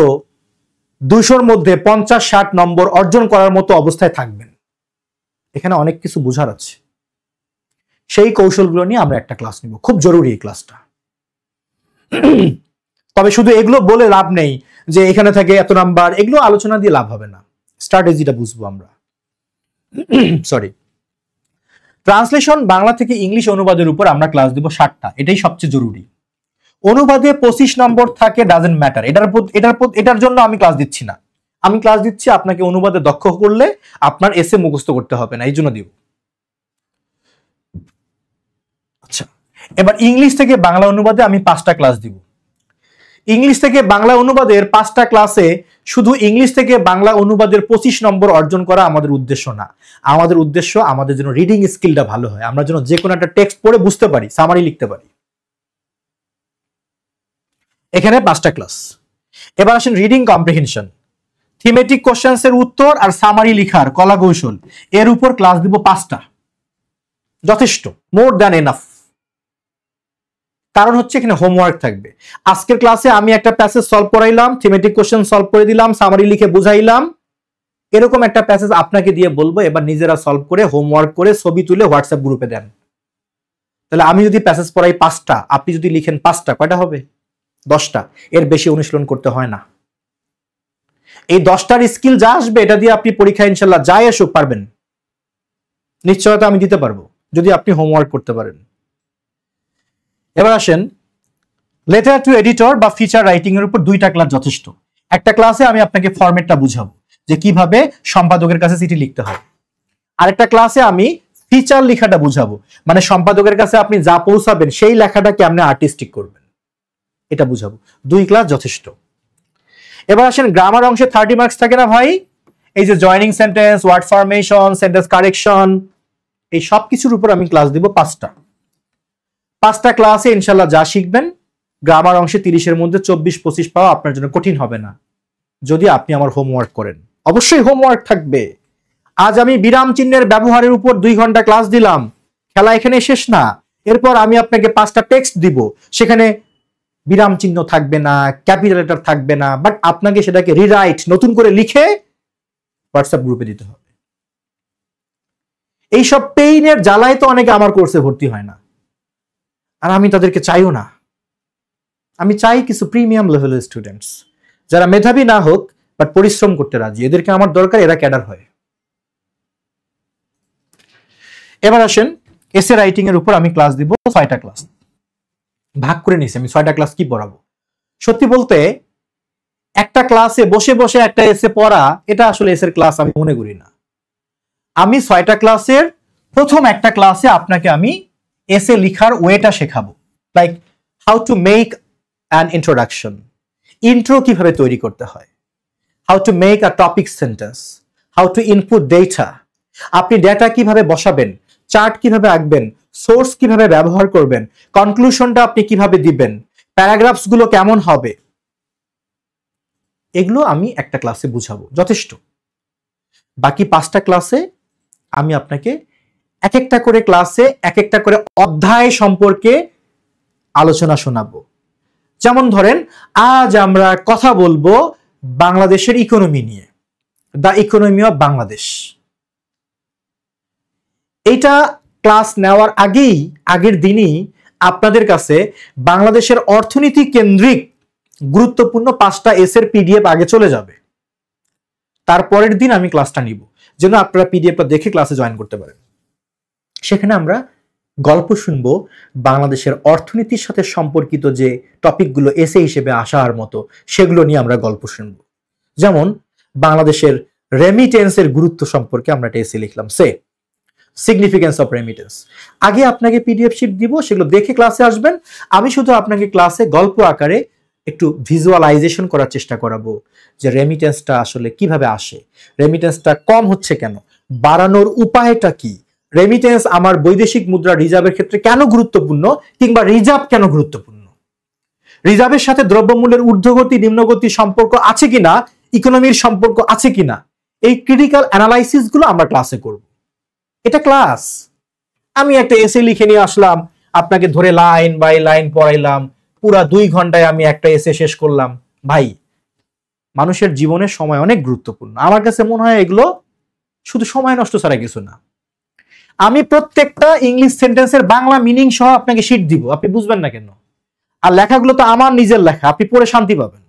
200-র মধ্যে 50-60 নম্বর অর্জন করার মতো অবস্থায় থাকবেন। এখানে অনেক কিছু বোঝার আছে, সেই কৌশলগুলো নিয়ে আমরা একটা ক্লাস নিব। খুব জরুরি এই ক্লাসটা। তবে শুধু এগুলো বলে লাভ নেই যে এখানে থাকে এত নাম্বার, এগুলো আলোচনা দিয়ে লাভ হবে না। স্ট্র্যাটেজিটা বুঝবো আমরা। সরি, ট্রান্সলেশন বাংলা থেকে ইংলিশ অনুবাদের উপর আমরা ক্লাস দিব 60টা, এটাই সবচেয়ে জরুরি। অনুবাদে 25 নম্বর থাকে, ডাজেন্ট ম্যাটার। এটার জন্য আমি ক্লাস দিচ্ছি না। আমি ক্লাস দিচ্ছি আপনাকে অনুবাদে দক্ষ করলে আপনার এসে মুখস্থ করতে হবে না, এই জন্য দিব। আচ্ছা, এবার ইংলিশ থেকে বাংলা অনুবাদে আমি 5টা ক্লাস দিব। ইংলিশ থেকে বাংলা অনুবাদের 5টা ক্লাসে শুধু ইংলিশ থেকে বাংলা অনুবাদের 25 নম্বর অর্জন করা আমাদের উদ্দেশ্য না। আমাদের উদ্দেশ্য আমাদের যেন রিডিং স্কিলটা ভালো হয়, আমরা যেন যে কোনো একটা টেক্সট পড়ে বুঝতে পারি, সামারি লিখতে পারি। এখানে 5টা ক্লাস। এবার আসেন রিডিং কম্প্রিহেনশন, থিমেটিক কোশ্চেন্স এর উত্তর আর সামারি লিখার কলা কৌশল, এর উপর ক্লাস দিব 5টা। যথেষ্ট, মোর দ্যান এনাফ। কারণ হচ্ছে এখানে হোমওয়ার্ক থাকবে। আজকের ক্লাসে আমি একটা প্যাসেজ সলভ করাইলাম, থিমেটিক কোশ্চেন সলভ করে দিলাম, সামারি লিখে বুঝাইলাম। এরকম একটা প্যাসেজ আপনাকে দিয়ে বলবো এবার নিজেরা সলভ করে হোমওয়ার্ক করে ছবি তুলে হোয়াটসঅ্যাপ গ্রুপে দেন। তাহলে আমি যদি প্যাসেজ পড়াই 5টা, আপনি যদি লিখেন 5টা, কয়টা হবে? 10টা। এর বেশি অনুশীলন করতে হয় না। এই 10টার স্কিল যা আসবে এটা দিয়ে আপনি পরীক্ষা ইনশাল্লাহ যাই এসো পারবেন, নিশ্চয়তা আমি দিতে পারবো যদি আপনি হোমওয়ার্ক করতে পারেন। এবার আসেন লেটার টু এডিটর বা ফিচার রাইটিং এর উপর 2টা ক্লাস যথেষ্ট। একটা ক্লাসে আমি আপনাকে ফরম্যাটটা বুঝাবো যে কিভাবে সম্পাদকের কাছে চিঠি লিখতে হয়, আরেকটা ক্লাসে আমি ফিচার লেখাটা বুঝাবো, মানে সম্পাদকের কাছে আপনি যা পৌঁছাবেন সেই লেখাটা কেমনে আর্টিস্টিক করবেন এটা বুঝাবো। 2 ক্লাস যথেষ্ট। এবার আসেন গ্রামার অংশে 30 মার্কস থাকে না ভাই, এই যে joining sentence, word formation, sentence correction, এই সব কিছুর উপর আমি ক্লাস দিব 5টা। 5টা ক্লাসে ইনশাল্লাহ যা শিখবেন, গ্রামার অংশে 30-এর মধ্যে 24-25 পাওয়া আপনার জন্য কঠিন হবে না যদি আপনি আমার হোমওয়ার্ক করেন। অবশ্যই হোমওয়ার্ক থাকবে। আজ আমি বিরাম চিহ্নের ব্যবহারের উপর 2 ঘন্টা ক্লাস দিলাম, খেলা এখানে শেষ না। এরপর আমি আপনাকে 5টা টেক্সট দিব, সেখানে বিরাম চিহ্ন থাকবে না, ক্যাপিটাল লেটার থাকবে না, বাট আপনাকে সেটাকে রিরাইট, নতুন করে লিখে হোয়াটসঅ্যাপ গ্রুপে দিতে হবে। এইসব পেইনের জ্বালায় তো অনেকে আমার কোর্সে ভর্তি হয় না, আর আমি তাদেরকে চাইও না। আমি চাই কিছু প্রিমিয়াম লেভেলের স্টুডেন্টস যারা মেধাবী না হোক বাট পরিশ্রম করতে রাজি, এদেরকে আমার দরকার, এরা ক্যাডার হয়। এবার আসেন এসে রাইটিং এর উপর আমি ক্লাস দিব 6টা ক্লাস। ভাগ করে নিছি আমি 6টা ক্লাস কি পড়াবো। সত্যি বলতে একটা ক্লাসে বসে বসে একটা এসে পড়া, এটা আসলে এসের ক্লাস আমি মনে করি না। আমি 6টা ক্লাসের প্রথম একটা ক্লাসে আপনাকে আমি এসে লিখার ওয়েটা শেখাবো, like how to make an introduction, intro কিভাবে তৈরি করতে হয়, how to make a topic sentence, how to input data, আপনি ডেটা কিভাবে বসাবেন, চার্ট কিভাবে আঁকবেন, সোর্স কিভাবে ব্যবহার করবেন, কনক্লুশনটা আপনি কিভাবে দিবেন, প্যারাগ্রাফস গুলো কেমন হবে, এগুলো আমি একটা ক্লাসে বুঝাবো, যথেষ্ট। বাকি 5টা ক্লাসে আমি আপনাকে এক একটা করে ক্লাসে এক একটা করে অধ্যায় সম্পর্কে আলোচনা শোনাবো। যেমন ধরেন আজ আমরা কথা বলবো বাংলাদেশের ইকোনমি নিয়ে, দ্য ইকোনমি অফ বাংলাদেশ। এইটা ক্লাস নেওয়ার আগের দিনই আপনাদের কাছে বাংলাদেশের অর্থনীতি কেন্দ্রিক গুরুত্বপূর্ণ 5টা এসের পিডিএফ আগে চলে যাবে। তারপরের দিন আমি ক্লাসটা নিব যেন আপনারা পিডিএফটা দেখে ক্লাসে জয়েন করতে পারেন। সেখানে আমরা গল্প শুনবো বাংলাদেশের অর্থনীতির সাথে সম্পর্কিত যে টপিকগুলো এসে হিসেবে আসার মতো, সেগুলো নিয়ে আমরা গল্প শুনবো। যেমন বাংলাদেশের রেমিটেন্সের গুরুত্ব সম্পর্কে আমরা একটা এসে লিখলাম, সে সিগনিফিকেন্স অফ রেমিটেন্স। আগে আপনাকে পিডিএফ শিট দিব, সেগুলো দেখে ক্লাসে আসবেন। আমি শুধু আপনাকে ক্লাসে গল্প আকারে একটু ভিজুয়ালাইজেশন করার চেষ্টা করাবো যে রেমিটেন্সটা আসলে কিভাবে আসে, রেমিটেন্সটা কম হচ্ছে কেন, বাড়ানোর উপায়টা কি, রেমিটেন্স আমার বৈদেশিক মুদ্রা রিজার্ভের ক্ষেত্রে কেন গুরুত্বপূর্ণ, কিংবা রিজার্ভ কেন গুরুত্বপূর্ণ, রিজার্ভের সাথে দ্রব্যমূল্যের ঊর্ধ্বগতি নিম্নগতি সম্পর্ক আছে কিনা, ইকোনমির সম্পর্ক আছে কিনা, এই ক্রিটিক্যাল অ্যানালাইসিস গুলো আমরা ক্লাসে করব। এটা ক্লাস। আমি একটা এসে লিখে নিয়ে আসলাম, আপনাকে ধরে লাইন বাই লাইন পড়াইলাম, পুরা 2 ঘন্টায় আমি একটা এসে শেষ করলাম। ভাই, মানুষের জীবনের সময় অনেক গুরুত্বপূর্ণ। আমার কাছে মনে হয় এগুলো শুধু সময় নষ্ট ছাড়া কিছু না। আমি প্রত্যেকটা ইংলিশ সেন্টেন্সের বাংলা মিনিং সহ আপনাকে শিট দিব, আপনি বুঝবেন না কেন। আর লেখাগুলো তো আমার নিজের লেখা, আপনি পড়ে শান্তি পাবেন।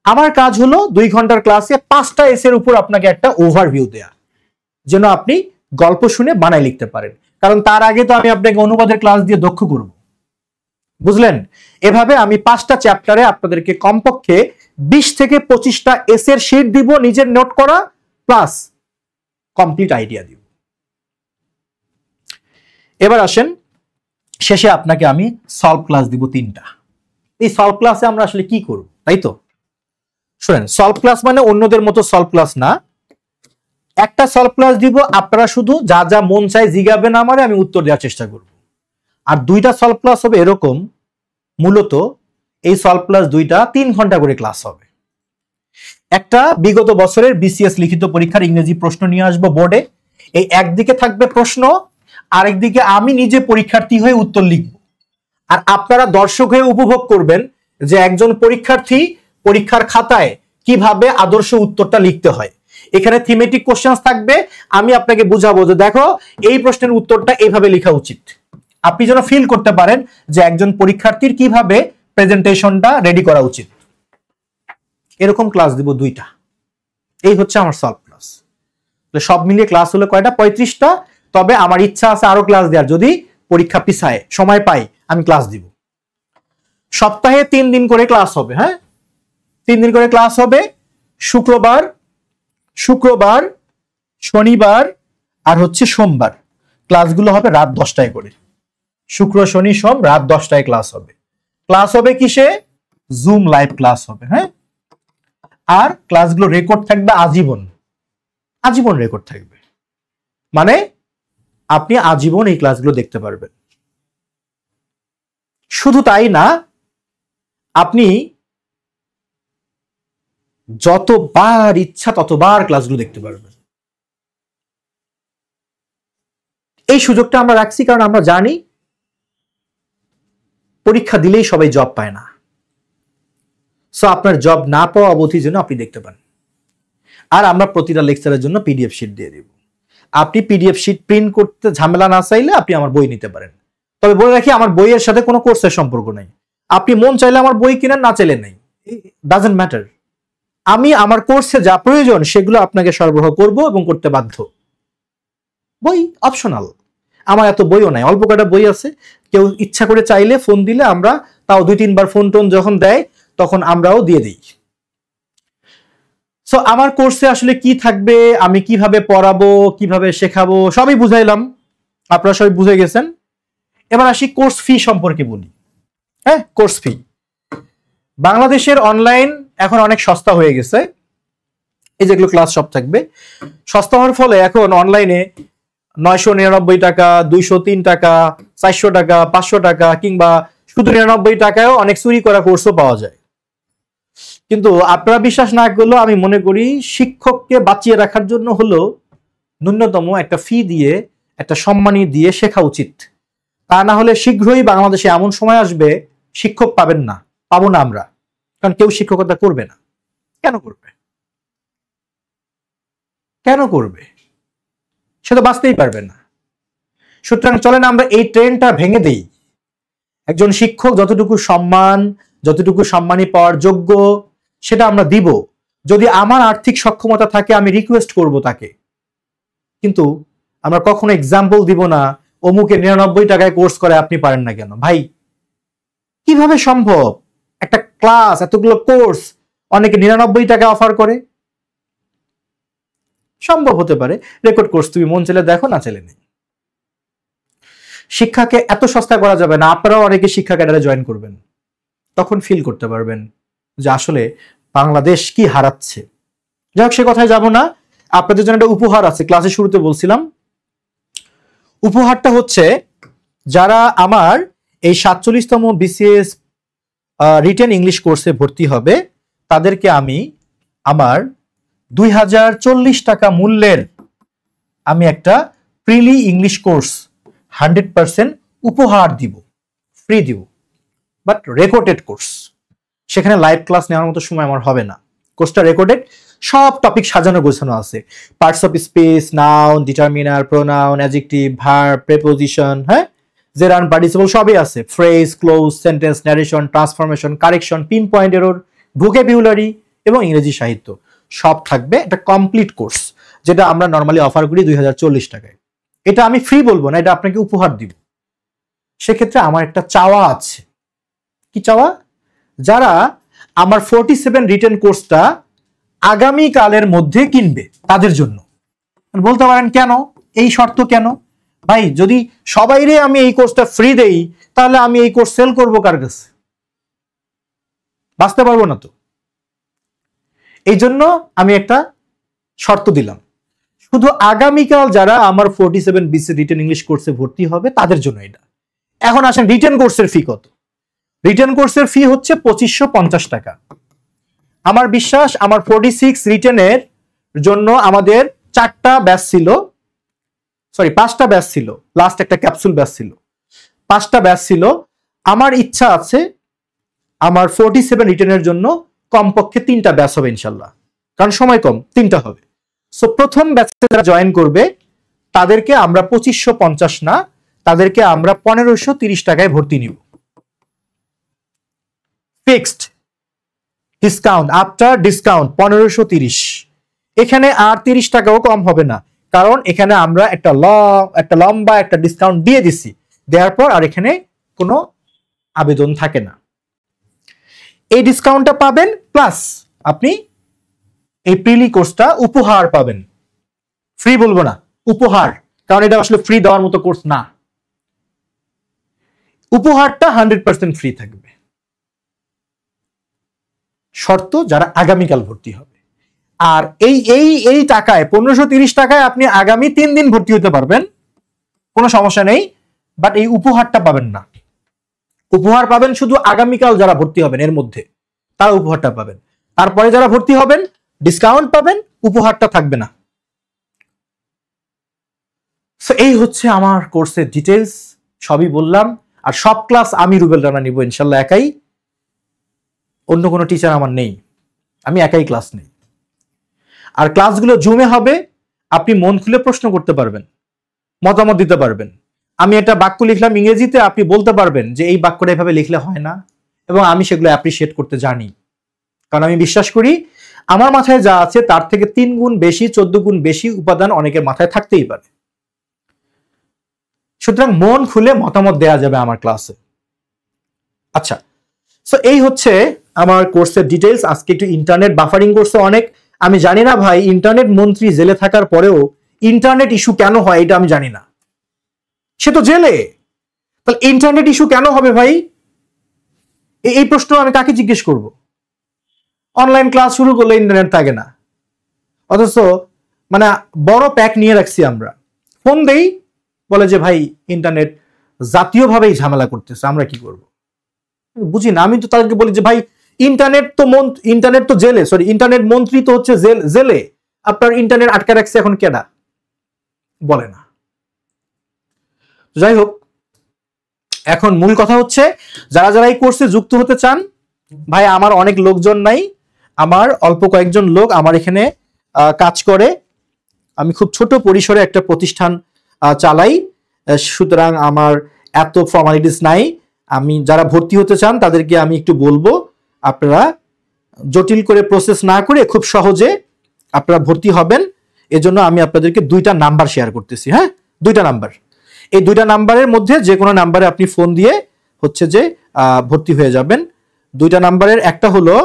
আমার কাজ হলো 2 ঘন্টার ক্লাসে 5টা এসের উপর আপনাকে একটা ওভারভিউ দেয়া, যেন আপনি গল্প শুনে বানায় লিখতে পারেন। কারণ তার আগে তো আমি আপনাকে অনুবাদের ক্লাস দিয়ে দক্ষ করব। বুঝলেন? এভাবে আমি 5টা চ্যাপ্টারে আপনাদেরকে কমপক্ষে 20 থেকে 25টা এসের শীট দিব, নিজের নোট করা প্লাস কমপ্লিট আইডিয়া দিব। এবার আসেন, শেষে আপনাকে আমি সলভ ক্লাস দিব 3টা। এই সলভ ক্লাসে আমরা আসলে কি করব, তাই তো? শুনেন, সলভ ক্লাস মানে অন্যদের মতো সলভ ক্লাস না। একটা সলভ ক্লাস দিব, আপনারা শুধু যা যা মন চায় জিগাবেন আমারে, আমি উত্তর দেওয়ার চেষ্টা করব। আর 2টা সলভ ক্লাস হবে এরকম, মূলত এই সলভ ক্লাস 2টা 3 ঘন্টা করে ক্লাস হবে। একটা বিগত বছরের বিসিএস লিখিত পরীক্ষার ইংরেজি প্রশ্ন নিয়ে আসবো বোর্ডে, এই একদিকে থাকবে প্রশ্ন, আরেকদিকে আমি নিজে পরীক্ষার্থী হয়ে উত্তর লিখব। আর আপনারা দর্শক হয়ে উপভোগ করবেন যে একজন পরীক্ষার্থী পরীক্ষার খাতায় কিভাবে আদর্শ উত্তরটা লিখতে হয়। এখানে থিমেটিক কোশ্চেন থাকবে, আমি আপনাকে বুঝাবো যে দেখো এই প্রশ্নের উত্তরটা এইভাবে লেখা উচিত। আপনি যেন ফিল করতে পারেন যে একজন পরীক্ষার্থীর কিভাবে প্রেজেন্টেশনটা রেডি করা উচিত। এরকম ক্লাস দিব 2টা। এই হচ্ছে আমার সলভ ক্লাস। সব মিলিয়ে ক্লাস হলো কয়টা? 35টা। তবে আমার ইচ্ছা আছে আরো ক্লাস দেওয়ার, যদি পরীক্ষা পিছায় সময় পাই আমি ক্লাস দিব। সপ্তাহে 3 দিন করে ক্লাস হবে। হ্যাঁ, 3 দিন করে ক্লাস হবে। শুক্রবার, শনিবার আর হচ্ছে সোমবার ক্লাসগুলো হবে রাত 10টায় করে। শুক্র, শনি, সোম রাত 10টায় ক্লাস হবে। ক্লাস হবে কিসে? জুম লাইভ ক্লাস হবে। হ্যাঁ, আর ক্লাসগুলো রেকর্ড থাকবে আজীবন। আজীবন রেকর্ড থাকবে, মানে আপনি আজীবন এই ক্লাসগুলো দেখতে পারবেন। শুধু তাই না, আপনি যতবার ইচ্ছা ততবার ক্লাসগুলো দেখতে পারবেন। এই সুযোগটা আমরা রাখছি কারণ আমরা জানি পরীক্ষা দিলেই সবাই জব পায় না। সো আপনার জব না পাওয়া অবধির জন্য আপনি দেখতে পান। আর আমরা প্রতিটা লেকচারের জন্য পিডিএফ শিট দিয়ে দিব। আপনি পিডিএফ শিট প্রিন্ট করতে ঝামেলা না চাইলে আপনি আমার বই নিতে পারেন। তবে বলে রাখি, আমার বইয়ের সাথে কোনো কোর্সের সম্পর্ক নাই। আপনি মন চাইলে আমার বই কিনেন, না চাইলে নাই, ডাজন্ট ম্যাটার। আমি আমার কোর্সে যা প্রয়োজন সেগুলো আপনাকে সরবরাহ করব এবং করতে বাধ্য। বই অপশনাল। আমার এত বইও নাই, অল্প কটা বই আছে। কেউ ইচ্ছা করে চাইলে ফোন দিলে আমরা তাও 2-3 বার ফোন টোন যখন দেয় তখন আমরাও দিয়ে দিই। সো আমার কোর্সে আসলে কি থাকবে, আমি কিভাবে পড়াবো, কিভাবে শেখাবো সবই বুঝাইলাম, আপনারা সবাই বুঝে গেছেন। এবার আসি কোর্স ফি সম্পর্কে বলি। হ্যাঁ, কোর্স ফি বাংলাদেশের অনলাইন এখন অনেক সস্তা হয়ে গেছে। এই যেগুলো ক্লাস সব থাকবে সস্তা হওয়ার ফলে এখন অনলাইনে 999 টাকা, 203 টাকা, 400 টাকা, 500 টাকা কিংবা শুধু 99 টাকায়ও অনেক চুরি করা কোর্সও পাওয়া যায়। কিন্তু আপনারা বিশ্বাস না করলেও আমি মনে করি শিক্ষককে বাঁচিয়ে রাখার জন্য হলো ন্যূনতম একটা ফি দিয়ে, একটা সম্মানী দিয়ে শেখা উচিত। তা না হলে শীঘ্রই বাংলাদেশে এমন সময় আসবে শিক্ষক পাবেন না, পাবো না আমরা। কারণ কেউ শিক্ষকতা করবে না। কেন করবে? কেন করবে? সে তো বাঁচতেই পারবে না। সুতরাং চলেন আমরা এই ট্রেনটা ভেঙে দেই। একজন শিক্ষক যতটুকু সম্মান, যতটুকু সম্মানী পাওয়ার যোগ্য সেটা আমরা দিব। যদি আমার আর্থিক সক্ষমতা থাকে আমি রিকোয়েস্ট করব তাকে, কিন্তু আমরা কখনো এক্সাম্পল দিব না অমুকে 99 টাকায় কোর্স করে আপনি পারেন না কেন। ভাই, কিভাবে সম্ভব? একটা ক্লাস, এতগুলো কোর্স অনেকে 99 টাকা অফার করে। সম্ভব হতে পারে, রেকর্ড কোর্স তুমি মন চাইলে দেখো, না চাইলে নেই। শিক্ষাকে এত সস্তা করা যাবে না। আপনারাও অনেকে শিক্ষা ক্যাডারে জয়েন করবেন, তখন ফিল করতে পারবেন যে আসলে বাংলাদেশ কি হারাচ্ছে। যাই হোক, সে কথায় যাব না। আপনাদের জন্য একটা উপহার আছে, ক্লাসের শুরুতে বলছিলাম। উপহারটা হচ্ছে যারা আমার এই 47তম বিসিএস রিটেন ইংলিশ কোর্সে ভর্তি হবে তাদেরকে আমি আমার 2040 টাকা মূল্যের আমি একটা প্রিলি ইংলিশ কোর্স 100% উপহার দিব, ফ্রি দিব, বাট রেকর্ডেড কোর্স। সেখানে লাইভ ক্লাস নেওয়ার মতো সময় আমার হবে না। কোর্সটা রেকর্ডেড, সব টপিক সাজানো গোছানো আছে। Parts of speech, noun, determiner, pronoun, adjective, verb, preposition, হ্যাঁ, জেরান, পার্টিসিপল সবই আছে। Phrase, close, sentence, narration, transformation, correction, pin point error, vocabulary এবং ইংরেজি সাহিত্য সব থাকবে। একটা কমপ্লিট কোর্স যেটা আমরা নর্মালি অফার করি 2040 টাকায়। এটা আমি ফ্রি বলবো না, এটা আপনাকে উপহার দিব। সেক্ষেত্রে আমার একটা চাওয়া আছে, কি চাওয়া? যারা আমার 47 রিটেন কোর্সটা আগামীকালের মধ্যে কিনবে তাদের জন্য। বলতে পারেন কেন এই শর্ত কেন ভাই? যদি সবাইরে আমি এই কোর্সটা ফ্রি দেই তাহলে আমি এই কোর্স সেল করবো কার কাছে? বাঁচতে পারবো না তো। এই জন্য আমি একটা শর্ত দিলাম, শুধু আগামীকাল যারা আমার 47 BC রিটেন ইংলিশ কোর্সে ভর্তি হবে তাদের জন্য এটা। এখন আসেন রিটেন কোর্সের ফি কত? রিটেন কোর্সের ফি হচ্ছে 2550 টাকা। আমার বিশ্বাস আমার 46 রিটেনের জন্য আমাদের 4টা ব্যাচ ছিল, সরি 5টা ব্যাচ ছিল, লাস্ট একটা ক্যাপসুল ব্যাচ ছিল, 5টা ব্যাচ ছিল। আমার ইচ্ছা আছে আমার 47 রিটেনের জন্য কমপক্ষে 3টা ব্যাচ হবে ইনশাল্লাহ, কারণ সময় কম, 3টা হবে। সো প্রথম ব্যাচে যারা জয়েন করবে তাদেরকে আমরা 2550 না, তাদেরকে আমরা 1530 টাকায় ভর্তি নিব, ফিক্সড ডিসকাউন্ট, আফটার ডিসকাউন্ট 1530। এখানে আর 30 টাকাও কম হবে না, কারণ এখানে আমরা একটা লম্বা একটা ডিসকাউন্ট দিয়ে দিছি, দেওয়ার পর আর এখানে কোনো আবেদন থাকে না। এই ডিসকাউন্টটা পাবেন, প্লাস আপনি এই প্রিলি কোর্সটা উপহার পাবেন। ফ্রি বলবো না, উপহার, কারণ এটা আসলে ফ্রি দেওয়ার মতো কোর্স না। উপহারটা 100% ফ্রি থাকবে, শর্ত যারা আগামীকাল ভর্তি হবে। আর এই টাকায় 1530 টাকায় আপনি আগামী 3 দিন ভর্তি হতে পারবেন, কোনো সমস্যা নেই, বাট এই উপহারটা পাবেন না। উপহার পাবেন শুধু আগামীকাল যারা ভর্তি হবেন, এর মধ্যে তারা উপহারটা পাবেন। তারপরে যারা ভর্তি হবেন ডিসকাউন্ট পাবেন, উপহারটা থাকবে না। এই হচ্ছে আমার কোর্সের ডিটেলস, সবই বললাম। আর সব ক্লাস আমি রুবেল রানা নিব ইনশাল্লাহ, একাই, অন্য কোনো টিচার আমার নেই, আমি একাই ক্লাস নেই। আর ক্লাসগুলো জুমে হবে, আপনি মন খুলে প্রশ্ন করতে পারবেন, মতামত দিতে পারবেন। আমি একটা বাক্য লিখলাম ইংরেজিতে, আপনি বলতে পারবেন যে এই বাক্যটা এভাবে লিখলে হয় না, এবং আমি সেগুলো অ্যাপ্রিসিয়েট করতে জানি, কারণ আমি বিশ্বাস করি আমার মাথায় যা আছে তার থেকে 3 গুণ বেশি, 14 গুণ বেশি উপাদান অনেকের মাথায় থাকতেই পারে। সুতরাং মন খুলে মতামত দেয়া যাবে আমার ক্লাসে। আচ্ছা, সো এই হচ্ছে আমার কোর্সের ডিটেলস। আজকে একটু ইন্টারনেট বাফারিং করছে অনেক, আমি জানি না ভাই, ইন্টারনেট মন্ত্রী জেলে থাকার পরেও ইন্টারনেট ইস্যু কেন হয় এটা আমি জানি না। সে তো জেলে, তাহলে ইন্টারনেট ইস্যু কেন হবে ভাই? এই প্রশ্ন আমি কাকে জিজ্ঞেস করব? অনলাইন ক্লাস শুরু করলে ইন্টারনেট থাকে না, অথচ মানে বড় প্যাক নিয়ে রাখছি আমরা, ফোন দেই বলে যে ভাই ইন্টারনেট জাতীয়ভাবেই ঝামেলা করতেছে, আমরা কি করব? বুঝি না। আমি তো তাদেরকে বলি যে ভাই ইন্টারনেট তো জেলে, সরি ইন্টারনেট মন্ত্রী তো হচ্ছে জেলে, আপনার ইন্টারনেট আটকে রাখছে এখন কেডা? বলে না। যাই হোক, এখন মূল কথা হচ্ছে যারা যারা এই কোর্সে যুক্ত হতে চান, ভাই আমার অনেক লোকজন নাই, আমার অল্প কয়েকজন লোক আমার এখানে কাজ করে, আমি খুব ছোট পরিসরে একটা প্রতিষ্ঠান চালাই, সুতরাং আমার এত ফর্মালিটিস নাই। আমি যারা ভর্তি হতে চান তাদেরকে আমি একটু বলবো, আপনারা জটিল করে প্রসেস না করে খুব সহজে আপনারা ভর্তি হবেন। এজন্য আমি আপনাদেরকে 2টা নাম্বার শেয়ার করতেছি। হ্যাঁ, 2টা নাম্বার, এই 2টা নাম্বারের মধ্যে যে কোনো নাম্বারে আপনি ফোন দিয়ে হচ্ছে যে ভর্তি হয়ে যাবেন। 2টা নাম্বারের একটা হলো,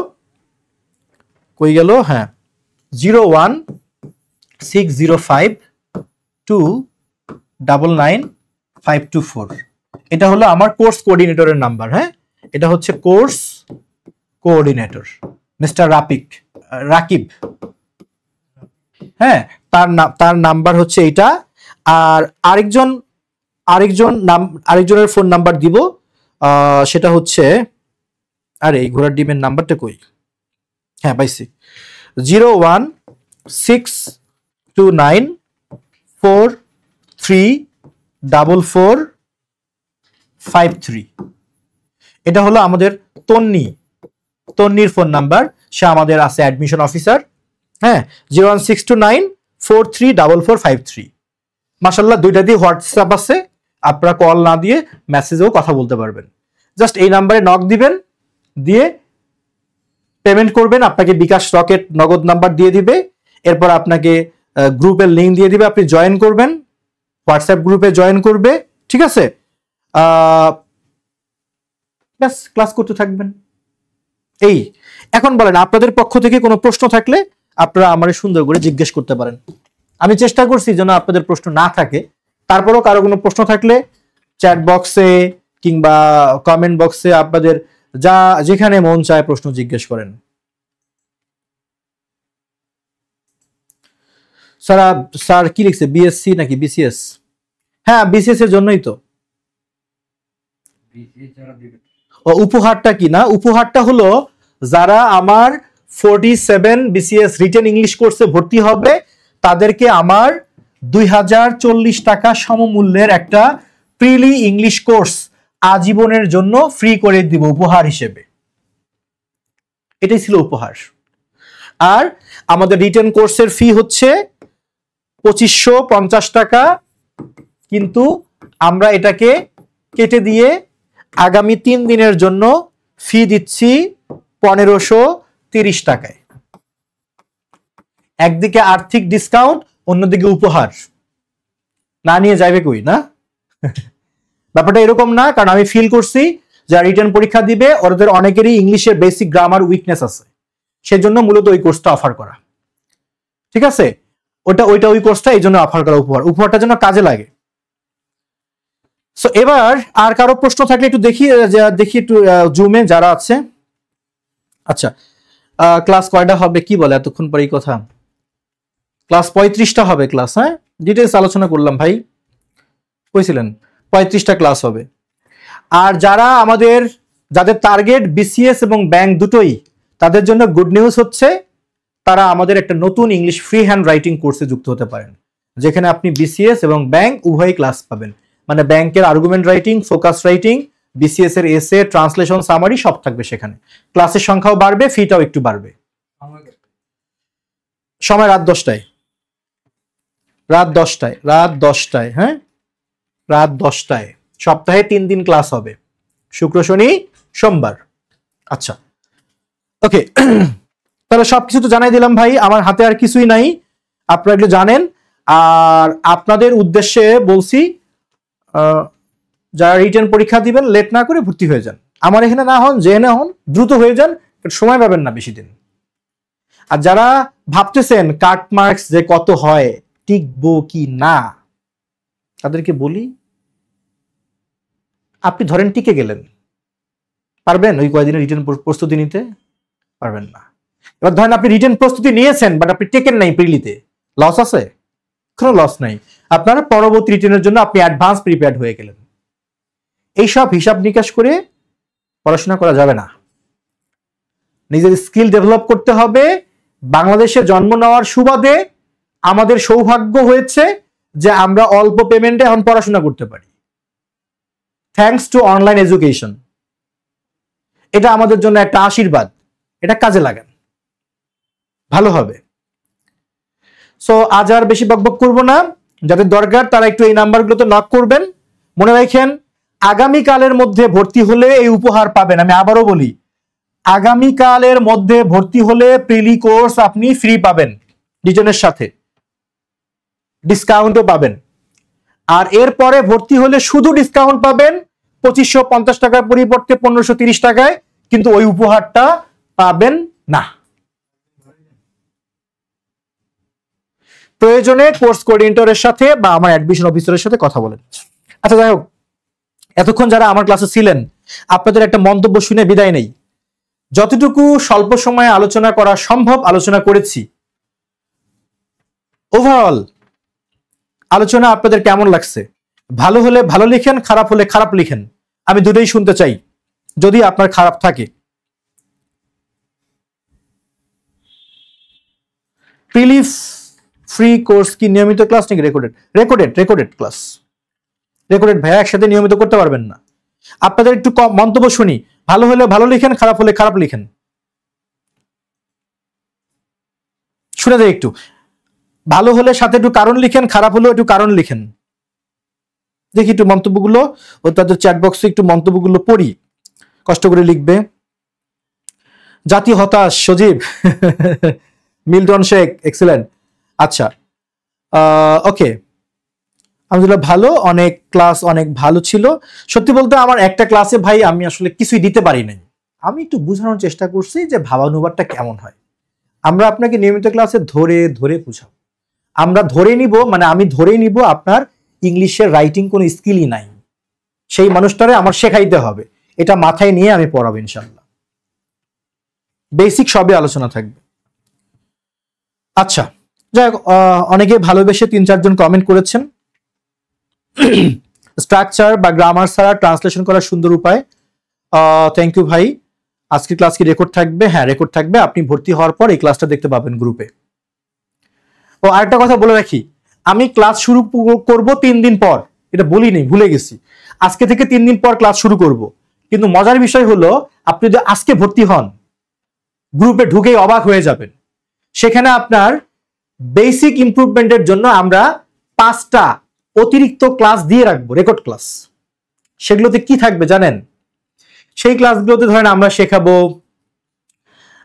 কই গেল, হ্যাঁ, 01605299524, এটা হলো আমার কোর্স কোঅর্ডিনেটরের নাম্বার। হ্যাঁ, এটা হচ্ছে কোর্স কোঅর্ডিনেটর মিস্টার রাকিব। হ্যাঁ, তার নাম্বার হচ্ছে এইটা। আর আরেকজনের ফোন নাম্বার দিব, সেটা হচ্ছে, আরে এই ঘোড়ার ডিমের নাম্বারটা কই, হ্যাঁ পাইছি, 01629434453। এটা হলো আমাদের তন্নির ফোন নাম্বার, সে আমাদের আছে অ্যাডমিশন অফিসার। হ্যাঁ, 01629434453। মাশাআল্লাহ, 2টা দিয়ে হোয়াটসঅ্যাপ আছে, আপনারা কল না দিয়ে মেসেজেও কথা বলতে পারবেন। জাস্ট এই নাম্বারে নক দিবেন, দিয়ে পেমেন্ট করবেন, আপনাকে বিকাশ রকেট নগদ নাম্বার দিয়ে দিবে, এরপর আপনাকে গ্রুপের লিঙ্ক দিয়ে দিবে, আপনি জয়েন করবেন, হোয়াটসঅ্যাপ গ্রুপে জয়েন করবে, ঠিক আছে? ব্যাস ক্লাস করতে থাকবেন। এই এখন বলেন আপনাদের পক্ষ থেকে কোনো প্রশ্ন থাকলে আপনারা আমারে সুন্দর করে জিজ্ঞেস করতে পারেন। আমি চেষ্টা করছি যেন আপনাদের প্রশ্ন না থাকে, তারপরও কারো কোনো প্রশ্ন থাকলে চ্যাট বক্সে কিংবা কমেন্ট বক্সে আপনাদের যা যেখানে মন চায় প্রশ্ন জিজ্ঞেস করেন। স্যার কি লিখছে, বিএসসি নাকি বিসিএস? হ্যাঁ বিসিএস এর জন্যই তো। উপহারটা কি না, উপহারটা হলো যারা আমার 47 বিসিএস রিটেন ইংলিশ কোর্সে ভর্তি হবে তাদেরকে আমার 2040 টাকা সমমূল্যের একটা প্রিলি ইংলিশ কোর্স আজীবনের জন্য ফ্রি করে দিব উপহার হিসেবে। এটাই ছিল উপহার। আর আমাদের রিটেন কোর্সের ফি হচ্ছে 2550 টাকা, কিন্তু আমরা এটাকে কেটে দিয়ে আগামী 3 দিনের জন্য ফি দিচ্ছি 1530 টাকায়। একদিকে আর্থিক ডিসকাউন্ট, অন্যদিকে উপহার। না নিয়ে যাবে কই না? ব্যাপারটা এরকম না, কারণ আমি ফিল করছি যারা রিটেন পরীক্ষা দিবে ওদের অনেকেরই ইংলিশের বেসিক গ্রামার উইকনেস আছে, সেজন্য মূলত ওই কোর্সটা অফার করা। ঠিক আছে, ওই কোর্সটা এই জন্য অফার করা, উপহারটা যেন কাজে লাগে। সো এবার আর কারো প্রশ্ন থাকলে একটু দেখি একটু জুমে যারা আছে। আচ্ছা, ক্লাস কয়টা হবে কি বলে এতক্ষণ পরে এই কথা? ক্লাস 35টা হবে ক্লাস। হ্যাঁ, ডিটেলস আলোচনা করলাম ভাই, কইছিলেন 35টা ক্লাস হবে। আর যাদের টার্গেট বিসিএস এবং ব্যাংক দুটোই, তাদের জন্য গুড নিউজ হচ্ছে তারা আমাদের একটা নতুন ইংলিশ ফ্রি হ্যান্ড রাইটিং কোর্সে যুক্ত হতে পারেন, যেখানে আপনি বিসিএস এবং ব্যাংক উভয় ক্লাস পাবেন। মানে ব্যাংকের argument writing, focus writing, BCS এর এসে, ট্রান্সলেশন, সামারি সব থাকবে সেখানে। ক্লাসের সংখ্যাও বাড়বে, ফিটাও একটু বাড়বে। সময় রাত 10টায়। হ্যাঁ, রাত 10টায়। সপ্তাহে 3 দিন ক্লাস হবে, শুক্র, শনি, সোমবার। আচ্ছা, ওকে। তাহলে সবকিছু তো জানাই দিলাম ভাই, আমার হাতে আর কিছুই নাই, আপনারা এগুলো জানেন। আর আপনাদের উদ্দেশ্যে বলছি, যারা রিটেন পরীক্ষা দিবেন লেট না করে ভর্তি হয়ে যান। আমার এখানে না হন, জেনে হন, দ্রুত হয়ে যান, সময় পাবেন না বেশি দিন। আর যারা ভাবতেছেন কাট মার্কস যে কত হয়, টিকবো কি না, তাদেরকে বলি আপনি ধরেন টিকে গেলেন, পারবেন ওই কয়েকদিনে রিটেন প্রস্তুতি নিতে? পারবেন না। এবার ধরেন আপনি রিটেন প্রস্তুতি নিয়েছেন বাট আপনি টেকেন নাই প্রিলিতে, লস আছে? কোনো লস নাই, আপনার পরবর্তী রিটেনের জন্য আপনি অ্যাডভান্স প্রিপেয়ার্ড হয়ে গেলেন। এইসব হিসাব নিকাশ করে পড়াশোনা করা যাবে না। নিজের স্কিল ডেভেলপ করতে হবে। বাংলাদেশে জন্ম নেওয়ার সুবাদে আমাদের সৌভাগ্য হয়েছে যে আমরা অল্প পেমেন্টে এখন পড়াশোনা করতে পারি, থ্যাঙ্কস টু অনলাইন এডুকেশন। এটা আমাদের জন্য একটা আশীর্বাদ, এটা কাজে লাগান, ভালো হবে। সো আজ আর বেশি বকবক করবো না, যাদের দরকার তারা একটু এই নাম্বারগুলোতে নক করবেন। মনে রাখেন, আগামীকালের মধ্যে ভর্তি হলে এই উপহার পাবেন। আমি আবারও বলি, আগামীকালের মধ্যে ভর্তি হলে প্রিলি কোর্স আপনি ফ্রি পাবেন, রিটেনের সাথে ডিসকাউন্টও পাবেন। আর এরপরে ভর্তি হলে শুধু ডিসকাউন্ট পাবেন 2550 টাকার পরিবর্তে 1530 টাকায়, কিন্তু ওই উপহারটা পাবেন না। প্রয়োজনে কোর্স কোঅর্ডিনেটরের সাথে বা আমার অ্যাডমিশন অফিসারের সাথে কথা বলেন। আচ্ছা, যাই হোক, এতক্ষণ যারা আমার ক্লাসে ছিলেন আপনাদের একটা মন্তব্য শুনে বিদায় নেই। যতটুকু স্বল্প সময়ে আলোচনা করা সম্ভব আলোচনা করেছি। ওভারঅল আলোচনা আপনাদের কেমন লাগছে? ভালো হলে ভালো লিখেন, খারাপ হলে খারাপ লিখেন, আমি দুটোই শুনতে চাই যদি আপনার খারাপ থাকে। প্রিলি ফ্রি কোর্স কি নিয়মিত ক্লাস নাকি রেকর্ডেড? রেকর্ডেড ক্লাস, রেকর্ডেড ভাইয়া, একসাথে নিয়মিত করতে পারবেন না। আপনাদের একটু মন্তব্য শুনি। ভালো হলে ভালো লিখেন, খারাপ হলে খারাপ লিখেন, শুনে দেয় একটু। ভালো হলে সাথে একটু কারণ লিখেন, খারাপ হলেও একটু কারণ লিখেন। দেখি একটু মন্তব্যগুলো, ও তাদের চ্যাট বক্সে একটু মন্তব্যগুলো পড়ি, কষ্ট করে লিখবে। জাতি হতাশ, সজীব মিল্টন শেখ, এক্সেলেন্ট। আচ্ছা, ওকে, আলহামদুলিল্লাহ ভালো, অনেক ক্লাস অনেক ভালো ছিল। সত্যি বলতে আমার একটা ক্লাসে ভাই আমি আসলে কিছুই দিতে পারি নাই। আমি একটু বোঝানোর চেষ্টা করছি যে ভাবানুবাদটা কেমন হয়। আমরা আপনাকে নিয়মিত ক্লাসে ধরে ধরে বুঝাবো। আমরা ধরে নিব, মানে আমি ধরে নিব আপনার ইংলিশের রাইটিং কোনো স্কিলই নাই, সেই মানুষটারে আমার শেখাইতে হবে। এটা মাথায় নিয়ে আমি পড়াবো ইনশাআল্লাহ। বেসিক সবে আলোচনা থাকবে। আচ্ছা, যাই হোক, অনেকে ভালোবেসে 3-4 জন কমেন্ট করেছেন। স্ট্রাকচার বা গ্রামার ছাড়া ট্রান্সলেশন করার সুন্দর উপায়। থ্যাংক ইউ ভাই। আজকের ক্লাস কি রেকর্ড থাকবে? হ্যাঁ, রেকর্ড থাকবে। আপনি ভর্তি হওয়ার পর এই ক্লাসটা দেখতে পাবেন গ্রুপে। ও আরেকটা কথা বলে রাখি, আমি ক্লাস শুরু করব 3 দিন পর, এটা বলি নেই, ভুলে গেছি। আজকে থেকে 3 দিন পর ক্লাস শুরু করব। কিন্তু মজার বিষয় হলো, আপনি যদি আজকে ভর্তি হন, গ্রুপে ঢুকেই অবাক হয়ে যাবেন। সেখানে আপনার বেসিক ইমপ্রুভমেন্টের জন্য আমরা 5টা অতিরিক্ত ক্লাস দিয়ে রাখবো, রেকর্ড ক্লাস। সেগুলোতে কি থাকবে জানেন? সেই ক্লাসগুলোতে ধরেন আমরা শেখাবো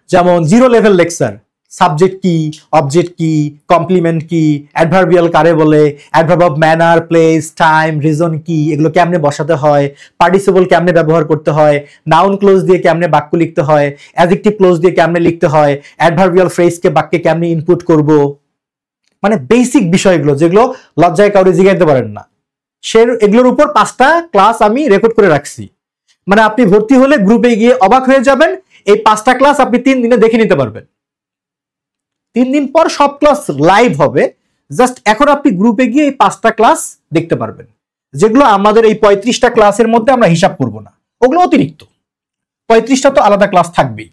যেমন 0 লেভেল লেকচার, সাবজেক্ট কি, অবজেক্ট কি, কমপ্লিমেন্ট কি, অ্যাডভার্বিয়াল কারে বলে, adverb of manner, place, time, reason কি, এগুলো কেমনে বসাতে হয়, পার্টিসিপল কেমনে ব্যবহার করতে হয়, নাউন ক্লোজ দিয়ে কেমনে বাক্য লিখতে হয়, অ্যাডজেক্টিভ ক্লোজ দিয়ে কেমনে লিখতে হয়, অ্যাডভার্বিয়াল ফ্রেজকে বাক্যে কেমনে ইনপুট করব, মানে বেসিক বিষয়গুলো যেগুলো লজ্জায় কাউরে জিগাইতে পারেন না, এগুলোর উপর 5টা ক্লাস আমি রেকর্ড করে রাখছি। মানে আপনি ভর্তি হলে গ্রুপে গিয়ে অবাক হয়ে যাবেন। এই 5টা ক্লাস আপনি 3 দিনে দেখে নিতে পারবেন। 3 দিন পর সব ক্লাস লাইভ হবে। জাস্ট এখন আপনি গ্রুপে গিয়ে এই 5টা ক্লাস দেখতে পারবেন, যেগুলো আমাদের এই 35টা ক্লাসের মধ্যে আমরা হিসাব করব না, ওগুলো অতিরিক্ত। 35টা তো আলাদা ক্লাস থাকবেই।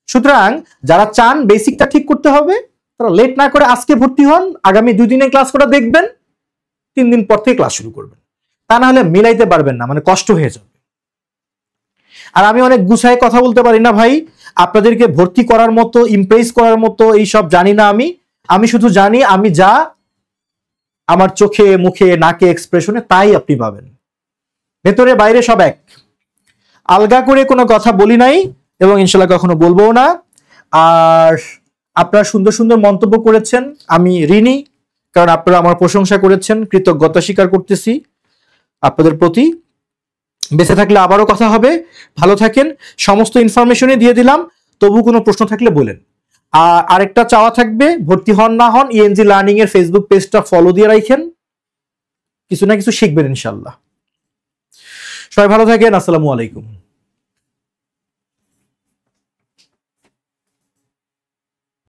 সুতরাং যারা চান বেসিকটা ঠিক করতে হবে, তারা লেট না করে আজকে ভর্তি হন, আগামী 2 দিনের ক্লাস করে দেখবেন, 3 দিন পর থেকে ক্লাস শুরু করবেন। তা না হলে মিলাইতে পারবেন না, মানে কষ্ট হয়ে যাবে। আর আমি অনেক গুছায় কথা বলতে পারি না ভাই, আপনাদেরকে ভর্তি করার মতো, ইমপ্রেস করার মতো এইসব জানি না। আমি শুধু জানি আমি যা আমার চোখে মুখে নাকে এক্সপ্রেশনে তাই আপনি পাবেন। ভেতরে বাইরে সব এক, আলগা করে কোনো কথা বলি নাই এবং ইনশাল্লাহ কখনো বলবো না। আর আপনারা সুন্দর সুন্দর মন্তব্য করেছেন, আমি ঋণী, কারণ আপনারা আমার প্রশংসা করেছেন। কৃতজ্ঞতা স্বীকার করতেছি আপনাদের প্রতি। বেঁচে থাকলে আবারও কথা হবে। ভালো থাকেন। সমস্ত ইনফরমেশনই দিয়ে দিলাম, তবু কোনো প্রশ্ন থাকলে বলেন। আর আরেকটা চাওয়া থাকবে, ভর্তি হন না হন, ইএনজি লার্নিং এর ফেসবুক পেজটা ফলো দিয়ে রাখেন, কিছু না কিছু শিখবেন ইনশাল্লাহ। সবাই ভালো থাকেন। আসসালামু আলাইকুম।